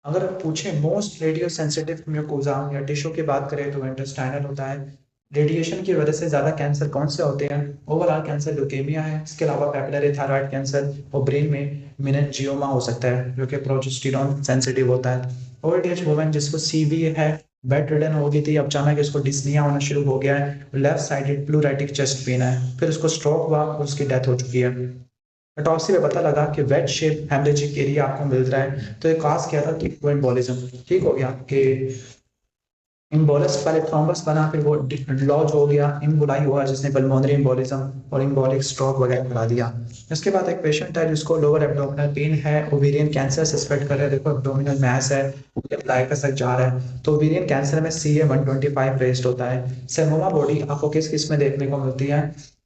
अगर पूछे मोस्ट रेडियो सेंसिटिव म्यूकोजा या टिश्यू की बात करें तो इंटेस्टाइनल होता है। रेडिएशन की वजह से ज्यादा कैंसर कौन से होते हैं? ओवरऑल कैंसर ल्यूकेमिया है, इसके अलावा पैपिलरी थायराइड कैंसर और ब्रेन में मेनिंजियोमा हो सकता है जो कि प्रोजेस्टेरॉन सेंसिटिव होता है। ओल्ड एज वुमेन जिसको सीवी है, बेड रिडन हो गई थी, अब अचानक इसको डिस्निया होना शुरू हो गया है, लेफ्ट साइडेड प्लूरैटिक चेस्ट पेन है, फिर उसको स्ट्रोक हुआ और उसकी डेथ हो चुकी है। ऑटोप्सी में पता लगा कि वेट शेप हेमरेजिक एरिया आपको मिल रहा है, तो एक काज किया था कि वो एम्बोलिज्म ठीक हो गया कि इम्बोलस पहले थ्रोम्बस बना, फिर वो लॉज हो गया, इम्बोलाई हुआ जिसने पल्मोनरी इम्बोलिज्म और इम्बोलिक स्ट्रोक वगैरह करा दिया। इसके बाद एक पेशेंट है जिसको लोअर एब्डोमिनल पेन है, ओवेरियन कैंसर सस्पेक्ट कर रहे हैं, देखो एब्डोमिनल मैस है, लाइकस तक जा रहा है, तो ओवेरियन कैंसर में CA 125 रेस्ट होता है। सेमोमा बॉडी आपको किस किस में देखने को मिलती है?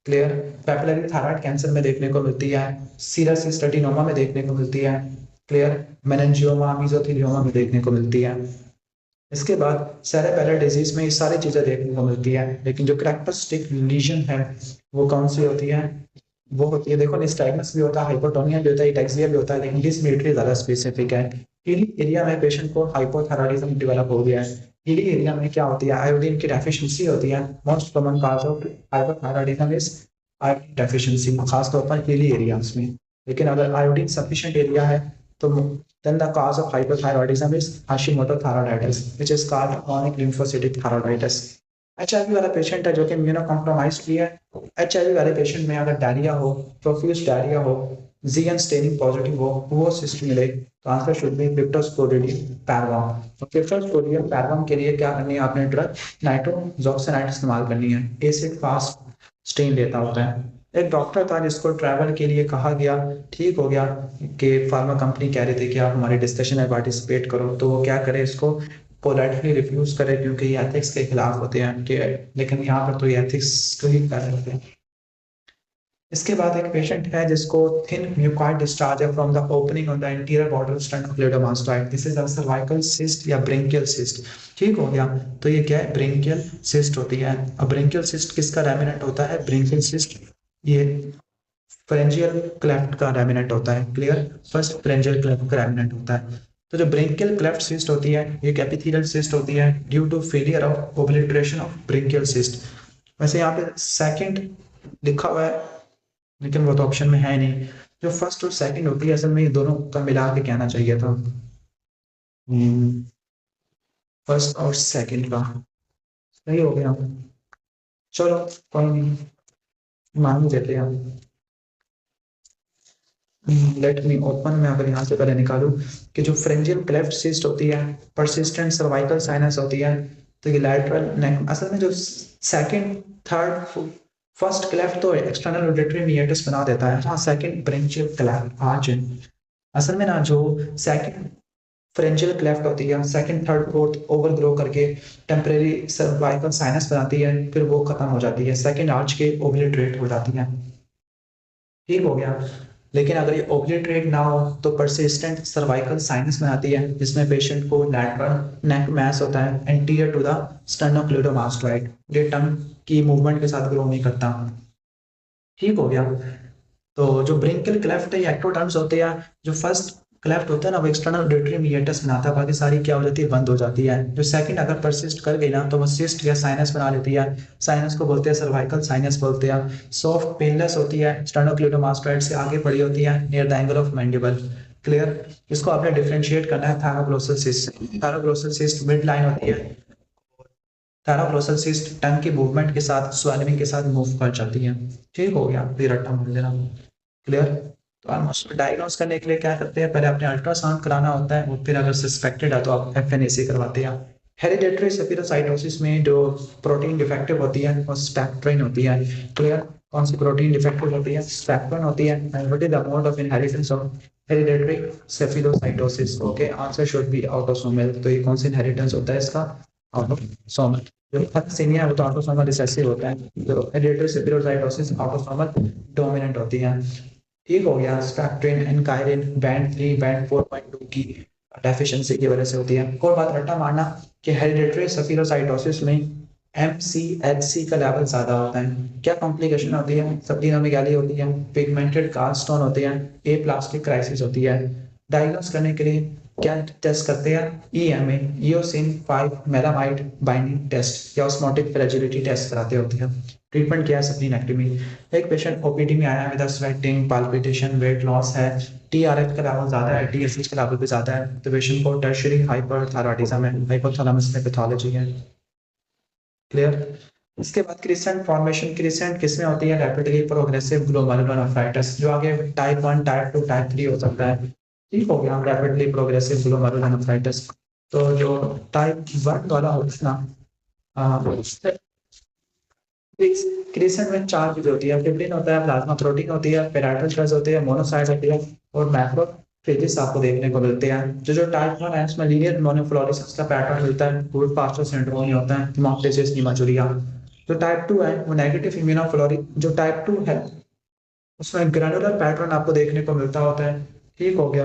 क्लियर, पैपिलरी थायराइड कैंसर में देखने को मिलती है, सीरस स्टेटिनोमा में देखने को मिलती है, क्लियर, मेनिंजियोमा मीजोथेलियोमा में देखने को मिलती है। इसके बाद सेरेब्रल डिजीज में ये सारी चीजें देखने को मिलती है, लेकिन जो कैरेक्टरिस्टिक लीजन है वो कौन सी होती है? वो होती है, देखो निस्टैग्मस भी होता है, हाइपोटोनिया भी होता है, एटैक्सिया भी होता है, लेकिन डिसमिलिट्री ज्यादा स्पेसिफिक है। हिली एरिया में पेशेंट को हाइपोथायरायडिज्म डेवलप हो गया है। हिली एरिया में क्या होती है? आयोडीन की डेफिशिएंसी होती है। Most common cause of hypothyroidism is iodine deficiency, खासतौर पर हिली एरियाज में। लेकिन अगर आयोडीन सफिशिएंट एरिया है तो then the cause of hypothyroidism is Hashimoto thyroiditis, which is called chronic lymphocytic thyroiditis। HIV वाला पेशेंट है जो कि इम्यूनो कॉम्प्रोमाइज्ड भी है। HIV वाले पेशेंट में अगर डायरिया हो, प्रोफ्यूज डायरिया हो, जीएन स्टेनिंग पॉजिटिव हो, वो सिस्ट मिले, तो आंसर शुड बी क्रिप्टोस्पोरिडियम पैरवाम। तो क्रिप्टोस्पोरिडियम पैरवाम के लिए क्या करनी है आपने? ड्रग नाइट्रोजॉक्सिनाइड इस्तेमाल करनी है। एसिड फास्ट स्टेन लेता होता है। एक डॉक्टर था जिसको ट्रैवल के लिए कहा गया, ठीक हो गया कि फार्मा कंपनी कह रही थी कि आप हमारी डिस्कशन में पार्टिसिपेट करो, तो वो क्या करे, इसको पोलाइटली रिफ्यूज करे क्योंकि ये एथिक्स के खिलाफ होते हैं कि, लेकिन यहाँ पर तो ये एथिक्स को ही कर रहे थे। इसके बाद एक पेशेंट है जिसको थिन म्यूकॉइड डिस्चार्ज है from the opening on the anterior border sternocleidomastoid, this is a cervical cyst या ब्रेंकियल सिस्ट। ठीक हो गया, तो ये क्या है? ब्रेंकियल सिस्ट होती है। अब ब्रेंकियल सिस्ट किसका रेमिनेंट होता है? ब्रेंकियल सिस्ट ये फेरेंजियल क्लेफ्ट का रेमिनेंट होता है। क्लियर, फर्स्ट फेरेंजियल क्लेफ्ट का रेमिनेंट होता है। तो जो ब्रेंकियल क्लेफ्ट सिस्ट होती है ये एपिथेलियल सिस्ट होती है due to failure of obliteration of branchial cyst. वैसे यहाँ पे सेकंड लिखा हुआ है लेकिन वो तो ऑप्शन में है नहीं। जो फर्स्ट और सेकंड होती है असल में ये दोनों का मिला के कहना चाहिए था, फर्स्ट और सेकंड का। सही हो गया, चलो कोई नहीं, मान ही देते हैं। लेट मी ओपन में अगर यहाँ से पहले निकालूं कि जो फ्रेंजियल क्लेफ्ट सिस्ट होती है परसिस्टेंट सर्वाइकल साइनस होती है, तो ये लैटरल नेक असल में जो सेकंड थर्ड फर्स्ट क्लेफ्ट तो एक्सटर्नल ऑडिटरी मीएटस बना देता है, हाँ सेकंड ब्रेंचियल क्लेफ्ट आज असल में ना जो सेकंड फ्रेंजियल क्लेफ्ट होती है second third fourth over grow करके टेम्परेरी सर्वाइकल साइनस बनाती है, फिर वो खत्म हो जाती है, सेकंड आर्च के ओब्लिटरेट हो जाती है। ठीक हो गया, लेकिन अगर ये ओब्लिटरेट ना हो तो परसिस्टेंट सर्वाइकल साइनस में आती है जिसमें पेशेंट को लैटरल नेक मैस होता है एंटीरियर टू द स्टर्नोक्लेडोमास्टोइड, ये टंग की मूवमेंट के साथ ग्रो नहीं करता। ठीक हो गया, तो जो ब्रिंकल क्लेफ्ट है एक्टोटर्म्स होते हैं, जो फर्स्ट क्लेफ्ट होता है ना वो एक्सटर्नल ऑडिटरी मीएटस बनाता है, बाकी सारी क्या हो जाती है? बंद हो जाती है। जो सेकंड अगर परसिस्ट कर गई ना तो वो सिस्ट या साइनस बना लेती है, साइनस को बोलते हैं सर्वाइकल साइनस बोलते हैं। सॉफ्ट पेनलेस होती है, स्टर्नोक्लेडोमास्टोइड से आगे पड़ी होती है near the angle of mandible. Clear, इसको आपने डिफरेंशिएट करना है thyroglossal cyst. Thyroglossal cyst mid line होती है, थायरोग्लोसल सिस्ट टंग की मूवमेंट के साथ स्वेलिंग के साथ मूव कर जाती है। ठीक हो गया, फिर रट्टा मार देना। क्लियर, तो ऑलमोस्ट डायग्नोस करने के लिए क्या करते हैं? पहले आपने अल्ट्रासाउंड कराना होता है, फिर अगर सस्पेक्टेड है तो आप एफएनएसी करवाते हैं। हेरिडेटरी सेफिरोसाइटोसिस में जो प्रोटीन डिफेक्टिव होती है वो स्पेक्ट्रिन होती है। क्लियर, कौन सी प्रोटीन डिफेक्टिव होती है? स्पेक्ट्रिन होती है। And what is the mode of inheritance of hereditary spherocytosis? Okay, answer should be autosomal. तो ये कौन सा इनहेरिटेंस होता है इसका? ऑटोसोमल। जो थैलेसीमिया है वो तो ऑटोसोमल रिसेसिव होता है, जो हेरिडेटरी सेफिरोसाइटोसिस ऑटोसोमल डोमिनेंट होती है। ठीक हो गया, स्पेक्ट्रिन एंड कायरिन बैंड 3 बैंड 4.2 की डेफिशिएंसी की वजह से होती है। एक और बात रट्टा मारना कि हेरिडेटरी सेफिरोसाइटोसिस में MCHC का लेवल ज्यादा होता है। क्या कॉम्प्लिकेशन होती है? सप्लीनोमेगाली होती है, पिगमेंटेड गालस्टोन होते हैं, ए प्लास्टिक क्राइसिस होती है। डायग्नोस करने के लिए क्या टेस्ट करते हैं? EMA, eosin 5 melamine binding test या ऑस्मोटिक फ्रेजिलिटी टेस्ट कराते होते हैं। ट्रीटमेंट क्या है? सप्लीनेक्टमी। एक पेशेंट ओपीडी में आया with sweating, palpitation, weight loss है, टीआरएच का लेवल ज्यादा है, टीएसएच का लेवल भी ज्यादा है, तो पेशेंट को टर्शियरी हाइपरथायरॉयडिज्म है, हाइपोथैलेमस में पैथोलॉजी है। क्लियर? इसके बाद क्रिसेंट फॉर्मेशन, क्रिसेंट किसमें होती है? रैपिडली प्रोग्रेसिव ग्लोमेरुलोनेफ्राइटिस, जो आगे टाइप 1, टाइप 2, टाइप 3 हो सकता है। ठीक हो गया, रैपिडली प्रोग्रेसिव ग्लोमेरुलोनेफ्राइटिस। तो जो टाइप 1 वाला होता है ना, क्रिसेंट में 4 चीजें होती है, फिब्रिन होता है, प्लाज्मा प्रोटीन होती है, पेराइटल स्ट्रेस होती है, मोनोसाइट होती है और मैक्रोफेजेस आपको देखने को मिलते हैं। जो टाइप 1 है उसमें लीनियर मोनोफ्लोरोसिस का पैटर्न मिलता है, गुड पास्चर सिंड्रोम होता है, हेमोप्टिसिस नीमाचुरिया। जो टाइप 2 है वो नेगेटिव इम्यूनोफ्लोरी, जो टाइप 2 है उसमें ग्रैनुलर पैटर्न आपको देखने को मिलता होता है। ठीक हो गया,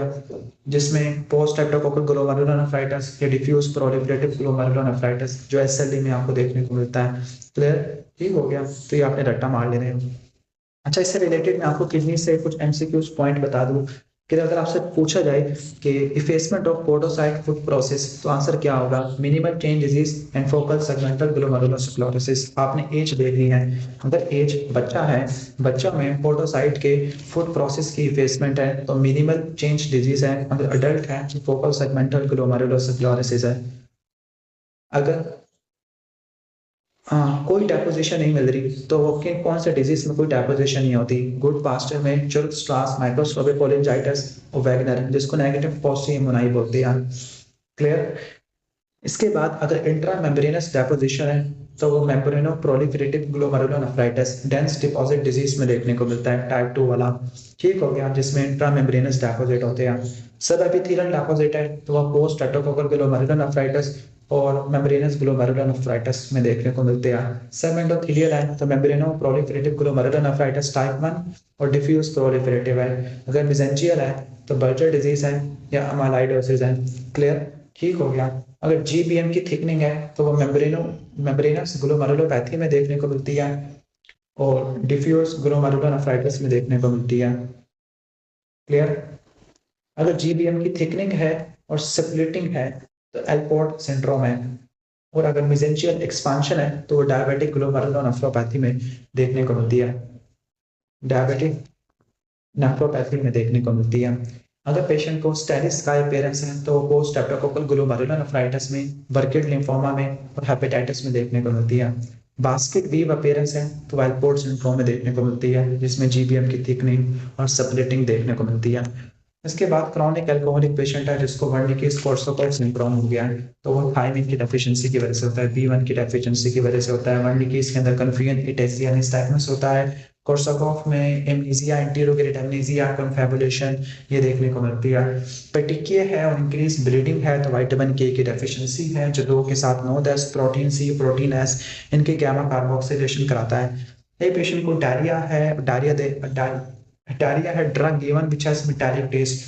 जिसमें पोस्ट स्ट्रेप्टोकोकल ग्लोमेरुलोनेफ्राइटिस या डिफ्यूज प्रोलिफरेटिव ग्लोमेरुलोनेफ्राइटिस जो एसएलडी में आपको देखने को मिलता है। क्लियर? ठीक हो गया, तो ये आपने रट्टा मार लेने हैं। अच्छा, इससे रिलेटेड मैं आपको किडनी से कुछ एमसीक्यूज पॉइंट बता दूं कि अगर आपसे पूछा जाए कि effacement of podocyte foot process, तो आंसर क्या होगा? Minimal change disease and focal segmental glomerulosclerosis. आपने एज देख ली है, अगर एज बच्चा है, बच्चा में पोडोसाइट के फूड प्रोसेस की इफेसमेंट है तो मिनिमल चेंज डिजीज है। अगर अडल्ट है तो फोकल सेगमेंटल ग्लोमेरुलोस्क्लेरोसिस है। अगर हाँ, कोई डेपोजिशन नहीं मिल रही तो वो किन कौन से डिजीज में कोई डेपोजिशन नहीं होती? गुड पास्चर में चुर्क स्ट्रास, माइक्रोस्कोपिक कोलिंजाइटिस और वैगनर, जिसको नेगेटिव पॉजिटिव इम्यूनाई बोलते हैं। क्लियर? इसके बाद अगर इंट्रा मेम्ब्रेनस डेपोजिशन है तो वो membranoproliferative glomerulonephritis dense deposit disease में देखने को मिलता है, टाइप 2 वाला। ठीक हो गया, जिसमें इंट्रा मेम्ब्रेनस डेपोजिट होते हैं। सब एपिथेलियल डेपोजिट है तो वह पोस्ट स्ट्रेप्टोकोकल ग्लोमेरुलोनेफ्राइटिस और मेम्ब्रेनस ग्लोमेरुलोनेफ्राइटिस में देखने को मिलते हैं। सब एंडोथेलियल है तो मेम्ब्रेनो प्रोलिफरेटिव ग्लोमेरुलोनेफ्राइटिस टाइप 1 और डिफ्यूज प्रोलिफरेटिव है। अगर मेसेंजियल है तो बर्जर डिजीज है या अमाइलोइडोसिस है। क्लियर? ठीक हो गया। अगर जीबीएम की थिकनिंग है तो वो मेम्ब्रेनस ग्लोमेरुलोपैथी में देखने को मिलती है और डिफ्यूज ग्लोमेरुलोनेफ्राइटिस में देखने को मिलती है। क्लियर? अगर जीबीएम की थिकनिंग है और स्प्लिटिंग है तो एल्पोर्ट सिंड्रोम है। और अगर मेसेंजियल एक्सपांशन है तो वो डायबिटिक ग्लोमेरुलोनेफ्रोपैथी में देखने को मिलती है, डायबिटिक नेफ्रोपैथी में देखने को मिलती है। अगर पेशेंट को स्टेरिस का अपीयरेंस है तो पोस्ट स्ट्रेप्टोकोकल ग्लोमेरुलोनेफ्राइटिस में, बर्किट लिम्फोमा में और हेपेटाइटिस में देखने को मिलती है। बास्केट वीव अपीयरेंस है तो वेलपोर्ट सिंड्रोम में देखने को मिलती है, जिसमें जीबीएम की थिकनिंग और स्प्लिटिंग देखने को मिलती है। इसके बाद क्रॉनिक अल्कोहलिक पेशेंट है जिसको वर्निकीज कोर्सोकोफ सिंड्रोम हो गया है, तो वो थायमिन की डेफिशिएंसी की वजह से होता है, बी1 की डेफिशिएंसी की वजह से होता है। वर्निकीज के अंदर कन्फ्यूजन इटेसिया निस्टैग्मस होता है। कोर्सोकोफ में एमनीजिया, एंटीरोगेरेट एमनीजिया, कन्फैबुलेशन ये देखने को मिलती है। पेटिकिया है और इंक्रीज ब्लीडिंग है तो विटामिन के की डेफिशिएंसी है, जो 2 के साथ 9-10, प्रोटीन सी, प्रोटीन एस, इनके गामा कार्बोक्सिलेशन कराता है। एक पेशेंट को डायरिया है, डायरिया है drug given which has metallic taste.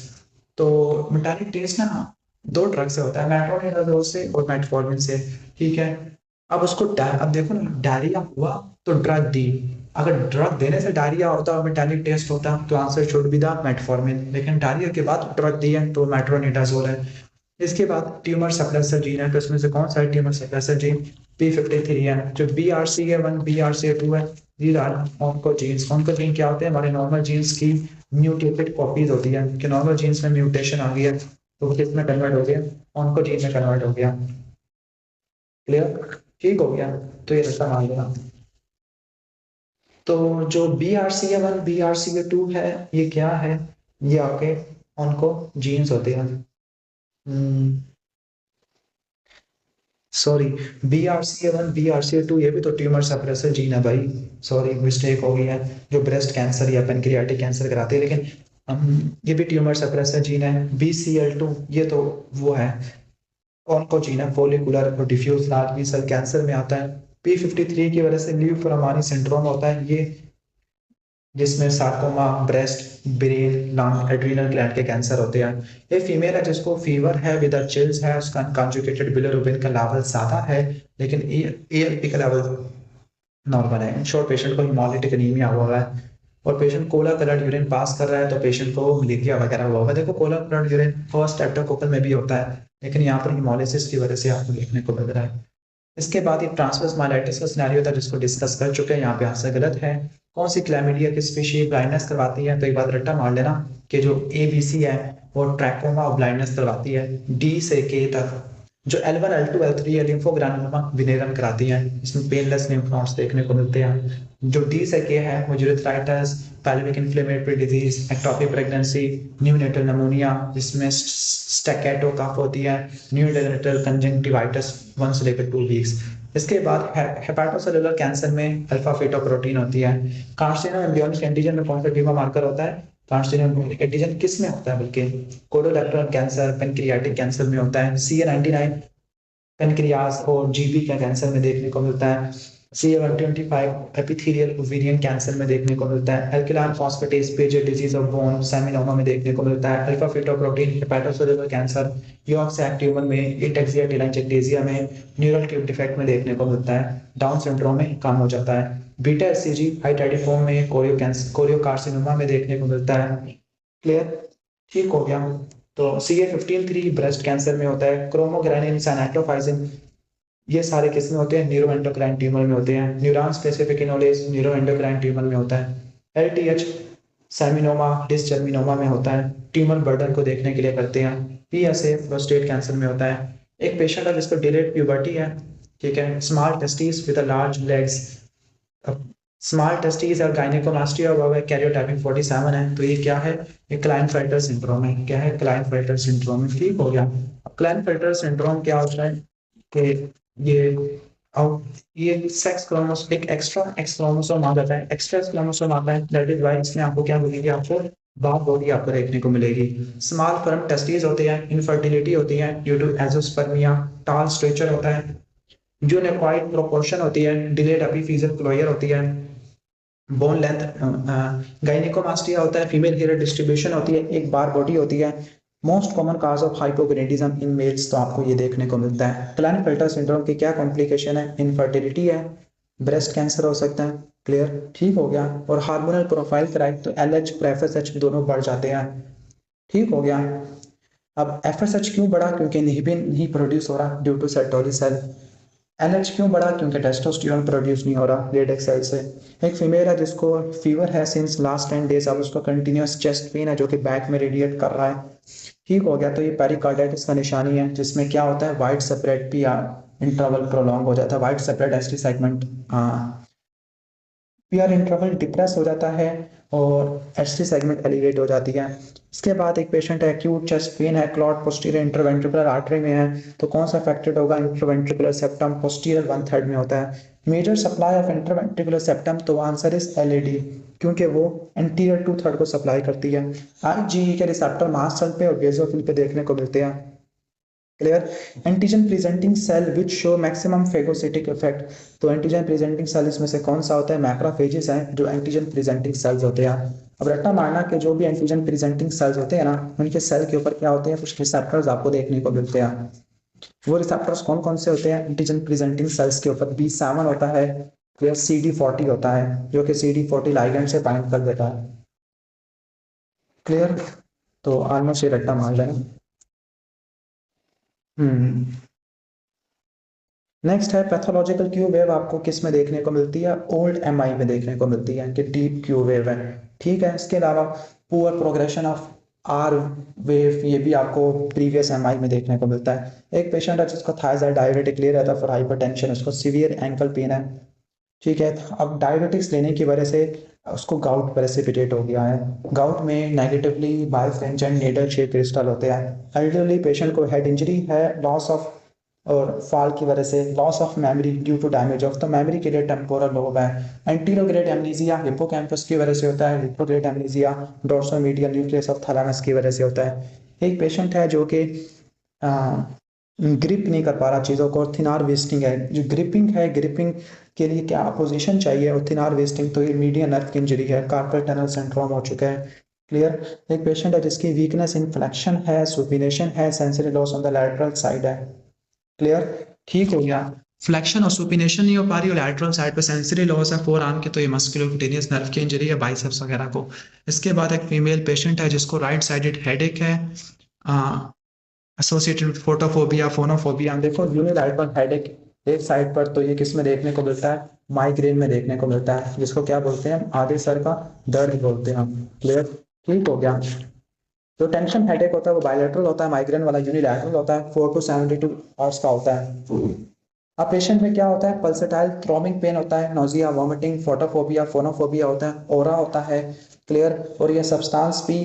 तो मेटालिक टेस्ट ना 2 ड्रग से होता है, मेट्रोनिडाजोल से और मेटफॉर्मिन से। ठीक है, अब उसको अब देखो ना, डायरिया हुआ तो ड्रग दी, अगर ड्रग देने से डायरिया होता और मेटालिक टेस्ट होता तो answer should be the metformin, लेकिन डायरिया के बाद ड्रग दी है तो मेट्रोनिडाजोल है। इसके बाद ट्यूमर सप्रेसर जीन है, तो इसमें से कौन सा है ट्यूमर सप्रेसर जीन? P53 है। जो BRCA1, BRCA2 है, these are oncogenes। oncogenes क्या होते हैं? हमारे नॉर्मल जीन्स की म्यूटेटेड कॉपीज होती है कि नॉर्मल जीन्स में म्यूटेशन आ गई है तो वो किस में कन्वर्ट हो गया? ऑन्कोजीन में कन्वर्ट हो गया। क्लियर? ठीक हो गया, तो ये रस्ता मान लेना। तो जो BRCA1, BRCA2 है ये क्या है? ये आपके ऑन्कोजीन्स होते हैं। सॉरी, BRCA1, BRCA2 ये भी तो ट्यूमर सप्रेसर जीन है भाई, सॉरी मिस्टेक हो गई है। जो ब्रेस्ट कैंसर या पेनक्रियाटिक कैंसर कराते हैं, लेकिन ये भी ट्यूमर सप्रेसर जीन है। BCL2 ये तो वो है ऑन्कोजीन है, फॉलिकुलर और diffuse large B cell cancer में आता है। P53 की वजह से ल्यूफोरामानी सिंड्रोम होता है, ये जिसमें sarcoma, breast, brain, lung, adrenal gland के कैंसर होते हैं। ये फीमेल है जिसको फीवर है विद चिल्स है, उसका अनकॉन्जुगेटेड बिलिरुबिन का लेवल ज्यादा है, लेकिन ALP का लेवल नॉर्मल है। इन शॉर्ट पेशेंट को हिमोलिटिक एनीमिया हुआ है। और patient Cola coloured urine pass कर रहा है तो पेशेंट को मलेरिया वगैरह हुआ होगा। देखो Cola coloured urine first streptococcal में भी होता है, लेकिन यहाँ पर हिमोलिसिस की वजह से आपको देखने को मिल रहा है। इसके बाद ये ट्रांसवर्स माइलाइटिस का सिनेरियो था जिसको डिस्कस कर चुके हैं, यहाँ पे आंसर गलत है। कौन सी क्लैमिडिया की स्पीशीज ब्लाइंडनेस करवाती है, तो एक बात रट्टा मार लेना कि जो ABC है वो ट्रैकोमा और ब्लाइंडनेस करवाती है D से K तक। जो L1 L2 L3 है लिम्फोग्रानुलोमा विनेरम कराती है, इसमें पेनलेस लिम्फ नोड्स देखने को मिलते हैं। जो D से K है वो urethritis, pelvic inflammatory disease, ectopic pregnancy, neonatal pneumonia जिसमें स्टैकेटो कफ होती है, neonatal conjunctivitis 1 से लेकर 2 वीक्स। इसके बाद हेपाटोसेलुलर कैंसर में अल्फा फेटोप्रोटीन होती है। कार्सिनोम एम्ब्रियोनिक एंटीजन में कौन सा टीमा मार्कर होता है, कार्सिनोम एम्ब्रियोनिक एंटीजन किस में होता है, बल्कि कोलोरेक्टल कैंसर, पेनक्रियाटिक कैंसर में होता है। CA99 पेनक्रियाज और जीबी का कैंसर में देखने को मिलता है। CA125 एपिथेलियल ओवेरियन कैंसर में देखने को मिलता है। Alkaline phosphatase Paget disease of bone seminoma में देखने को मिलता है। Alpha fetoprotein hepatocellular cancer, yolk sac tumour में, एटेक्सिया टेलांजियोप्लास्टिया में, न्यूरल ट्यूब डिफेक्ट में देखने को मिलता है। डाउन सिंड्रोम में कम हो जाता है। बीटा एससीजी हाइटाइडिफॉर्म में, कोरियोकार्सिनोमा में देखने को मिलता है। क्लियर, ठीक हो गया। तो CA15-3 ब्रेस्ट कैंसर में होता है। क्रोमोग्रेनिन, साइनेटोफाइसिन ये सारे किस में होते हैं, न्यूरोएंडोक्राइन ट्यूमर में होते हैं। Neuron specific enolase neuroendocrine tumour में होता है। LTH सेमिनोमा डिसजर्मिनोमा में होता है, ट्यूमर बर्डन को देखने के लिए करते हैं। PSA प्रोस्टेट कैंसर में होता है। एक पेशेंट है जिसको डिलेड प्यूबर्टी है, ठीक है, small testis with large legs, small testis और गायनेकोमास्टिया हुआ है, कैरियोटाइपिंग 47 है, तो ये क्या है, ये क्लाइनफेल्टर सिंड्रोम है। क्या है, क्लाइनफेल्टर सिंड्रोम है। ठीक हो गया। क्लाइनफेल्टर सिंड्रोम क्या होता है कि ये अब ये सेक्स क्रोमोसोम एक एक्स्ट्रा एक्स क्रोमोसोम आ जाता है, एक्स्ट्रा एक्स क्रोमोसोम आता है, दैट इज व्हाई इसमें आपको क्या मिलेगी, आपको बाप बॉडी आपको देखने को मिलेगी। स्मॉल फर्म टेस्टिस होते हैं, इनफर्टिलिटी होती है ड्यू टू एजोस्पर्मिया, टाल स्ट्रेचर होता है, जो नेक्वाइड प्रोपोर्शन होती है, डिलेड एपिफिजियल क्लोजर होती है, बोन लेंथ, गायनेकोमास्टिया होता है, फीमेल हेयर डिस्ट्रीब्यूशन होती है, एक बार बॉडी होती है। Most common cause of hypogonadism in males, तो आपको ये देखने को मिलता है। क्लाइनफेल्टर सिंड्रोम की क्या कॉम्प्लिकेशन है, इनफर्टिलिटी है, ब्रेस्ट कैंसर हो सकता है। क्लियर, ठीक हो गया। और हार्मोनल प्रोफाइल कराए तो LH और FSH दोनों बढ़ जाते हैं। ठीक हो गया। अब FSH क्यों बढ़ा, क्योंकि इनहिबिन नहीं प्रोड्यूस हो रहा due to Sertoli cell. LH क्यों बढ़ा, क्योंकि टेस्टोस्टेरोन प्रोड्यूस नहीं हो रहा रेड एक्स सेल से। एक फीमेल है जिसको फीवर है सिंस लास्ट 10 डेज, अब उसको कंटिन्यूस चेस्ट पेन है जो कि बैक में रेडिएट कर रहा है। ठीक हो गया। तो ये पेरिकार्डाइटिस का निशानी है, जिसमें क्या होता है, wide separate P interval prolong हो जाता है, wide separate ST segment PR interval depress हो जाता है और एसटी सेगमेंट एलिवेट हो जाती है। इसके बाद एक पेशेंट है एक्यूट चेस्ट पेन है, क्लॉट पोस्टीरियर इंटरवेंट्रिकुलर आर्टरी में है, तो कौन सा अफेक्टेड होगा, इंटरवेंट्रिकुलर सेप्टम पोस्टीरियर 1/3 में होता है। Major supply of interventricular septum, तो आंसर इज LAD, क्योंकि वो एंटीरियर 2/3 को सप्लाई करती है। IgE के रिसेप्टर मास्ट सेल पे और बेसोफिल पे देखने को मिलते हैं। Clear. Antigen presenting cell which show maximum phagocytic effect, तो एंटीजन प्रेजेंटिंग सेल इसमें से कौन सा होता है, मैक्रोफेजेस हैं जो एंटीजन प्रेजेंटिंग सेल्स होते हैं। अब रट्टा मारना कि जो भी एंटीजन प्रेजेंटिंग सेल्स होते हैं ना, उनके सेल के ऊपर क्या होते हैं, कुछ रिसेप्टर्स आपको देखने को मिलते हैं। वो रिसेप्टर्स कौन कौन से होते हैं एंटीजन प्रेजेंटिंग सेल्स के ऊपर, B7 होता है, फिर CD40 होता है जो कि CD40 लाइगेंड से बाइंड कर देता है। क्लियर। तो ऑलमोस्ट ये रट्टा मार लेना। नेक्स्ट है पैथोलॉजिकल क्यू वेव, आपको किस में देखने को मिलती है, ओल्ड MI में देखने को मिलती है कि डीप क्यू वेव है। ठीक है। इसके अलावा poor progression of R wave, ये भी आपको प्रीवियस MI में देखने को मिलता है। एक पेशेंट है जिसको थायराइड डायबिटिक ले रहा था फॉर हाइपरटेंशन, उसको सीवियर एंकल पेन है। ठीक है। अब डायबिटिक्स लेने की वजह से उसको गाउट प्रेसिपिटेट हो गया है। गाउट में negatively birefringent and needle shape crystal होते हैं। एल्डरली पेशेंट को हेड इंजरी है, लॉस ऑफ और फॉल की वजह से loss of memory due to damage of, तो मेमोरी के लिए टेम्पोरल लोब है। एंटीरोग्रेड एमनीजिया हिप्पोकैम्पस की वजह से होता है, retrograde amnesia dorsomedial nucleus of thalamus की वजह से होता है। एक पेशेंट है जो कि ग्रिप नहीं कर पा रहा चीज़ों को, थिनार वेस्टिंग है। जो ग्रिपिंग है, ग्रिपिंग के लिए क्या अपोजिशन चाहिए, और थिनार वेस्टिंग, तो ये मीडियन नर्व की इंजरी है, कार्पल टनल सिंड्रोम हो चुका है। क्लियर। एक पेशेंट है जिसकी वीकनेस इन फ्लेक्शन है, सुपिनेशन है, sensory loss on the lateral side है। क्लियर, ठीक हो गया। फ्लेक्शन और सुपिनेशन नहीं हो पा रही, और लैटरल साइड पे सेंसरी लॉस है फोर आर्म के, तो ये मस्कुलोक्यूटेनियस नर्व की इंजरी है, बाइसेप्स वगैरह को। इसके बाद एक फीमेल पेशेंट है जिसको राइट साइडेड हेडेक है एसोसिएटेड विद फोटोफोबिया फोनोफोबिया। देखो यूनिलैटरल हेडेक एक साइड पर, तो ये किस में देखने को मिलता है, माइग्रेन में देखने को मिलता है, जिसको क्या बोलते हैं, आधे सर का दर्द बोलते हैं हम। क्लियर, ठीक हो गया। जो टेंशन हेडेक होता है वो बायलैटरल होता है, माइग्रेन वाला यूनिलैटरल होता है, 4 to 72 आवर्स का होता है। अब पेशेंट में क्या होता है, पल्सेटाइल थ्रोमिंग पेन होता है, नोजिया वॉमिटिंग फोटोफोबिया फोनोफोबिया होता है, ओरा होता है। क्लियर, और ये सब्सटेंस पी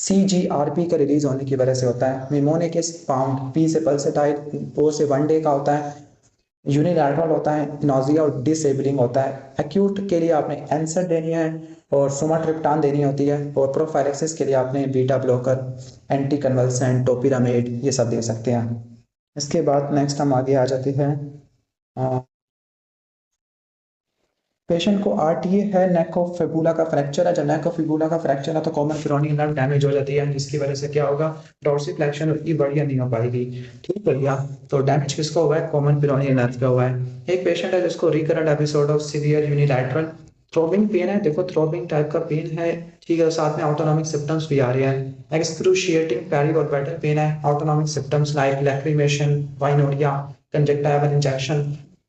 CGRP का रिलीज होने की वजह से होता है। निमोनिक इज फाउंड, पी से पल्सेटाइल, ओ से 1 डे का होता है, यूनिलैटरल होता है, नोजिया और डिसेबलिंग होता है। एक्यूट के लिए आपने एंसर देनी है और सुमाट्रिप्टान देनी होती है, और प्रोफाइलेक्सिस के लिए आपने बीटा ब्लॉकर, एंटी कन्वल्सेंट, टोपिरामेड ये सब दे सकते हैं। इसके बाद नेक्स्ट हम आगे आ जाते हैं, पेशेंट को RTA है, नेक ऑफ फिबुला का फ्रैक्चर है। जब नेक ऑफ फिबुला का फ्रैक्चर है तो कॉमन पेरोनियल नर्व डैमेज हो जाती है, जिसकी वजह से क्या होगा, डॉर्सिफ्लेक्शन उसकी बढ़िया नहीं हो पाएगी। ठीक है भैया, तो डैमेज किसका हुआ है, कॉमन पेरोनियल नर्व का हुआ है। एक पेशेंट है जिसको recurrent episode of severe unilateral throbbing pain है, देखो थ्रोबिंग टाइप का पेन है, ठीक है, साथ में ऑटोनॉमिक सिम्टम्स भी आ रहे हैं। Excruciating periorbital pain है, ऑटोनॉमिक सिम्टम्स लाइक लैक्रिमेशन, वाइनोडिया, कंजक्टाइवल इंजेक्शन।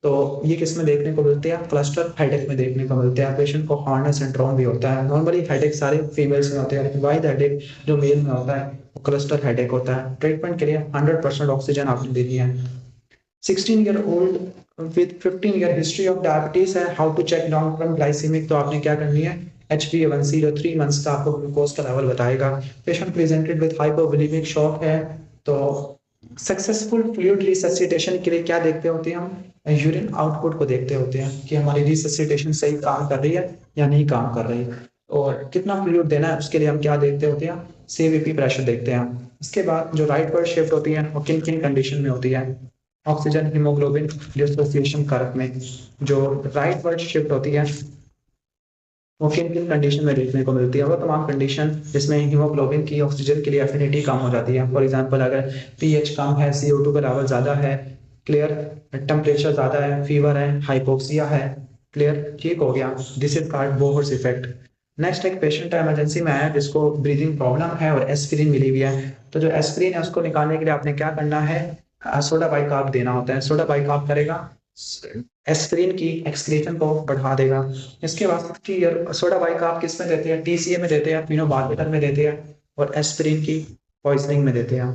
तो ये किस में देखने को मिलते हैं, क्लस्टर हेडेक में देखने को मिलते हैं। पेशेंट को हॉर्नर सिंड्रोम भी होता है। नॉर्मली हेडेक सारे फीमेल्स में होते हैं, लेकिन वाइड हेडेक जो मेल में होता है वो क्लस्टर हेडेक होता है। ट्रीटमेंट के लिए 100% ऑक्सीजन आपने देनी है। 16-year-old with 15 year history of diabetes है, how to check long term glycaemic, तो आपने क्या करनी है, HbA1c जो 3 months का आपको ग्लूकोज का लेवल बताएगा। Patient presented with hypovolaemic shock है, तो सक्सेसफुल फ्लूइड रिससिटेशन के लिए क्या देखते होते हैं हम, यूरिन आउटपुट को देखते होते हैं कि हमारी रिससिटेशन सही काम कर रही है या नहीं काम कर रही है, और कितना फ्लूइड देना है उसके लिए हम क्या देखते होते हैं, CVP प्रेशर देखते हैं। इसके बाद जो राइट वर्ड शिफ्ट होती है वो किन किन कंडीशन में होती है, ऑक्सीजन हीमोग्लोबिन डिसोसिएशन कारक में जो राइट वर्ड शिफ्ट होती है वो किन किन कंडीशन में देखने को मिलती है, वो तमाम कंडीशन जिसमें हीमोग्लोबिन की ऑक्सीजन के लिए एफिनिटी कम हो जाती है। फॉर एग्जांपल अगर पीएच कम है, CO2 का लेवल ज़्यादा है, क्लियर, टेम्परेचर ज़्यादा है, फीवर है, हाइपोक्सिया है, क्लियर, ठीक हो गया। This is called Bohr's effect. Next एक पेशेंट इमरजेंसी में आया जिसको ब्रीदिंग प्रॉब्लम है और एस्पिरिन मिली हुई है, तो जो एस्पिरिन है उसको निकालने के लिए आपने क्या करना है, सोडा बाइकार्ब देना होता है। सोडा बाइकार्ब करेगा, एस्पिरिन की एक्सक्रीशन को बढ़ा देगा। इसके बाद सोडा बाइकार्ब किस में देते हैं, TCA में देते हैं, फिनोबार्बिटल में देते हैं, और एस्पिरिन की पॉइजनिंग में देते हैं।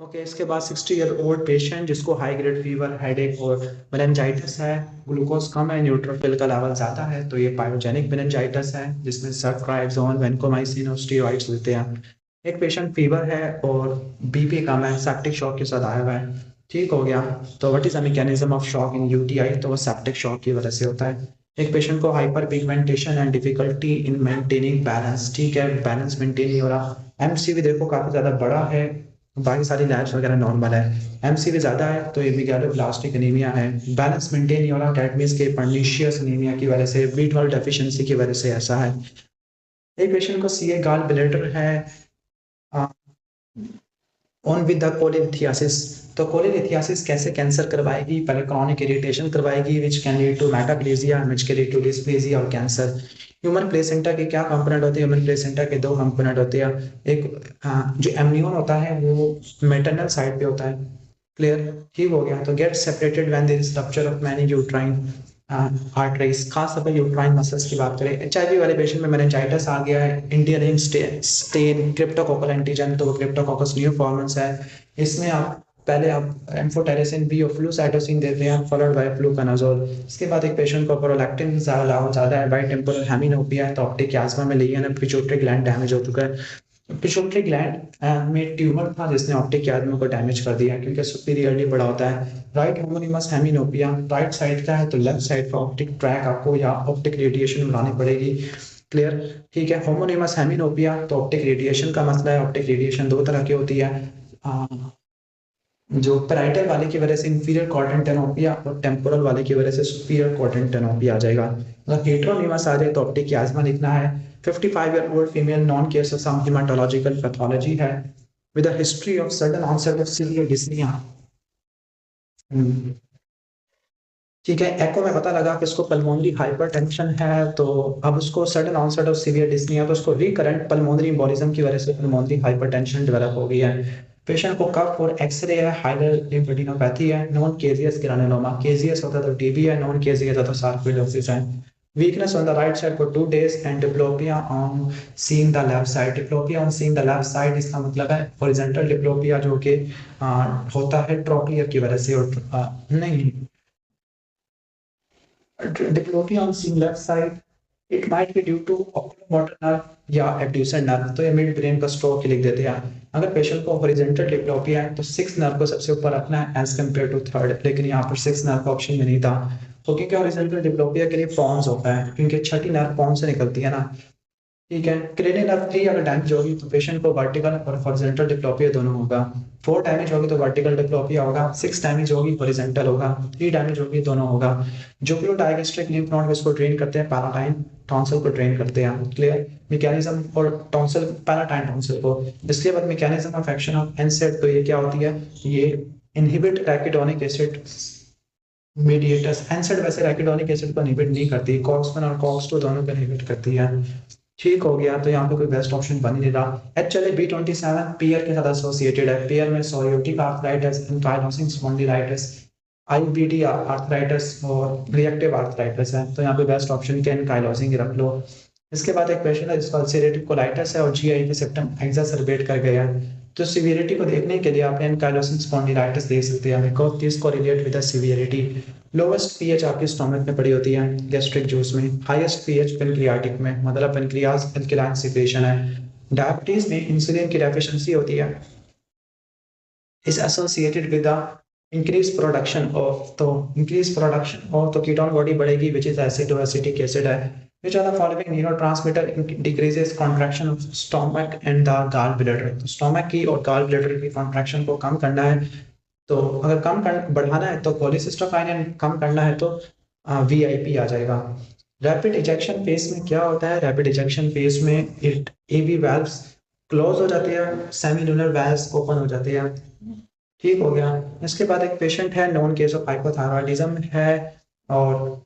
ओके, इसके बाद 60-year-old पेशेंट जिसको हाई ग्रेड फीवर, हेडेक और मेनिंजाइटिस है, ग्लूकोज कम है, न्यूट्रोफिल का लेवल ज़्यादा है, तो ये पायोजेनिक मेनिंजाइटिस है जिसमें सल्ट्राइजोन, वेनकोमाइसिन और स्टेरॉइड्स देते हैं। एक पेशेंट फीवर है और BP कम है, सेप्टिक शॉक के साथ आया हुआ है, ठीक हो गया। तो what is the mechanism of shock in UTI, तो वो सेप्टिक शॉक की वजह से होता है। एक पेशेंट को hyper pigmentation and difficulty in maintaining balance, ठीक है, बैलेंस मेंटेन नहीं हो रहा। MCV देखो काफी ज्यादा बड़ा है, बाकी सारी लैब्स वगैरह नॉर्मल है, MCV ज्यादा है तो ये मेगालोब्लास्टिक एनीमिया है। बैलेंस मेंटेन नहीं हो रहा, कैडमियस के पर्निशियस एनीमिया की वजह से, B12 डेफिशिएंसी की वजह से ऐसा है। एक पेशेंट को CA गाल ब्लैडर है ऑन विद द कोलिथियासिस, तो कोलिथियासिस कैसे कैंसर करवाएगी, पहले क्रॉनिक इरिटेशन करवाएगी which can lead to metaplasia, which can lead to dysplasia और कैंसर। ह्यूमन प्लेसेंटा के क्या कंपोनेंट होते हैं, ह्यूमन प्लेसेंटा के 2 कंपोनेंट होते हैं। एक जो एमनियोन होता है वो मैटरनल साइड पे होता है, क्लियर, ठीक हो गया। तो get separated when there is rupture of many uterine arteries, खास तौर पर यूट्राइन मसल्स की बात करें। HIV वाले पेशेंट में मेनिंजाइटिस आ गया है, इंडियन स्टेन क्रिप्टोकोकल एंटीजन, तो वो क्रिप्टोकोकस न्यूफॉर्मेंस है। इसमें आप पहले आप एम्फोटेरिसिन B और फ्लूसाइटोसिन देते हैं, फॉलोड बाय फ्लूकनाजोल। इसके बाद एक पेशेंट को प्रोलैक्टिन ज़्यादा है, बाई टेम्पोरल हेमिनोपिया है, तो ऑप्टिक याज्मा में लिगन पिट्यूटरी ग्लैंड डैमेज हो चुका है। पिट्यूटरी ग्लैंड में ट्यूमर था जिसने ऑप्टिक याज्मा को डैमेज कर दिया क्योंकि सुपीरियरली बड़ा होता है। राइट होमोनिमस हेमिनोपिया राइट साइड का है, तो लेफ्ट साइड का ऑप्टिक ट्रैक आपको या ऑप्टिक रेडिएशन बनानी पड़ेगी, क्लियर, ठीक है। होमोनिमस हेमिनोपिया, तो ऑप्टिक रेडिएशन का मसला है। ऑप्टिक रेडिएशन 2 तरह की होती है, जो पैराइटल वाले की वजह से इंफीरियर क्वाड्रेंट टेनोपिया और टेम्पोरल वाले की वजह से सुपीरियर क्वाड्रेंट टेनोपिया आ जाएगा। अगर हेटेरोनिमस आ जाए तो ऑप्टिक याज्मा लिखना है। 55-year-old female, known case of some haematological pathology है, with a history of sudden onset of severe dyspnoea. ठीक है, एको में पता लगा कि इसको पल्मोनरी हाइपरटेंशन है, तो अब उसको sudden onset of severe dyspnoea, तो उसको रिकरेंट पल्मोनरी एम्बोलिज्म की वजह से पल्मोनरी हाइपरटेंशन डेवलप हो गई है। पेशेंट को कफ और एक्सरे है, हाइडर लिम्फेडिनोपैथी है, नॉन केजियस ग्रानुलोमा, केजियस होता तो टीबी है, नॉन केजियस होता तो सार्कोइडोसिस है। Weakness on the right side for 2 days and diplopia on seeing the left side. Diplopia on seeing the left side इसका मतलब है हॉरिजॉन्टल डिप्लोपिया जो कि होता है ट्रोक्लियर की वजह से, और नहीं, diplopia on seeing left side, it might be due to oculomotor nerve या abducens nerve। तो ये मिड ब्रेन का स्ट्रोक लिख देते हैं। अगर पेशेंट को हॉरिजॉन्टल डिप्लोपिया है तो 6th नर्व को सबसे ऊपर रखना है एज कम्पेयर टू 3rd, लेकिन यहाँ पर 6th नर्व का ऑप्शन में नहीं था। तो क्योंकि हॉरिजॉन्टल डिप्लोपिया के लिए पॉन्स होता है, क्योंकि छठी नर्व पॉन्स से निकलती है ना। ठीक है, क्रेनियल नर्व 3 अगर डैमेज होगी तो पेशेंट को वर्टिकल और हॉरिजॉन्टल डिप्लोपिया दोनों होगा। 4 डैमेज होगी तो वर्टिकल डिप्लोपिया होगा, 6 डैमेज होगी हॉरिजॉन्टल होगा, 3 डैमेज होगी दोनों होगा। जुगुलो डायगेस्ट्रिक लिम्फ नोड इसको ड्रेन करते हैं, पैराटाइन टॉन्सिल को ड्रेन करते हैं। क्लियर मैकेनिज्म और टॉन्सिल, पैराटाइन टॉन्सिल को। इसके बाद मैकेनिज्म ऑफ एक्शन ऑफ एनसेड, तो ये क्या होती है, ये इनहिबिट रैकिडोनिक एसिड मीडिएटर्स। एनसेड वैसे रैकिडोनिक एसिड को इनहिबिट नहीं करती, कॉक्स 1 और कॉक्स 2 दोनों को इनहिबिट करती है। ठीक हो गया, तो यहाँ पे कोई बेस्ट ऑप्शन बन ही नहीं रहा। HLA-B27 पीयर के साथ एसोसिएटेड है। पीयर में सोरियोटिक आर्थराइटिस, एंकाइलोसिंग स्पॉन्डिलाइटिस, IBD आर्थराइटिस और रिएक्टिव आर्थराइटिस है। तो यहाँ पे बेस्ट ऑप्शन के एंकाइलोसिंग रख लो। इसके बाद एक पेशेंट है जिसका अल्सरेटिव कोलाइटिस है और GI के सिम्टम एक्सरबेट कर गया है। तो सीवियरिटी को देखने के लिए आप एनकाइलोसिंग स्पॉन्डिलाइटिस देख सकते हैं, because this correlate with the severity. Lowest pH आपके स्टोमक में पड़ी होती है गैस्ट्रिक जूस में, हाईएस्ट पीएच पेनक्रियाटिक में, मतलब पेनक्रियाज अल्कलाइन सिक्रेशन है। डायबिटीज में इंसुलिन की डेफिशिएंसी होती है, is associated with the increased production of, तो increased production of तो कीटोन बॉडी बढ़ेगी, which is acid or acetic acid है। which are the following neurotransmitter decreases contraction of stomach and the gallbladder। तो stomach की और gallbladder की contraction को कम करना है, तो अगर बढ़ाना है तो कोलिसिस्टोकाइनिन, कम करना है तो VIP आ जाएगा। रैपिड इजेक्शन फेज में क्या होता है, रैपिड इजेक्शन फेज में इट AV वाल्व्स क्लोज हो जाती है, सेमिलुनर वाल्व्स ओपन हो जाती है। ठीक हो गया। इसके बाद एक पेशेंट है, नॉन केस ऑफ हाइपोथायरॉयडिज्म है, और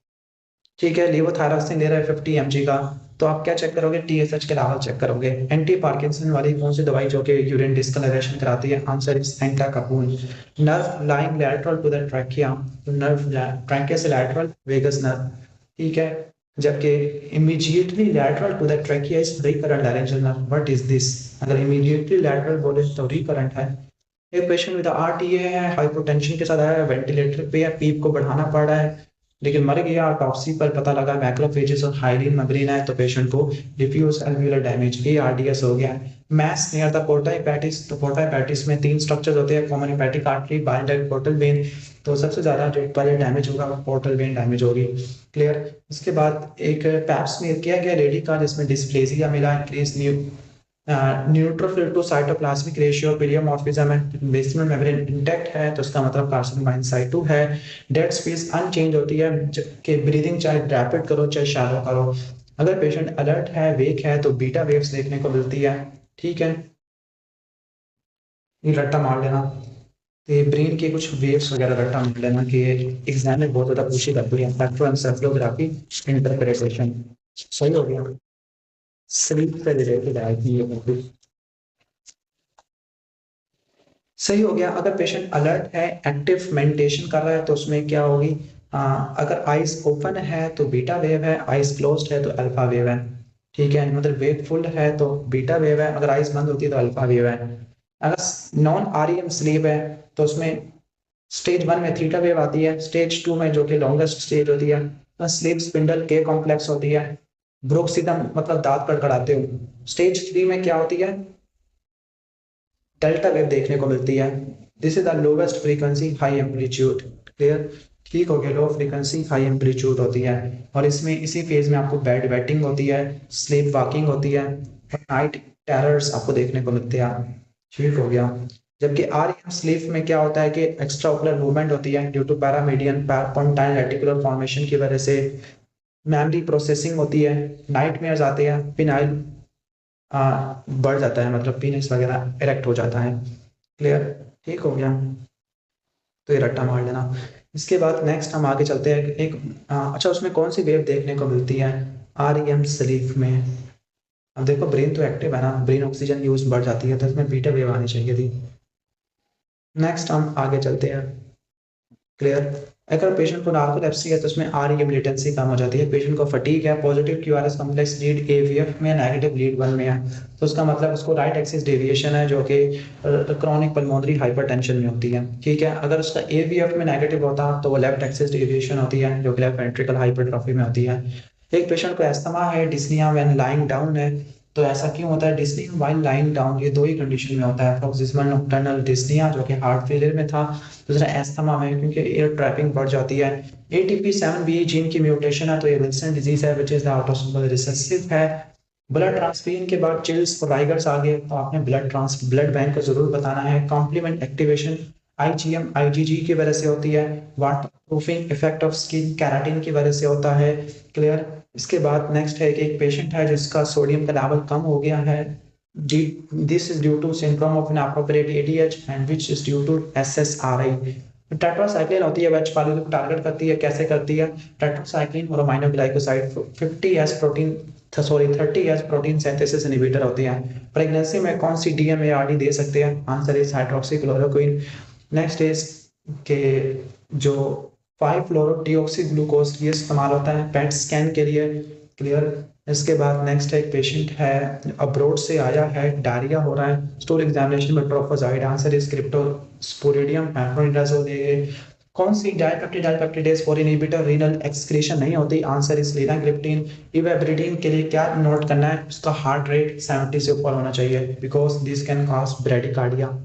ठीक है लेवोथायरॉक्सिन ले रहा है 50 mg का। तो आप क्या चेक करोगे, TSH के लेवल चेक करोगे। एंटी पार्किंसन वाली कौन सी दवाई जो कि यूरिन डिस्कलरेशन कराती है, answer is entacapone. Nerve lying lateral to the trachea, nerve trachea से लैटरल वेगस नर्व। ठीक है, जबकि immediately lateral to the trachea is recurrent laryngeal nerve. What is this, अगर इमीडिएटली लैटरल बोले तो रिकरेंट है। एक पेशेंट विद RTA है, हाइपोटेंशन के साथ आया है, वेंटिलेटर पे है, पीप को बढ़ाना पड़ रहा है लेकिन मर गया। ऑटोप्सी पर पता लगा मैक्रोफेजेस और हाइलिन मेम्ब्रेन है, तो पेशेंट को डिफ्यूज एल्वियोलर डैमेज ARDS हो गया। मैस नियर द पोर्टा हेपेटिस, तो पोर्टा हेपेटिस में 3 स्ट्रक्चर्स होते हैं, common hepatic artery, bile duct, portal vein. तो सबसे ज्यादा जो पहले डैमेज होगा वो पोर्टल वेन डैमेज होगी। क्लियर। इसके बाद एक पैप्समीयर किया गया लेडी का, जिसमें डिस्प्लेसिया मिला, increase neutrophil to cytoplasmic ratio, pleomorphism है, बेसमेंट मेम्ब्रेन इंटैक्ट है, तो इसका मतलब कार्सिनोमा इन साइटू है। डेड स्पेस अनचेंज होती है, कि ब्रीदिंग चाहे रैपिड करो चाहे शैलो करो। अगर पेशेंट अलर्ट है, वेक है, तो बीटा वेव्स देखने को मिलती है। ठीक है, ये रट्टा मार लेना, तो ब्रेन के कुछ वेव्स वगैरह रट्टा मार लेना, कि एग्जाम में बहुत ज्यादा पूछी करती है। Electroencephalography interpretation. सही हो गया, स्लीप से रिलेटेड है ये मूवी। सही हो गया। अगर पेशेंट अलर्ट है, एक्टिव मेडिटेशन कर रहा है, तो उसमें क्या होगी, अगर आइज ओपन है तो बीटा वेव है, आइज क्लोज्ड है तो अल्फा वेव है। ठीक है, मतलब वेकफुल है तो बीटा वेव है, अगर आइज बंद होती है तो अल्फा वेव है। अगर नॉन REM स्लीप है तो उसमें स्टेज 1 में थीटा वेव आती है, स्टेज 2 में जो कि लॉन्गेस्ट स्टेज होती है, स्लीप स्पिंडल के कॉम्प्लेक्स होती है, ब्रोक्सिदम मतलब दांत कड़कड़ाते हो। स्टेज 3 में क्या होती है, डेल्टा वेव देखने को मिलती है। This is the lowest frequency high amplitude. Clear. ठीक हो गया, लो फ्रीक्वेंसी हाई एम्पलीट्यूड होती है, और इसमें इसी फेज में आपको बेड वेटिंग होती है, स्लीप वॉकिंग होती है, और नाइट टेरर्स आपको देखने को मिलते हैं। ठीक हो गया। जबकि REM स्लीप में क्या होता है कि एक्स्ट्रा ओकुलर मूवमेंट होती है ड्यू टू पैरामीडियन पोंटाइन रेटिकुलर फॉर्मेशन की वजह से, मेमोरी प्रोसेसिंग होती है, नाइट मेयर्स आते हैं, फिनाइल बढ़ जाता है, मतलब पीनिस वगैरह इरेक्ट हो जाता है। क्लियर? ठीक हो गया, तो ये रट्टा मार लेना। इसके बाद नेक्स्ट हम आगे चलते हैं। एक अच्छा, उसमें कौन सी वेव देखने को मिलती है REM स्लीप में? अब देखो ब्रेन तो एक्टिव है ना, ब्रेन ऑक्सीजन यूज बढ़ जाती है, तो इसमें बीटा वेव आनी चाहिए थी। नेक्स्ट हम आगे चलते हैं। क्लियर? अगर पेशेंट को नार्कोलेप्सी है तो उसमें REM लेटेंसी कम हो जाती है। पेशेंट को फटीग है, positive QRS complex lead AVF में, नेगेटिव लीड 1 में है, तो उसका मतलब उसको राइट एक्सिस डेविएशन है, जो कि क्रॉनिक पल्मोनरी हाइपरटेंशन में होती है। ठीक है, अगर उसका AVF में नेगेटिव होता तो वो लेफ्ट एक्सिस डेविएशन होती है, जो कि लेफ्ट वेंट्रिकल हाइपरट्रॉफी में होती है। एक पेशेंट को एस्थमा है, डिस्निया व्हेन लाइंग डाउन है, तो ऐसा क्यों होता है? डिस्निया व्हाइल लाइंग डाउन, ये दो ही कंडीशन में होता है। प्रोक्सिमल नॉक्टर्नल डिस्निया जो कि हार्ट फेलियर में था, दूसरा एस्थमा में, क्योंकि एयर ट्रैपिंग बढ़ जाती है। ATP7B जीन की म्यूटेशन है, तो ये विल्सन डिजीज है, which is the autosomal recessive है। ब्लड ट्रांसफ्यूजन के बाद चिल्स और राइगर्स आ गए, तो आपने ब्लड बैंक को जरूर बताना है। कॉम्प्लीमेंट एक्टिवेशन IgM IgG की वजह से होती है। Water proofing effect of skin keratin की वजह से होता है। क्लियर? इसके बाद नेक्स्ट है कि एक पेशेंट है जिसका सोडियम का लेवल कम हो गया है। This is due to syndrome of inappropriate ADH and which is due to SSRI। Tetracycline होती है, वेज को टारगेट करती है। कैसे करती है? टेट्रासाइक्लिन और aminoglycoside 50S protein, sorry 30S protein synthesis inhibitor होती है। प्रेगनेंसी में कौन सी DMARD दे सकते हैं? Answer is hydroxychloroquine. Next is के जो 5-फ्लोरो-डीऑक्सी ग्लूकोज ये इस्तेमाल होता है पेट स्कैन के लिए। क्लियर? इसके बाद नेक्स्ट एक पेशेंट है, अब्रोड से आया है, डायरिया हो रहा है, स्टूल एग्जामिनेशन में ट्रोफोजाइड, आंसर इज क्रिप्टोस्पोरिडियम पैम्फोनिडाजोल। कौन सी डाइपेप्टिडेज 4 इनहिबिटर रीनल एक्सक्रीशन नहीं होती? Answer is linagliptin. इवेब्रिडीन के लिए क्या नोट करना है? उसका हार्ट रेट 70 से ऊपर होना चाहिए, because this can cause bradycardia.